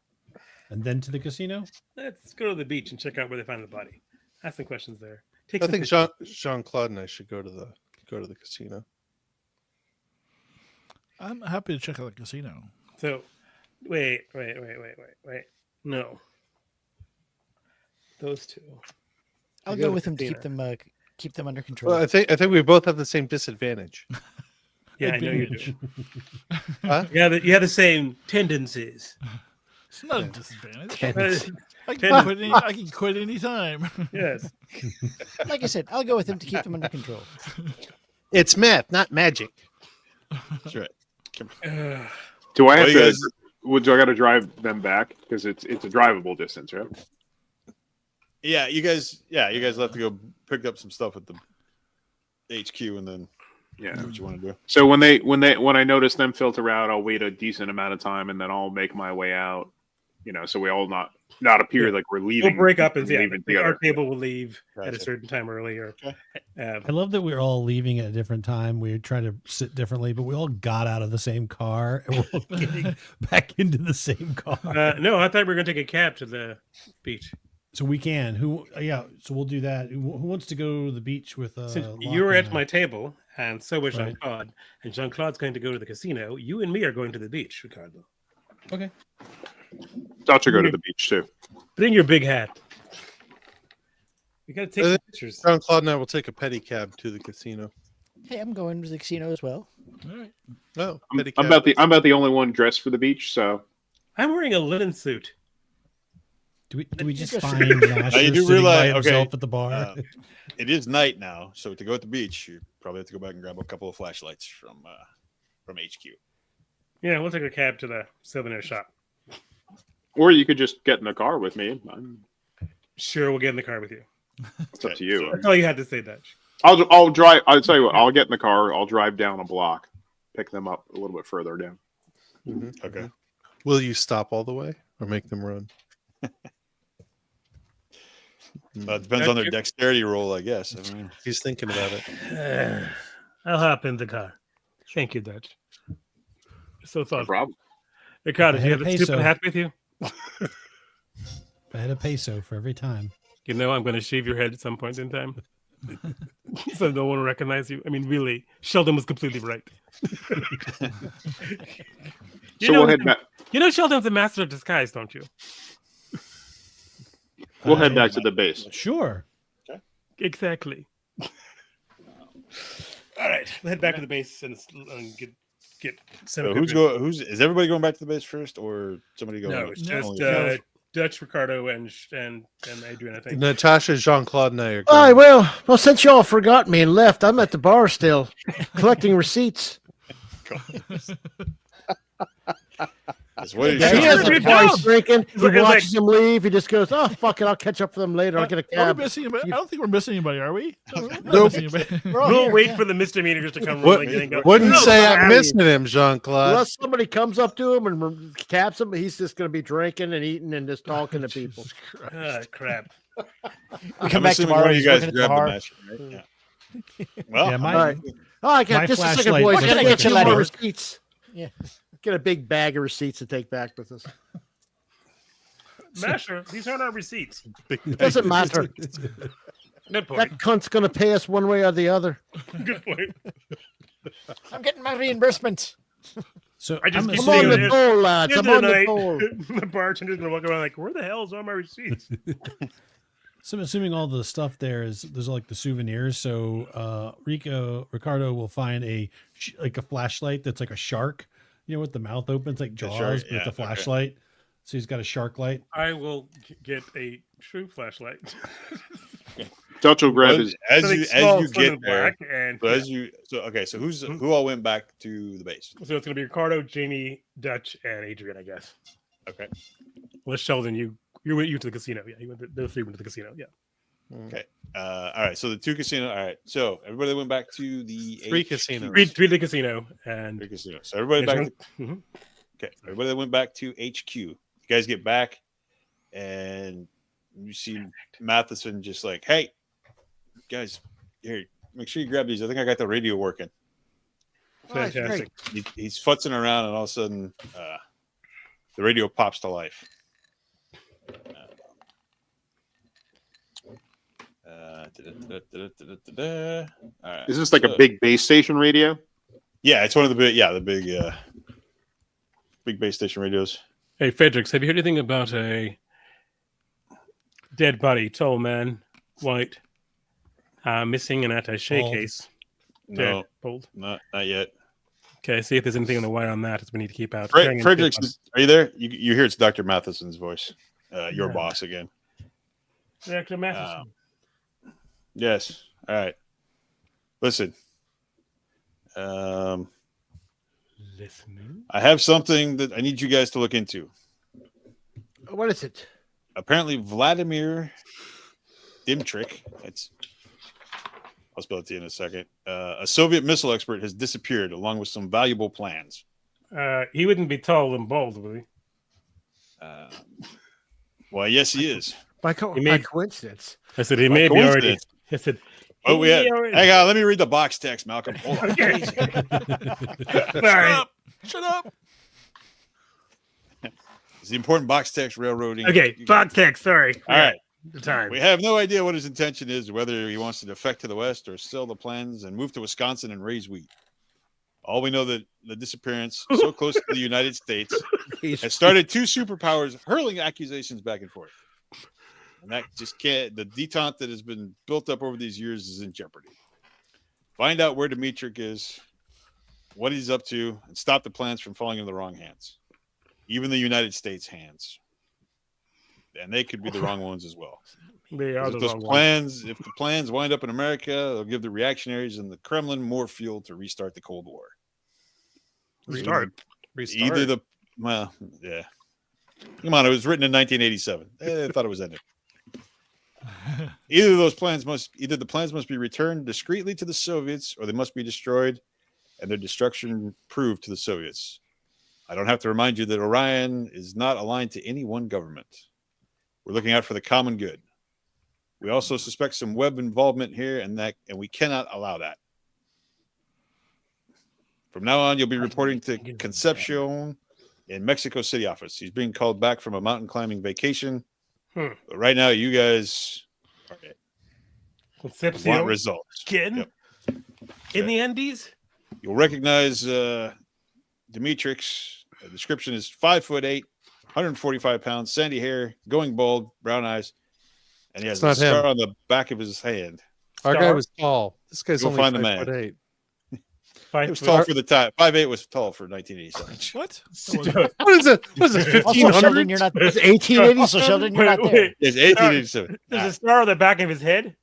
Speaker 2: and then to the casino.
Speaker 7: Let's go to the beach and check out where they find the body. Ask some questions there. Take
Speaker 8: I
Speaker 7: some
Speaker 8: think
Speaker 7: pictures.
Speaker 8: Jean Claude and I should go to the casino.
Speaker 4: I'm happy to check out the casino.
Speaker 7: So, wait. No. Those two.
Speaker 5: I'll
Speaker 7: go
Speaker 5: go
Speaker 7: to
Speaker 5: with him to
Speaker 7: casino.
Speaker 5: keep them under control.
Speaker 8: Well, I think we both have the same disadvantage.
Speaker 7: Yeah, I know you do.
Speaker 8: Huh?
Speaker 7: Yeah, you have the same tendencies.
Speaker 4: It's not a disadvantage.
Speaker 1: Tendencies.
Speaker 4: I can quit anytime.
Speaker 7: Yes.
Speaker 5: Like I said, I'll go with him to keep them under control.
Speaker 8: It's math, not magic.
Speaker 3: That's right.
Speaker 6: Do I have
Speaker 3: Well, you
Speaker 6: to?
Speaker 3: guys-
Speaker 6: Do I got to drive them back because it's a drivable distance, right?
Speaker 3: Yeah, you guys will have to go pick up some stuff at the HQ and then
Speaker 6: Yeah.
Speaker 3: do what you want to do.
Speaker 6: So when I notice them filter out, I'll wait a decent amount of time and then I'll make my way out. So we all not appear like we're leaving.
Speaker 7: We'll break up and
Speaker 6: We're
Speaker 7: yeah,
Speaker 6: leaving
Speaker 7: our
Speaker 6: together.
Speaker 7: table will leave at a
Speaker 3: Gotcha.
Speaker 7: certain time earlier.
Speaker 3: Okay.
Speaker 2: I love that we're all leaving at a different time. We're trying to sit differently, but we all got out of the same car and we're all getting back into the same car.
Speaker 7: No, I thought we were going to take a cab to the beach.
Speaker 2: So we can. So we'll do that. Who wants to go to the beach with?
Speaker 7: Since
Speaker 2: Locke
Speaker 7: you were
Speaker 2: and
Speaker 7: at
Speaker 2: I?
Speaker 7: my table, and so was
Speaker 2: Right.
Speaker 7: Jean Claude, and Jean Claude's going to go to the casino. You and me are going to the beach, Ricardo.
Speaker 2: Okay.
Speaker 6: Dutch will go to the beach too.
Speaker 7: Bring your big hat. You gotta take some pictures.
Speaker 8: John Claude and I will take a pedicab to the casino.
Speaker 5: Hey, I'm going to the casino as well.
Speaker 4: All right.
Speaker 8: Oh,
Speaker 6: I'm
Speaker 8: pedicab.
Speaker 6: about the only one dressed for the beach, so
Speaker 7: I'm wearing a linen suit.
Speaker 2: Do we just
Speaker 5: Yes.
Speaker 2: find Masher
Speaker 3: you do
Speaker 2: sitting
Speaker 3: realize-
Speaker 2: by himself
Speaker 3: okay,
Speaker 2: at the bar?
Speaker 3: It is night now, so to go at the beach, you probably have to go back and grab a couple of flashlights from HQ.
Speaker 7: Yeah, we'll take a cab to the souvenir shop.
Speaker 6: or you could just get in the car with me.
Speaker 7: Sure, we'll get in the car with you.
Speaker 6: It's up to you.
Speaker 7: That's all you had to say, Dutch.
Speaker 6: I'll drive. I'll tell you what. I'll get in the car. I'll drive down a block, pick them up a little bit further down.
Speaker 8: Mhm.
Speaker 3: Okay.
Speaker 8: Will you stop all the way or make them run?
Speaker 3: It depends on their dexterity roll, I guess. I mean,
Speaker 8: He's thinking about it.
Speaker 7: I'll hop in the car. Thank you, Dutch. So
Speaker 6: No
Speaker 7: thoughtful.
Speaker 6: problem.
Speaker 7: Ricardo, do you
Speaker 2: I had
Speaker 7: have
Speaker 2: a
Speaker 7: a stupid
Speaker 2: peso.
Speaker 7: hat with you?
Speaker 2: I had a peso for every time.
Speaker 7: You know, I'm going to shave your head at some point in time. So no one will recognize you. I mean, really, Sheldon was completely right.
Speaker 6: So we'll head back.
Speaker 7: You know, Sheldon's a master of disguise, don't you?
Speaker 6: We'll head back to the base.
Speaker 2: Sure.
Speaker 7: Exactly. All right, we'll head back to the base and get some.
Speaker 3: so is everybody going back to the base first, or somebody going?
Speaker 7: No, it's
Speaker 3: only
Speaker 7: just Dutch, Ricardo, and Adrian. I think.
Speaker 8: Natasha, Jean Claude, and I are
Speaker 1: All right,
Speaker 8: going.
Speaker 1: well, since y'all forgot me and left, I'm at the bar still, collecting receipts.
Speaker 3: That's what
Speaker 1: Yeah, he
Speaker 3: he
Speaker 1: has
Speaker 3: should
Speaker 1: a
Speaker 3: do.
Speaker 1: bar, he's drinking. He
Speaker 7: It's like-
Speaker 1: watches him leave. He just goes, "Oh fuck it, I'll catch up for them later. I'll get a
Speaker 4: Are we
Speaker 1: cab."
Speaker 4: missing anybody? I don't think we're missing anybody, are we? No, we're not
Speaker 8: Nope.
Speaker 4: missing anybody.
Speaker 5: We're all
Speaker 7: We'll
Speaker 5: here,
Speaker 7: wait
Speaker 5: yeah.
Speaker 7: for the misdemeanors to come
Speaker 8: What-
Speaker 7: rolling in and go.
Speaker 8: Wouldn't
Speaker 7: "No,
Speaker 8: say
Speaker 7: I'm
Speaker 8: I'm missing him, Jean Claude.
Speaker 1: Unless somebody comes up to him and taps him, he's just going to be drinking and eating and just talking to people.
Speaker 7: Ah, crap.
Speaker 5: We
Speaker 3: I'm
Speaker 5: come back
Speaker 3: assuming
Speaker 5: tomorrow.
Speaker 3: one of
Speaker 5: He's
Speaker 3: you guys
Speaker 5: working at the
Speaker 3: grabbed the
Speaker 5: bar.
Speaker 3: match, right? Yeah. Well,
Speaker 2: Yeah, my
Speaker 1: All right. Oh, I
Speaker 2: My
Speaker 1: got just a second,
Speaker 2: flashlight
Speaker 1: boys.
Speaker 2: was
Speaker 1: I gotta
Speaker 5: like
Speaker 1: get
Speaker 5: a
Speaker 1: you more
Speaker 5: letter.
Speaker 1: receipts.
Speaker 5: Yeah.
Speaker 1: Get a big bag of receipts to take back with us.
Speaker 7: Masher, these aren't our receipts.
Speaker 1: It doesn't matter.
Speaker 7: Good point.
Speaker 1: That cunt's going to pay us one way or the other.
Speaker 7: Good point.
Speaker 5: I'm getting my reimbursement.
Speaker 2: So
Speaker 7: I just
Speaker 2: I'm
Speaker 7: keep
Speaker 1: I'm on
Speaker 7: saying
Speaker 1: the
Speaker 7: it.
Speaker 1: toll, lads.
Speaker 7: End
Speaker 1: I'm
Speaker 7: of
Speaker 1: on
Speaker 7: the
Speaker 1: the
Speaker 7: night,
Speaker 1: toll.
Speaker 7: the bartender's gonna walk around like, "Where the hell's all my receipts?"
Speaker 2: So I'm assuming all the stuff there's like the souvenirs. So Ricardo will find like a flashlight that's like a shark, with the mouth open. It's like
Speaker 3: The
Speaker 2: Jaws,
Speaker 3: shark,
Speaker 2: but it's a
Speaker 3: okay.
Speaker 2: flashlight. So he's got a shark light.
Speaker 7: I will get a true flashlight.
Speaker 6: Dutch will grab his.
Speaker 3: as
Speaker 7: Something
Speaker 3: you
Speaker 7: small,
Speaker 3: get
Speaker 7: slim and
Speaker 3: there,
Speaker 7: black, and
Speaker 3: so who all went back to the base?
Speaker 7: so it's gonna be Ricardo, Jamie, Dutch, and Adrian, I guess.
Speaker 3: Okay.
Speaker 7: Well, Sheldon, you went to the casino. Yeah, you went. Those three went to the casino. Yeah.
Speaker 3: Okay. All right. So the two casino. All right. So everybody went back to the
Speaker 8: Three
Speaker 3: HQ.
Speaker 8: casinos.
Speaker 7: Three to the casino, and
Speaker 3: Three casinos. So everybody back.
Speaker 7: Mhm.
Speaker 3: Okay. Everybody that went back to HQ. You guys get back, and you see Matheson just like, "Hey, guys, here, make sure you grab these. I think I got the radio working."
Speaker 7: Fantastic.
Speaker 3: He's futzing around, and all of a sudden, the radio pops to life. All right.
Speaker 6: Is this like a
Speaker 3: so-
Speaker 6: big base station radio?
Speaker 3: Yeah, it's one of the big base station radios.
Speaker 7: Hey, Fredericks, have you heard anything about a dead body, tall man, white, missing an attaché
Speaker 2: Bald.
Speaker 7: case?
Speaker 3: No,
Speaker 7: Dead, bald.
Speaker 3: not yet.
Speaker 7: Okay, see if there's anything on the wire on that as we need to keep out. Carrying
Speaker 3: Fredericks,
Speaker 7: tips
Speaker 3: are you there? You hear it's Dr. Matheson's voice, your
Speaker 7: Yeah.
Speaker 3: boss again.
Speaker 7: on- Dr. Matheson.
Speaker 3: Yes. All right. Listen.
Speaker 7: Listening.
Speaker 3: I have something that I need you guys to look into.
Speaker 1: What is it?
Speaker 3: Apparently, Vladimir Dimtrik, I'll spell it to you in a second. A Soviet missile expert has disappeared along with some valuable plans.
Speaker 7: He wouldn't be tall and bald, would he?
Speaker 3: Well, yes, he is.
Speaker 1: By
Speaker 7: He may-
Speaker 1: coincidence.
Speaker 7: I said he
Speaker 3: By
Speaker 7: may be already.
Speaker 3: coincidence.
Speaker 7: I said.
Speaker 3: Oh,
Speaker 7: he
Speaker 3: we had,
Speaker 7: may already-
Speaker 3: hang on. Let me read the box text, Malcolm. Hold on.
Speaker 7: Okay. Sorry.
Speaker 4: Shut up.
Speaker 3: It's the important box text railroading.
Speaker 7: Okay, box text. Sorry.
Speaker 3: All right.
Speaker 7: The time.
Speaker 3: We have no idea what his intention is, whether he wants to defect to the west or sell the plans and move to Wisconsin and raise wheat. All we know that the disappearance so close to the United States has started two superpowers hurling accusations back and forth. And that just can't, the detente that has been built up over these years is in jeopardy. Find out where Dimitrik is, what he's up to, and stop the plans from falling into the wrong hands. Even the United States hands. And they could be the wrong ones as well.
Speaker 7: They are
Speaker 3: If the plans wind up in America, they'll give the reactionaries in the Kremlin more fuel to restart the Cold War.
Speaker 7: Restart.
Speaker 3: Either the, well, yeah. Come on, it was written in 1987. I thought it was ended. Either the plans must be returned discreetly to the Soviets, or they must be destroyed and their destruction proved to the Soviets. I don't have to remind you that Orion is not aligned to any one government. We're looking out for the common good. We also suspect some web involvement here, and we cannot allow that. From now on, you'll be reporting to Concepcion in Mexico City office. He's being called back from a mountain climbing vacation. But right now, you guys want results.
Speaker 7: Kidding?
Speaker 3: Yep.
Speaker 7: In the Andes?
Speaker 3: You'll recognize Dimitrik's description is 5'8", 145 pounds, sandy hair, going bald, brown eyes, and he has a scar on the back of his hand.
Speaker 8: Our guy was tall. This guy's
Speaker 3: You'll
Speaker 8: only
Speaker 3: find the
Speaker 8: 5'8".
Speaker 3: It was tall for the time. 5'8" was tall for 1987.
Speaker 4: What?
Speaker 8: What is it? What is it?
Speaker 5: Also, Sheldon,
Speaker 8: 1500?
Speaker 5: you're not.
Speaker 1: It's 1880.
Speaker 5: Also, Sheldon, you're not there.
Speaker 3: It's 1887.
Speaker 7: There's a scar on the back of his head.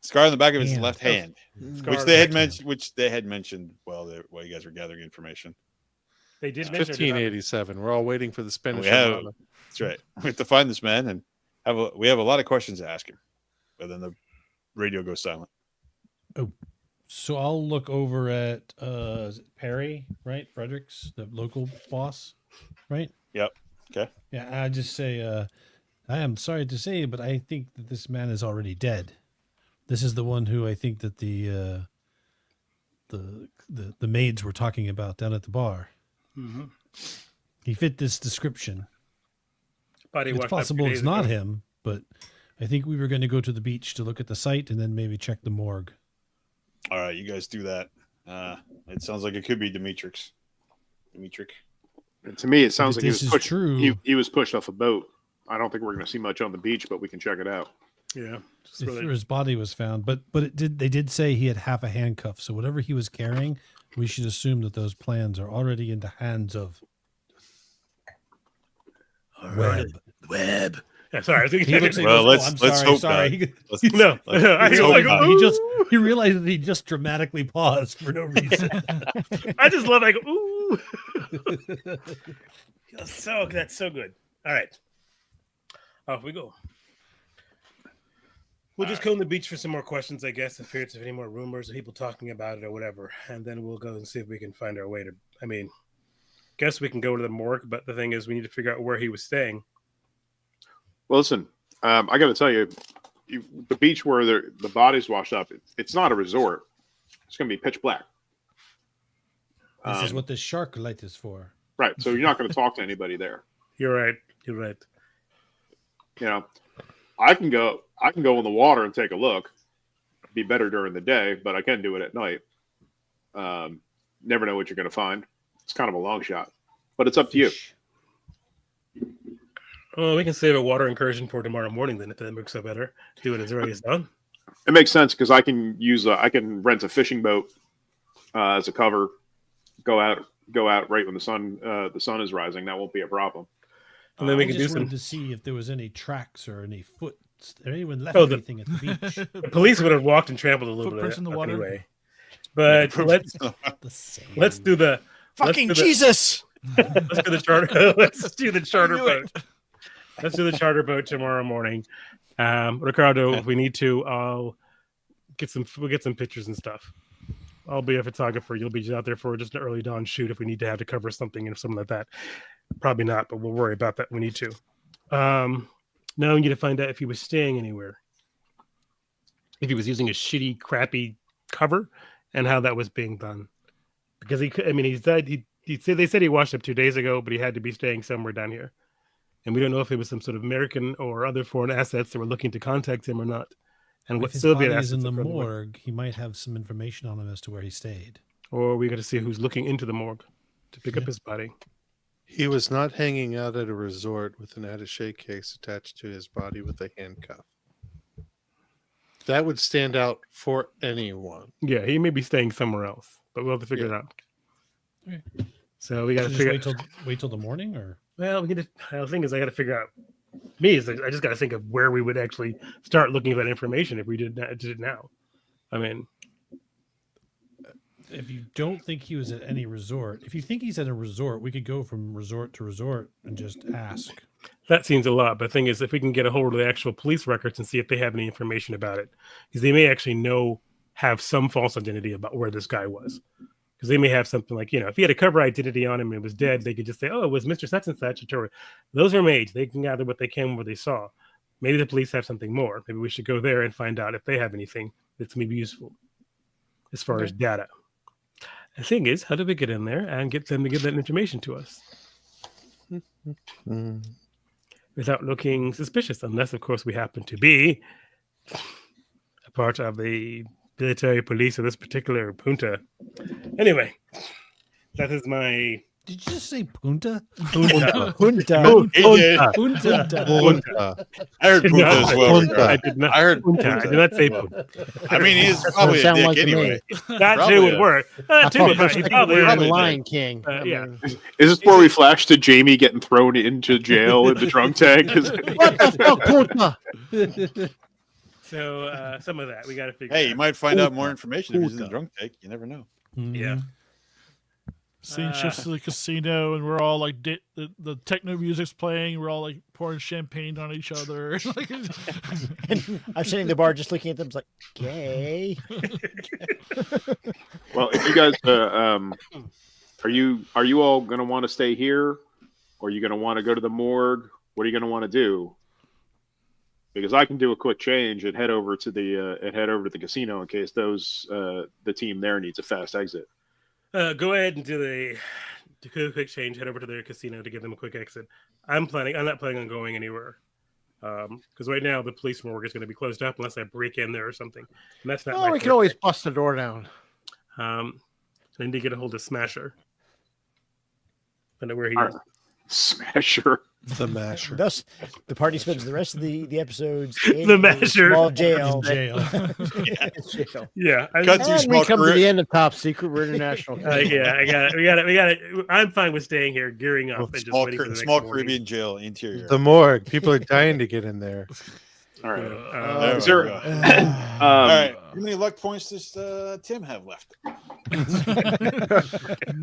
Speaker 3: Scar on the back of his
Speaker 2: Damn.
Speaker 3: left hand,
Speaker 7: Scar
Speaker 3: which
Speaker 7: on
Speaker 3: they
Speaker 7: the
Speaker 3: had
Speaker 7: back.
Speaker 3: mentioned. Which they had mentioned while you guys were gathering information.
Speaker 7: They did mention
Speaker 8: 1587. We're all waiting for the Spanish.
Speaker 3: We have,
Speaker 8: Armada.
Speaker 3: that's right. We have to find this man, and we have a lot of questions to ask him. But then the radio goes silent.
Speaker 2: So I'll look over at is it Perry, right? Fredericks, the local boss, right?
Speaker 3: Yep. Okay.
Speaker 2: Yeah, I just say, I am sorry to say, but I think that this man is already dead. This is the one who I think that the maids were talking about down at the bar.
Speaker 7: Mm-hmm.
Speaker 2: He fit this description.
Speaker 7: Body
Speaker 2: It's
Speaker 7: washed up
Speaker 2: possible
Speaker 7: 2
Speaker 2: it's
Speaker 7: days
Speaker 2: not
Speaker 7: ago.
Speaker 2: him, but I think we were going to go to the beach to look at the site and then maybe check the morgue.
Speaker 3: All right, you guys do that. It sounds like it could be Dimitrik.
Speaker 6: And to me, it sounds
Speaker 2: If
Speaker 6: like he
Speaker 2: this
Speaker 6: was
Speaker 2: is
Speaker 6: pushed.
Speaker 2: true-
Speaker 6: He was pushed off a boat. I don't think we're going to see much on the beach, but we can check it out.
Speaker 7: Yeah. Just
Speaker 2: If
Speaker 7: really-
Speaker 2: his body was found, but they did say he had half a handcuff. So whatever he was carrying, we should assume that those plans are already in the hands of Webb.
Speaker 7: Yeah, sorry. I was thinking,
Speaker 2: He looks like
Speaker 3: Well,
Speaker 2: he goes,
Speaker 3: let's hope
Speaker 2: sorry.
Speaker 3: not. Let's-
Speaker 7: no. I
Speaker 3: let's
Speaker 7: was
Speaker 3: hope
Speaker 7: like,
Speaker 3: not.
Speaker 2: He realized that he just dramatically paused for no reason.
Speaker 7: I just love like, ooh. That's so good. All right. Off we go. We'll just comb the beach for some more questions, I guess, if there's any more rumors of people talking about it or whatever. And then we'll go and see if we can find our way to, guess we can go to the morgue, but the thing is we need to figure out where he was staying.
Speaker 6: Well, listen, I got to tell you, the beach where the body's washed up, it's not a resort. It's going to be pitch black.
Speaker 2: This is what the shark light is for.
Speaker 6: Right. So you're not going to talk to anybody there.
Speaker 7: You're right. You're right.
Speaker 6: You know, I can go in the water and take a look. It'd be better during the day, but I can do it at night. Never know what you're going to find. It's kind of a long shot, but it's up to you.
Speaker 7: Oh, we can save a water incursion for tomorrow morning then, if that makes it better. Do it as early as done.
Speaker 6: It makes sense because I can rent a fishing boat as a cover. Go out right when the sun is rising. That won't be a problem.
Speaker 7: And then we
Speaker 2: I
Speaker 7: can do
Speaker 2: just
Speaker 7: some.
Speaker 2: wanted to see if there was any tracks or any foot. Or anyone left
Speaker 7: Oh,
Speaker 2: anything at the beach.
Speaker 7: The police would have walked and trampled a little
Speaker 4: Footprints
Speaker 7: bit
Speaker 4: in the water.
Speaker 7: anyway. But let's
Speaker 2: The same.
Speaker 7: do the
Speaker 5: Fucking
Speaker 7: let's do the-
Speaker 5: Jesus!
Speaker 7: Let's do the charter. Let's do the charter
Speaker 4: knew
Speaker 7: boat. Let's do the charter boat tomorrow morning. Ricardo, if we need to, we'll get some pictures and stuff. I'll be a photographer. You'll be out there for just an early dawn shoot if we need to have to cover something or something like that. Probably not, but we'll worry about that when we need to. Now we need to find out if he was staying anywhere. If he was using a shitty, crappy cover and how that was being done. Because he said they said he washed up 2 days ago, but he had to be staying somewhere down here. And we don't know if it was some sort of American or other foreign assets that were looking to contact him or not. And
Speaker 2: If
Speaker 7: what
Speaker 2: his
Speaker 7: Soviet
Speaker 2: body is
Speaker 7: assets
Speaker 2: in the
Speaker 7: are further away.
Speaker 2: morgue, he might have some information on him as to where he stayed.
Speaker 7: or we got to see who's looking into the morgue to pick up his body.
Speaker 8: He was not hanging out at a resort with an attaché case attached to his body with a handcuff. That would stand out for anyone.
Speaker 7: Yeah, he may be staying somewhere else, but we'll have to figure it out.
Speaker 2: Okay.
Speaker 7: So we got to
Speaker 2: Just
Speaker 7: figure.
Speaker 2: wait till the morning, or
Speaker 7: Well, we get the thing is, I got to figure out. Me is I just got to think of where we would actually start looking at that information if we did it now. I mean,
Speaker 2: if you don't think he was at any resort, if you think he's at a resort, we could go from resort to resort and just ask.
Speaker 7: that seems a lot. But the thing is, if we can get a hold of the actual police records and see if they have any information about it, because they may actually have some false identity about where this guy was. Because they may have something like, if he had a cover identity on him and was dead, they could just say, oh, it was Mr. Such and Such. Those are made. They can gather what they can where they saw. Maybe the police have something more. Maybe we should go there and find out if they have anything that's maybe useful as far as data. The thing is, how do we get in there and get them to give that information to us without looking suspicious? Unless, of course, we happen to be a part of the military police of this particular junta. Anyway, that is my...
Speaker 2: Did you just say punta?
Speaker 7: Junta.
Speaker 2: Punta.
Speaker 3: I heard Punta as well.
Speaker 8: Punta.
Speaker 7: I did not.
Speaker 3: I heard
Speaker 7: Punta. I did not say Punta.
Speaker 3: I mean, he's probably a
Speaker 1: sound
Speaker 3: dick
Speaker 1: like to me.
Speaker 3: anyway.
Speaker 7: That
Speaker 3: Probably
Speaker 7: too would
Speaker 3: a-
Speaker 7: work.
Speaker 1: I
Speaker 7: That too
Speaker 1: thought
Speaker 7: would
Speaker 1: for a
Speaker 7: work.
Speaker 1: second
Speaker 7: Probably
Speaker 1: we were in
Speaker 3: probably
Speaker 1: the
Speaker 3: did.
Speaker 1: Lion King.
Speaker 7: yeah.
Speaker 6: Is this before we flash to Jamie getting thrown into jail in the drunk tank?
Speaker 1: What the fuck, Punta?
Speaker 7: So some of that we got to figure.
Speaker 3: Hey, you
Speaker 7: out.
Speaker 3: might find out more information if he's in the drunk tank. You never know.
Speaker 7: Yeah.
Speaker 4: Scene shifts to the casino, and we're all like, the techno music's playing. We're all like pouring champagne on each other.
Speaker 5: And I'm sitting in the bar just looking at them, it's like, gay.
Speaker 6: Well, if you guys, are you all going to want to stay here, or are you going to want to go to the morgue? What are you going to want to do? Because I can do a quick change and head over to the casino in case the team there needs a fast exit.
Speaker 7: Go ahead and do a quick change. Head over to their casino to give them a quick exit. I'm not planning on going anywhere. Because right now the police morgue is going to be closed up unless I break in there or something. And that's not.
Speaker 1: Oh, we can always bust the door down.
Speaker 7: So I need to get a hold of Smasher. Find out where he
Speaker 6: All
Speaker 7: is.
Speaker 6: right. Smasher.
Speaker 8: The masher.
Speaker 5: Thus, the party spends the rest of the episodes in
Speaker 7: The
Speaker 5: a
Speaker 7: masher.
Speaker 5: small jail.
Speaker 2: Jail.
Speaker 7: Yeah.
Speaker 3: Cut to
Speaker 1: And
Speaker 3: small
Speaker 1: we come to
Speaker 3: career-
Speaker 1: the end of Top Secret. We're international.
Speaker 7: Yeah, I got it. We got it. I'm fine with staying here, gearing up, and just
Speaker 3: Small,
Speaker 7: waiting for the next
Speaker 3: small
Speaker 7: morning.
Speaker 3: Caribbean jail interior.
Speaker 8: The morgue. People are dying to get in there.
Speaker 6: All right.
Speaker 3: There
Speaker 6: Is
Speaker 3: we
Speaker 6: there?
Speaker 3: go. All right. How many luck points does Tim have left?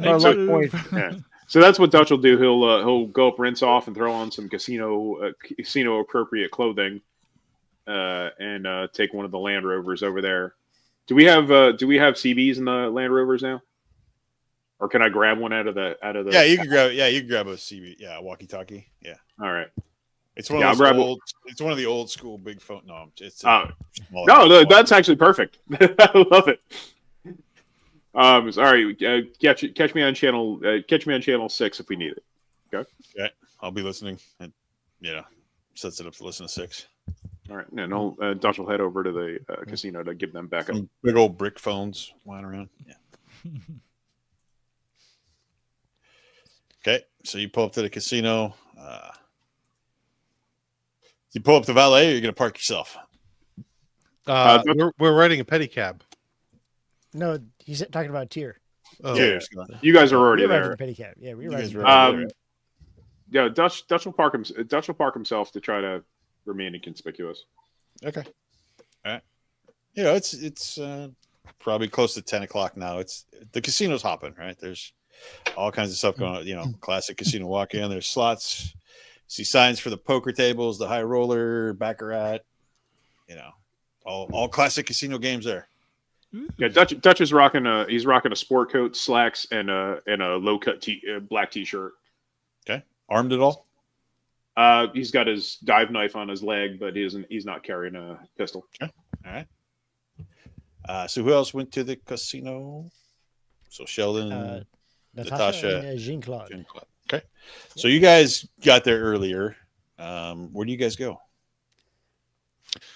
Speaker 1: Our luck point.
Speaker 6: Yeah. So that's what Dutch will do. He'll go up, rinse off, and throw on some casino appropriate clothing, and take one of the Land Rovers over there. Do we have CBs in the Land Rovers now, or can I grab one out of the?
Speaker 3: Yeah, you can grab. Yeah, you can grab a CB. Yeah, walkie-talkie. Yeah,
Speaker 6: All right.
Speaker 3: it's one
Speaker 6: Yeah,
Speaker 3: of those
Speaker 6: I'll grab
Speaker 3: old. It's one of the old school big phone. No, it's
Speaker 6: Oh.
Speaker 3: smaller.
Speaker 6: No, that's actually perfect. I love it. Sorry. Catch me on channel 6 if we need it.
Speaker 3: Okay, I'll be listening. And sets it up to listen to 6.
Speaker 6: All right. And Dutch will head over to the casino to give them backup.
Speaker 3: Some big old brick phones lying around. Yeah. Okay, so you pull up to the casino. You pull up the valet, or you're going to park yourself?
Speaker 8: We're riding a pedicab.
Speaker 5: No, he's talking about tier.
Speaker 8: Oh,
Speaker 6: Yeah.
Speaker 3: You're just gonna-
Speaker 6: You guys are already
Speaker 5: We're riding
Speaker 6: there.
Speaker 5: the pedicab. Yeah, we're
Speaker 3: You guys
Speaker 5: riding.
Speaker 3: are already there.
Speaker 6: Yeah, Dutch will park himself to try to remain inconspicuous.
Speaker 3: Okay. All right. It's probably close to 10 o'clock now. It's the casino's hopping, right? There's all kinds of stuff going on. Classic casino walk in. There's slots. See signs for the poker tables, the high roller, baccarat. All classic casino games there.
Speaker 6: Yeah, Dutch is rocking a sport coat, slacks, and a low cut black t-shirt.
Speaker 3: Okay. Armed at all?
Speaker 6: He's got his dive knife on his leg, but he's not carrying a pistol.
Speaker 3: All right. So who else went to the casino? So Sheldon,
Speaker 5: Natasha and Jean Claude.
Speaker 3: Jim Club. Okay. So you guys got there earlier. Where do you guys go?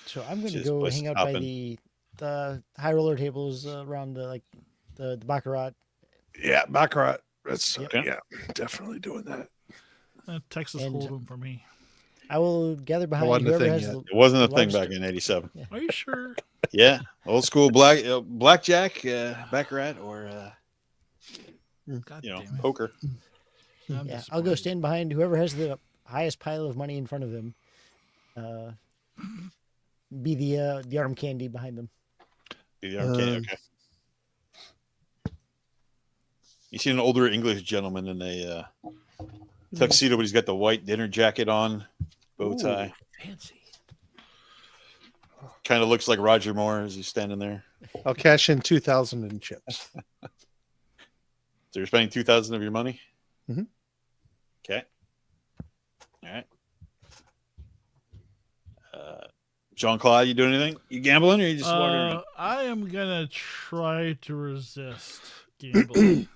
Speaker 5: So I'm going to
Speaker 3: This
Speaker 5: go
Speaker 3: place
Speaker 5: hang
Speaker 3: is
Speaker 5: out by
Speaker 3: hopping.
Speaker 5: the high roller tables around the baccarat
Speaker 8: Yeah, Baccarat. That's
Speaker 3: Okay.
Speaker 8: yeah, definitely doing that.
Speaker 4: Texas
Speaker 5: And-
Speaker 4: Hold'em for me.
Speaker 5: I will gather behind
Speaker 8: wasn't a
Speaker 5: whoever
Speaker 8: thing
Speaker 5: has
Speaker 8: yet.
Speaker 5: the
Speaker 3: It wasn't a thing
Speaker 5: largest-
Speaker 3: back in '87.
Speaker 4: Are you sure?
Speaker 3: Yeah, old school blackjack, baccarat, or
Speaker 4: God damn it.
Speaker 3: poker.
Speaker 4: I'm
Speaker 5: Yeah, I'll go
Speaker 4: disappointed.
Speaker 5: stand behind whoever has the highest pile of money in front of them. Be the arm candy behind them.
Speaker 3: Okay, okay. You see an older English gentleman in a tuxedo, but he's got the white dinner jacket on, bow tie.
Speaker 4: Fancy.
Speaker 3: Kind of looks like Roger Moore as he's standing there.
Speaker 8: I'll cash in 2,000 in chips.
Speaker 3: So you're spending 2,000 of your money.
Speaker 8: Mhm.
Speaker 3: Okay. All right. Jean Claude, you doing anything? You gambling, or you just wondering?
Speaker 4: I am gonna try to resist gambling.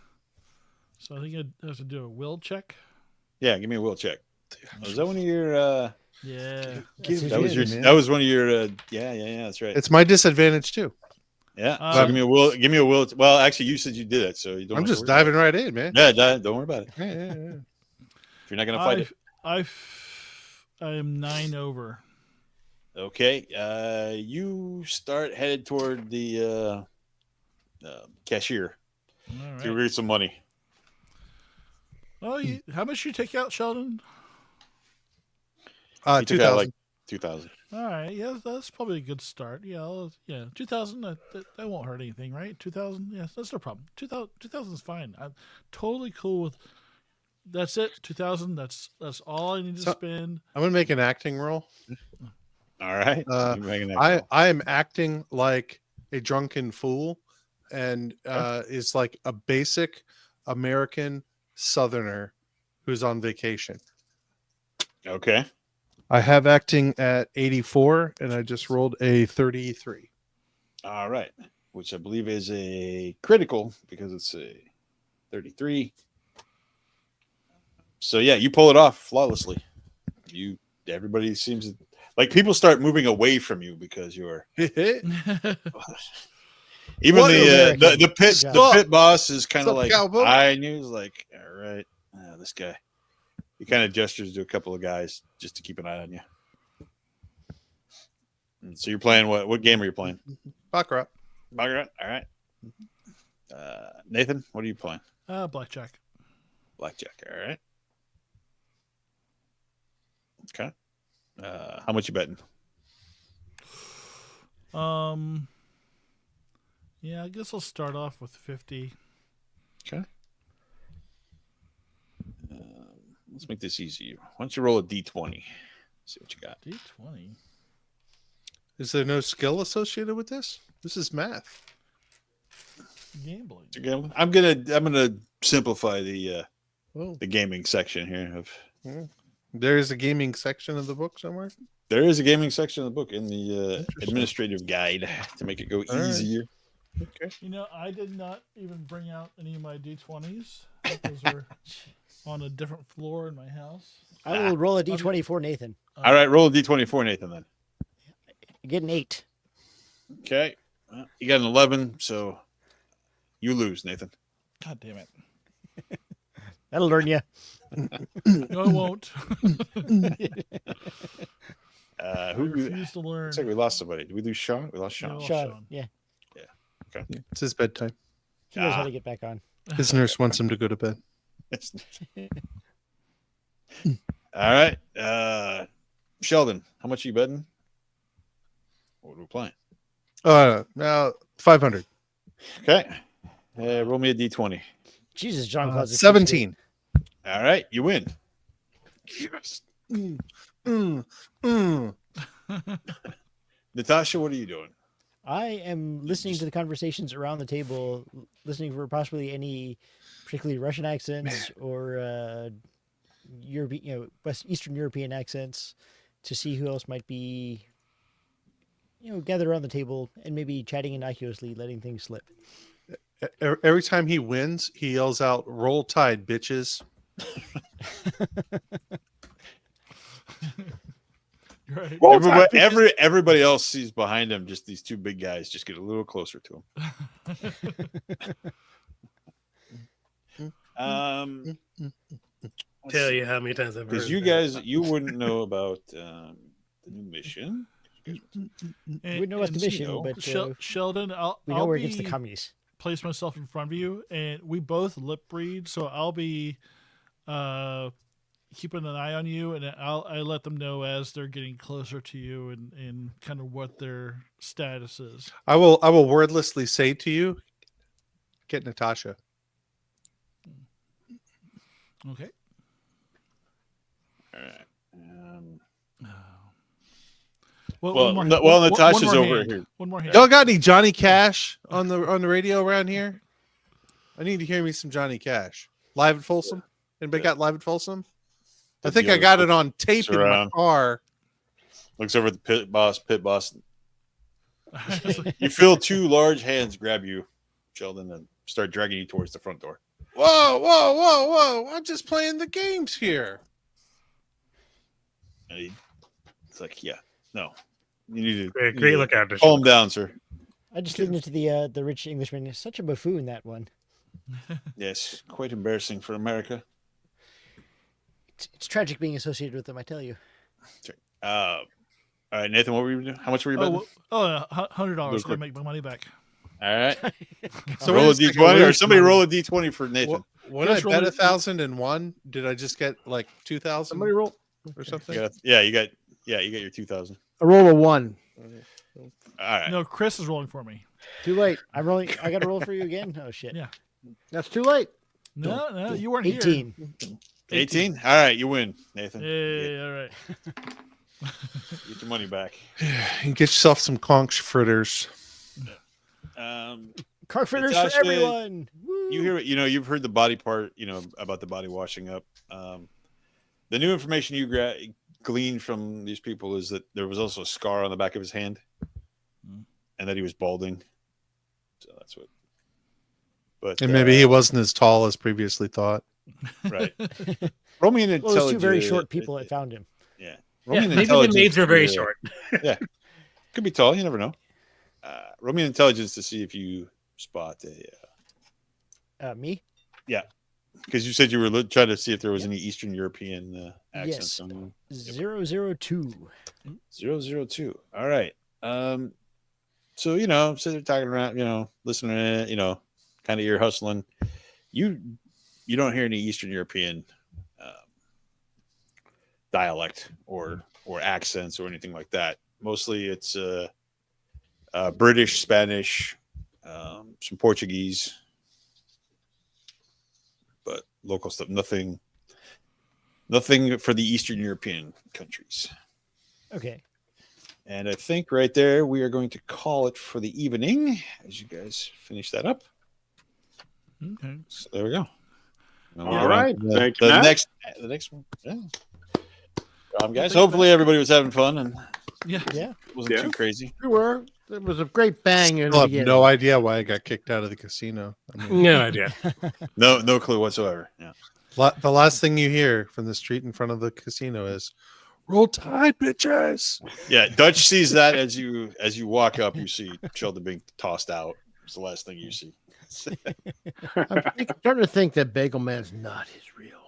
Speaker 4: So I think I have to do a will check.
Speaker 3: Yeah, give me a will check. Was that one of your?
Speaker 4: Yeah.
Speaker 3: That was your. That was one of your. Yeah. That's right.
Speaker 8: It's my disadvantage too.
Speaker 3: Yeah. So give me a will. Give me a will. Well, actually, you said you did it, so you don't.
Speaker 8: I'm
Speaker 3: have to
Speaker 8: just
Speaker 3: worry
Speaker 8: diving right in, man.
Speaker 3: about it. Yeah, don't worry about it.
Speaker 8: Yeah.
Speaker 3: If you're not gonna fight it.
Speaker 4: I am 9 over.
Speaker 3: Okay. You start headed toward the cashier
Speaker 4: All
Speaker 3: to
Speaker 4: right.
Speaker 3: get some money.
Speaker 4: Oh, how much you take out, Sheldon?
Speaker 3: You took out
Speaker 8: 2,000.
Speaker 3: like 2,000.
Speaker 4: All right. Yeah, that's probably a good start. Yeah. 2,000. That won't hurt anything, right? 2,000. Yes, that's no problem. 2,000 is fine. I'm totally cool with. That's it. 2,000. That's all I need to
Speaker 8: So-
Speaker 4: spend.
Speaker 8: I'm gonna make an acting roll.
Speaker 3: All right. You're making that call.
Speaker 8: I am acting like a drunken fool, and is like a basic American Southerner who's on vacation.
Speaker 3: Okay.
Speaker 8: I have acting at 84, and I just rolled a 33.
Speaker 3: All right. Which I believe is a critical because it's a 33. So yeah, you pull it off flawlessly. Everybody seems like people start moving away from you because you're even
Speaker 8: What
Speaker 3: the pit
Speaker 5: Good
Speaker 3: the
Speaker 5: job.
Speaker 3: pit boss is kind of
Speaker 8: Sup,
Speaker 3: like
Speaker 8: cowboy?
Speaker 3: I knew. He's like, all right, this guy. He kind of gestures to a couple of guys just to keep an eye on you. And so you're playing what game are you playing?
Speaker 8: Baccarat.
Speaker 3: Baccarat. All right. Nathan, what are you playing?
Speaker 4: Blackjack.
Speaker 3: Blackjack. All right. Okay. How much you betting?
Speaker 4: Yeah, I guess I'll start off with 50.
Speaker 3: Okay. Let's make this easy. Why don't you roll a d20? See what you got.
Speaker 4: D20.
Speaker 8: Is there no skill associated with this? This is math.
Speaker 4: Gambling.
Speaker 3: You're gambling? I'm gonna simplify the
Speaker 8: Oh,
Speaker 3: gaming section here.
Speaker 8: there is a gaming section of the book somewhere.
Speaker 3: There is a gaming section of the book in the administrative guide to make it go
Speaker 8: All right.
Speaker 3: easier.
Speaker 8: Okay.
Speaker 4: You know, I did not even bring out any of my D20s. Those are on a different floor in my house.
Speaker 5: I will roll a d20 for Nathan.
Speaker 3: All right, roll a d24, Nathan. Then.
Speaker 5: Get an 8.
Speaker 3: Okay. Well, you got an 11, so you lose, Nathan.
Speaker 4: God damn it.
Speaker 5: That'll learn you.
Speaker 4: No, I won't. I
Speaker 3: Who?
Speaker 4: refuse to learn.
Speaker 3: Looks like we lost somebody. Did we lose Sean? We lost Sean.
Speaker 4: No.
Speaker 5: Sean.
Speaker 4: Sean.
Speaker 5: Yeah.
Speaker 8: It's his bedtime.
Speaker 5: He knows how to get back on.
Speaker 8: His nurse wants him to go to bed.
Speaker 3: All right. Sheldon, how much are you betting? What are we playing?
Speaker 8: Now 500.
Speaker 3: Okay. Roll me a d20.
Speaker 5: Jesus, John Claude's
Speaker 8: 17.
Speaker 3: All right. You win.
Speaker 8: Yes. Mm.
Speaker 3: Natasha, what are you doing?
Speaker 5: I am listening to the conversations around the table, listening for possibly any particularly Russian accents or European, Eastern European accents to see who else might be, gathered around the table and maybe chatting innocuously, letting things slip.
Speaker 8: Every time he wins, he yells out, "Roll Tide, bitches."
Speaker 4: Right.
Speaker 3: Everybody else sees behind him just these two big guys just get a little closer to him.
Speaker 7: Tell you how many times I've heard
Speaker 3: because you
Speaker 7: that.
Speaker 3: guys you wouldn't know about the new mission.
Speaker 5: We know what's the mission,
Speaker 3: know,
Speaker 5: but
Speaker 4: Sheldon,
Speaker 5: we know
Speaker 4: I'll
Speaker 5: we're
Speaker 4: be
Speaker 5: against the communists.
Speaker 4: place myself in front of you, and we both lip read, so I'll be keeping an eye on you, and I let them know as they're getting closer to you and kind of what their status is.
Speaker 8: I will wordlessly say to you, get Natasha.
Speaker 4: Okay.
Speaker 3: All right. Natasha's over here.
Speaker 4: One more hand.
Speaker 8: Y'all got any Johnny Cash on the radio around here? I need to hear me some Johnny Cash. Live at Folsom? Anybody got Live at Folsom? I think I got it on tape in my car.
Speaker 3: Looks over at the pit boss. You feel two large hands grab you, Sheldon, and start dragging you towards the front door.
Speaker 8: Whoa. I'm just playing the games here.
Speaker 3: And it's like, yeah, no. You need to
Speaker 7: Great look out.
Speaker 3: calm down, sir.
Speaker 5: I just listened to the rich Englishman. He's such a buffoon, that one.
Speaker 3: Yes, quite embarrassing for America.
Speaker 5: It's tragic being associated with them, I tell you.
Speaker 3: All right, Nathan, what were you doing? How much were you betting?
Speaker 4: $100 to make my money back.
Speaker 3: All right.
Speaker 8: So
Speaker 3: roll a
Speaker 8: wait a second,
Speaker 3: D20 or
Speaker 8: wait,
Speaker 3: somebody roll a D20 for Nathan.
Speaker 8: When I bet 1,001, did I just get like 2,000?
Speaker 1: Somebody roll.
Speaker 8: Or something?
Speaker 3: You got your 2,000.
Speaker 1: I roll a 1.
Speaker 3: All right.
Speaker 4: No, Chris is rolling for me.
Speaker 1: Too late.
Speaker 5: I'm rolling. I got to roll for you again. Oh shit.
Speaker 4: Yeah.
Speaker 1: That's too late.
Speaker 4: No, you weren't
Speaker 5: 18.
Speaker 4: here.
Speaker 3: 18? All right, you win, Nathan.
Speaker 4: Hey, all right.
Speaker 3: Get your money back.
Speaker 8: And get yourself some conch fritters.
Speaker 5: Cark fritters
Speaker 3: Natasha,
Speaker 5: for everyone. Woo.
Speaker 3: You hear it, you've heard the body part, about the body washing up. The new information you gleaned from these people is that there was also a scar on the back of his hand and that he was balding. So that's what. But
Speaker 8: And maybe he wasn't as tall as previously thought.
Speaker 3: Right. Roll me an
Speaker 5: Well,
Speaker 3: intelligence.
Speaker 5: those two very short people that found him.
Speaker 3: Yeah.
Speaker 7: Maybe the maids are very short.
Speaker 3: Yeah. Could be tall. You never know. Roll me an intelligence to see if you spot
Speaker 5: Me?
Speaker 3: Yeah. Because you said you were trying to see if there was any Eastern European accents.
Speaker 5: Yes. 002.
Speaker 3: 002. All right. So, so they're talking around, listening to kind of ear hustling. You don't hear any Eastern European dialect or accents or anything like that. Mostly it's British, Spanish, some Portuguese, but local stuff. Nothing for the Eastern European countries.
Speaker 5: Okay.
Speaker 3: And I think right there we are going to call it for the evening as you guys finish that up.
Speaker 4: Okay.
Speaker 3: So there we go.
Speaker 6: All right. Thank
Speaker 3: The
Speaker 6: you, Matt.
Speaker 3: next one. Yeah. Guys. Hopefully everybody was having fun and
Speaker 4: Yeah.
Speaker 3: wasn't too crazy.
Speaker 1: We were. It was a great bang. In
Speaker 8: Still
Speaker 1: the
Speaker 8: have
Speaker 1: beginning.
Speaker 8: no idea why I got kicked out of the casino.
Speaker 9: No idea.
Speaker 3: No clue whatsoever. Yeah.
Speaker 8: The last thing you hear from the street in front of the casino is "Roll Tide, bitches."
Speaker 3: Yeah. Dutch sees that as you walk up, you see Sheldon being tossed out. It's the last thing you see.
Speaker 1: I'm starting to think that Bagel Man's not his real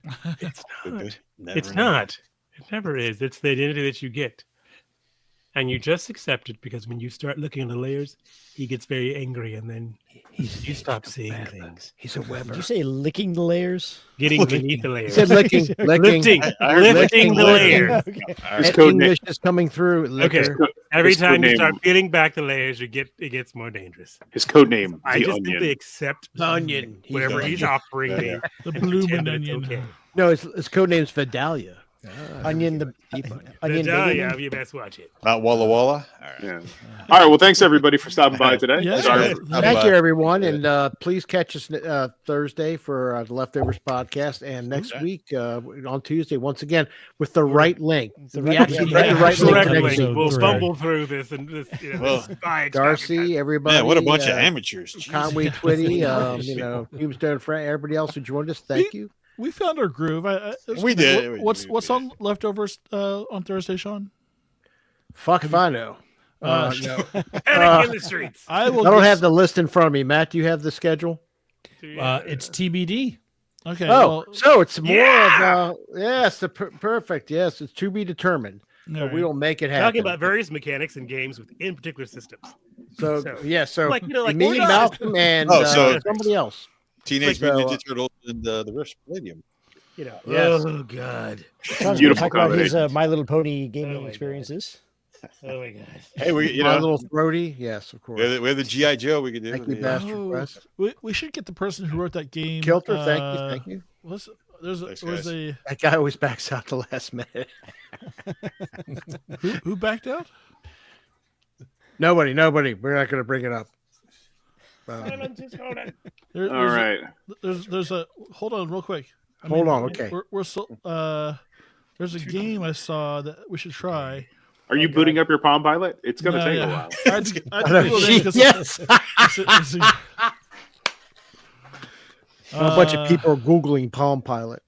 Speaker 1: identity.
Speaker 9: It's not.
Speaker 3: Never
Speaker 9: It's
Speaker 3: know.
Speaker 9: not. It never is. It's the identity that you get. And you just accept it because when you start looking at the layers, he gets very angry and then you stop seeing things.
Speaker 1: He's a Weber.
Speaker 5: Did you say licking the layers?
Speaker 9: Getting beneath the
Speaker 1: He
Speaker 9: layers.
Speaker 1: said licking.
Speaker 9: Lifting.
Speaker 3: I heard
Speaker 9: Lifting the
Speaker 3: licking.
Speaker 9: layers.
Speaker 6: His
Speaker 1: And
Speaker 6: code
Speaker 1: English is coming through.
Speaker 9: Okay.
Speaker 1: Liquor.
Speaker 9: Every
Speaker 6: His
Speaker 9: time
Speaker 6: code
Speaker 9: you start
Speaker 6: name-
Speaker 9: peeling back the layers, it gets more dangerous.
Speaker 6: His code name,
Speaker 9: I
Speaker 6: the
Speaker 9: just
Speaker 6: Onion.
Speaker 9: simply accept
Speaker 1: Onion.
Speaker 9: whatever he's offering me.
Speaker 4: The
Speaker 9: and
Speaker 4: bloomin'
Speaker 9: pretend it's
Speaker 4: onion.
Speaker 9: okay.
Speaker 1: No, his code name's Vidalia.
Speaker 5: Onion the
Speaker 1: Deep onion.
Speaker 5: onion.
Speaker 9: But,
Speaker 5: Bagel
Speaker 9: yeah,
Speaker 5: Man?
Speaker 9: you best watch it.
Speaker 3: Not Walla Walla. All right.
Speaker 6: Yeah. All right. Well, thanks everybody for stopping by today.
Speaker 4: Yeah.
Speaker 6: Sorry.
Speaker 1: Thank you, everyone, and please catch us Thursday for the Leftovers podcast, and next
Speaker 3: Okay.
Speaker 1: week on Tuesday once again with the right link.
Speaker 5: The
Speaker 1: We
Speaker 5: right-
Speaker 1: actually
Speaker 5: yeah,
Speaker 1: got the
Speaker 5: yeah.
Speaker 1: right link
Speaker 9: Correct
Speaker 1: next
Speaker 9: link.
Speaker 1: week.
Speaker 9: We'll
Speaker 2: Three.
Speaker 9: fumble through this and this,
Speaker 3: Well,
Speaker 9: spy
Speaker 1: Darcy, everybody,
Speaker 3: Man, what a bunch of amateurs. Jeez.
Speaker 1: Conway, Twitty, Tombstone, Frank, everybody else who joined us. Thank you.
Speaker 4: We found our groove.
Speaker 3: We did.
Speaker 4: What's
Speaker 3: We did.
Speaker 4: on Leftovers on Thursday, Sean?
Speaker 1: Fuck if I know.
Speaker 4: Uh,
Speaker 1: No.
Speaker 9: Panic in the streets.
Speaker 4: I will.
Speaker 1: I don't
Speaker 4: get-
Speaker 1: have the list in front of me. Matt, do you have the schedule?
Speaker 2: It's TBD.
Speaker 4: Okay.
Speaker 1: Oh,
Speaker 4: well,
Speaker 1: so it's more of yes, perfect. Yes, it's to be determined.
Speaker 4: all
Speaker 1: But we
Speaker 4: right.
Speaker 1: will make it happen.
Speaker 7: Talking about various mechanics and games within particular systems.
Speaker 1: so
Speaker 7: so,
Speaker 1: yeah, so
Speaker 7: like, like
Speaker 1: me,
Speaker 7: we're not-
Speaker 1: Malcolm, and
Speaker 3: so-
Speaker 1: somebody else.
Speaker 3: Teenage
Speaker 1: So,
Speaker 3: Mutant Ninja Turtles and the Rift Palladium.
Speaker 7: Yes.
Speaker 1: Yes.
Speaker 7: God.
Speaker 5: Sean's going to
Speaker 6: Beautiful
Speaker 5: talk about his
Speaker 6: combination.
Speaker 5: My Little Pony gaming
Speaker 7: Oh my
Speaker 5: experiences.
Speaker 7: Oh my God.
Speaker 3: Hey, we
Speaker 1: My little throaty. Yes, of course.
Speaker 3: we have the GI Joe. We could do.
Speaker 1: Thank you,
Speaker 3: the,
Speaker 1: Bastard Quest.
Speaker 4: We should get the person who wrote that game.
Speaker 1: Kilter, thank you.
Speaker 4: There's
Speaker 3: Thanks,
Speaker 4: was
Speaker 3: guys.
Speaker 4: a
Speaker 1: That guy always backs out the last minute.
Speaker 4: who backed out?
Speaker 1: Nobody. We're not going to bring it up.
Speaker 4: There-
Speaker 6: All
Speaker 4: there's a-
Speaker 6: right.
Speaker 4: There's a hold on real quick.
Speaker 1: Hold on, okay.
Speaker 4: We're so there's a game I saw that we should try.
Speaker 6: Are you booting up your Palm Pilot? It's going to
Speaker 4: No,
Speaker 6: take
Speaker 4: yeah.
Speaker 6: a while.
Speaker 4: I had to Google it because
Speaker 1: yes.
Speaker 4: it's
Speaker 1: A bunch of people are Googling Palm Pilot.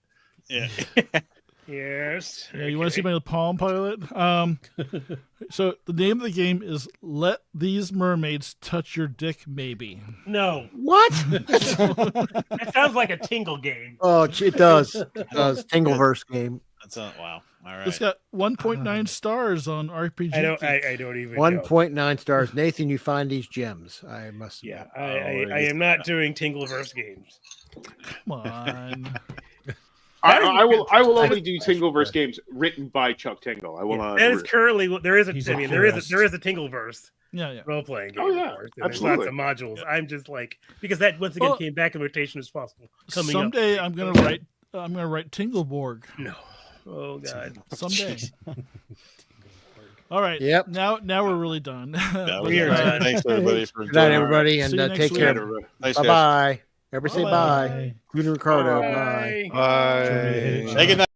Speaker 3: Yeah.
Speaker 7: Yes.
Speaker 4: Yeah, you want to see my Palm Pilot? So the name of the game is "Let These Mermaids Touch Your Dick, Maybe."
Speaker 7: No.
Speaker 1: What?
Speaker 7: That sounds like a tingle game.
Speaker 1: Oh, it does. It does. Tingleverse game.
Speaker 3: That's wow. All
Speaker 4: It's
Speaker 3: right.
Speaker 4: got 1.9 stars on RPG.
Speaker 7: I don't even know.
Speaker 1: 1.9 stars. Nathan, you find these gems. I must.
Speaker 7: Yeah,
Speaker 3: Oh,
Speaker 7: I am not doing Tingleverse games.
Speaker 4: Come on.
Speaker 6: I will only do Tingleverse games written by Chuck Tingle. I will not.
Speaker 7: That is currently there is a
Speaker 2: He's
Speaker 7: I
Speaker 2: a
Speaker 7: mean there is
Speaker 2: purist.
Speaker 7: a Tingleverse
Speaker 4: Yeah.
Speaker 7: role playing game.
Speaker 6: Oh, yeah,
Speaker 7: of course, and there's lots of modules. I'm just like because that once again
Speaker 4: Well,
Speaker 7: came back in rotation as possible. Coming
Speaker 4: Someday
Speaker 7: up.
Speaker 4: I'm gonna write. I'm gonna write Tingleborg.
Speaker 7: No. Oh God.
Speaker 4: Someday. All right.
Speaker 1: Yep.
Speaker 4: Now we're really done.
Speaker 3: That was
Speaker 7: We are
Speaker 3: nice.
Speaker 7: done.
Speaker 3: Thanks everybody for
Speaker 1: Good night,
Speaker 3: joining.
Speaker 1: everybody,
Speaker 4: See
Speaker 1: and
Speaker 4: you next
Speaker 1: take
Speaker 4: week.
Speaker 1: care.
Speaker 3: Thanks,
Speaker 1: Bye
Speaker 3: guys.
Speaker 1: bye. Everybody say
Speaker 4: Bye-bye.
Speaker 1: bye. Including Ricardo. Bye.
Speaker 7: Bye.
Speaker 3: Hey, good night.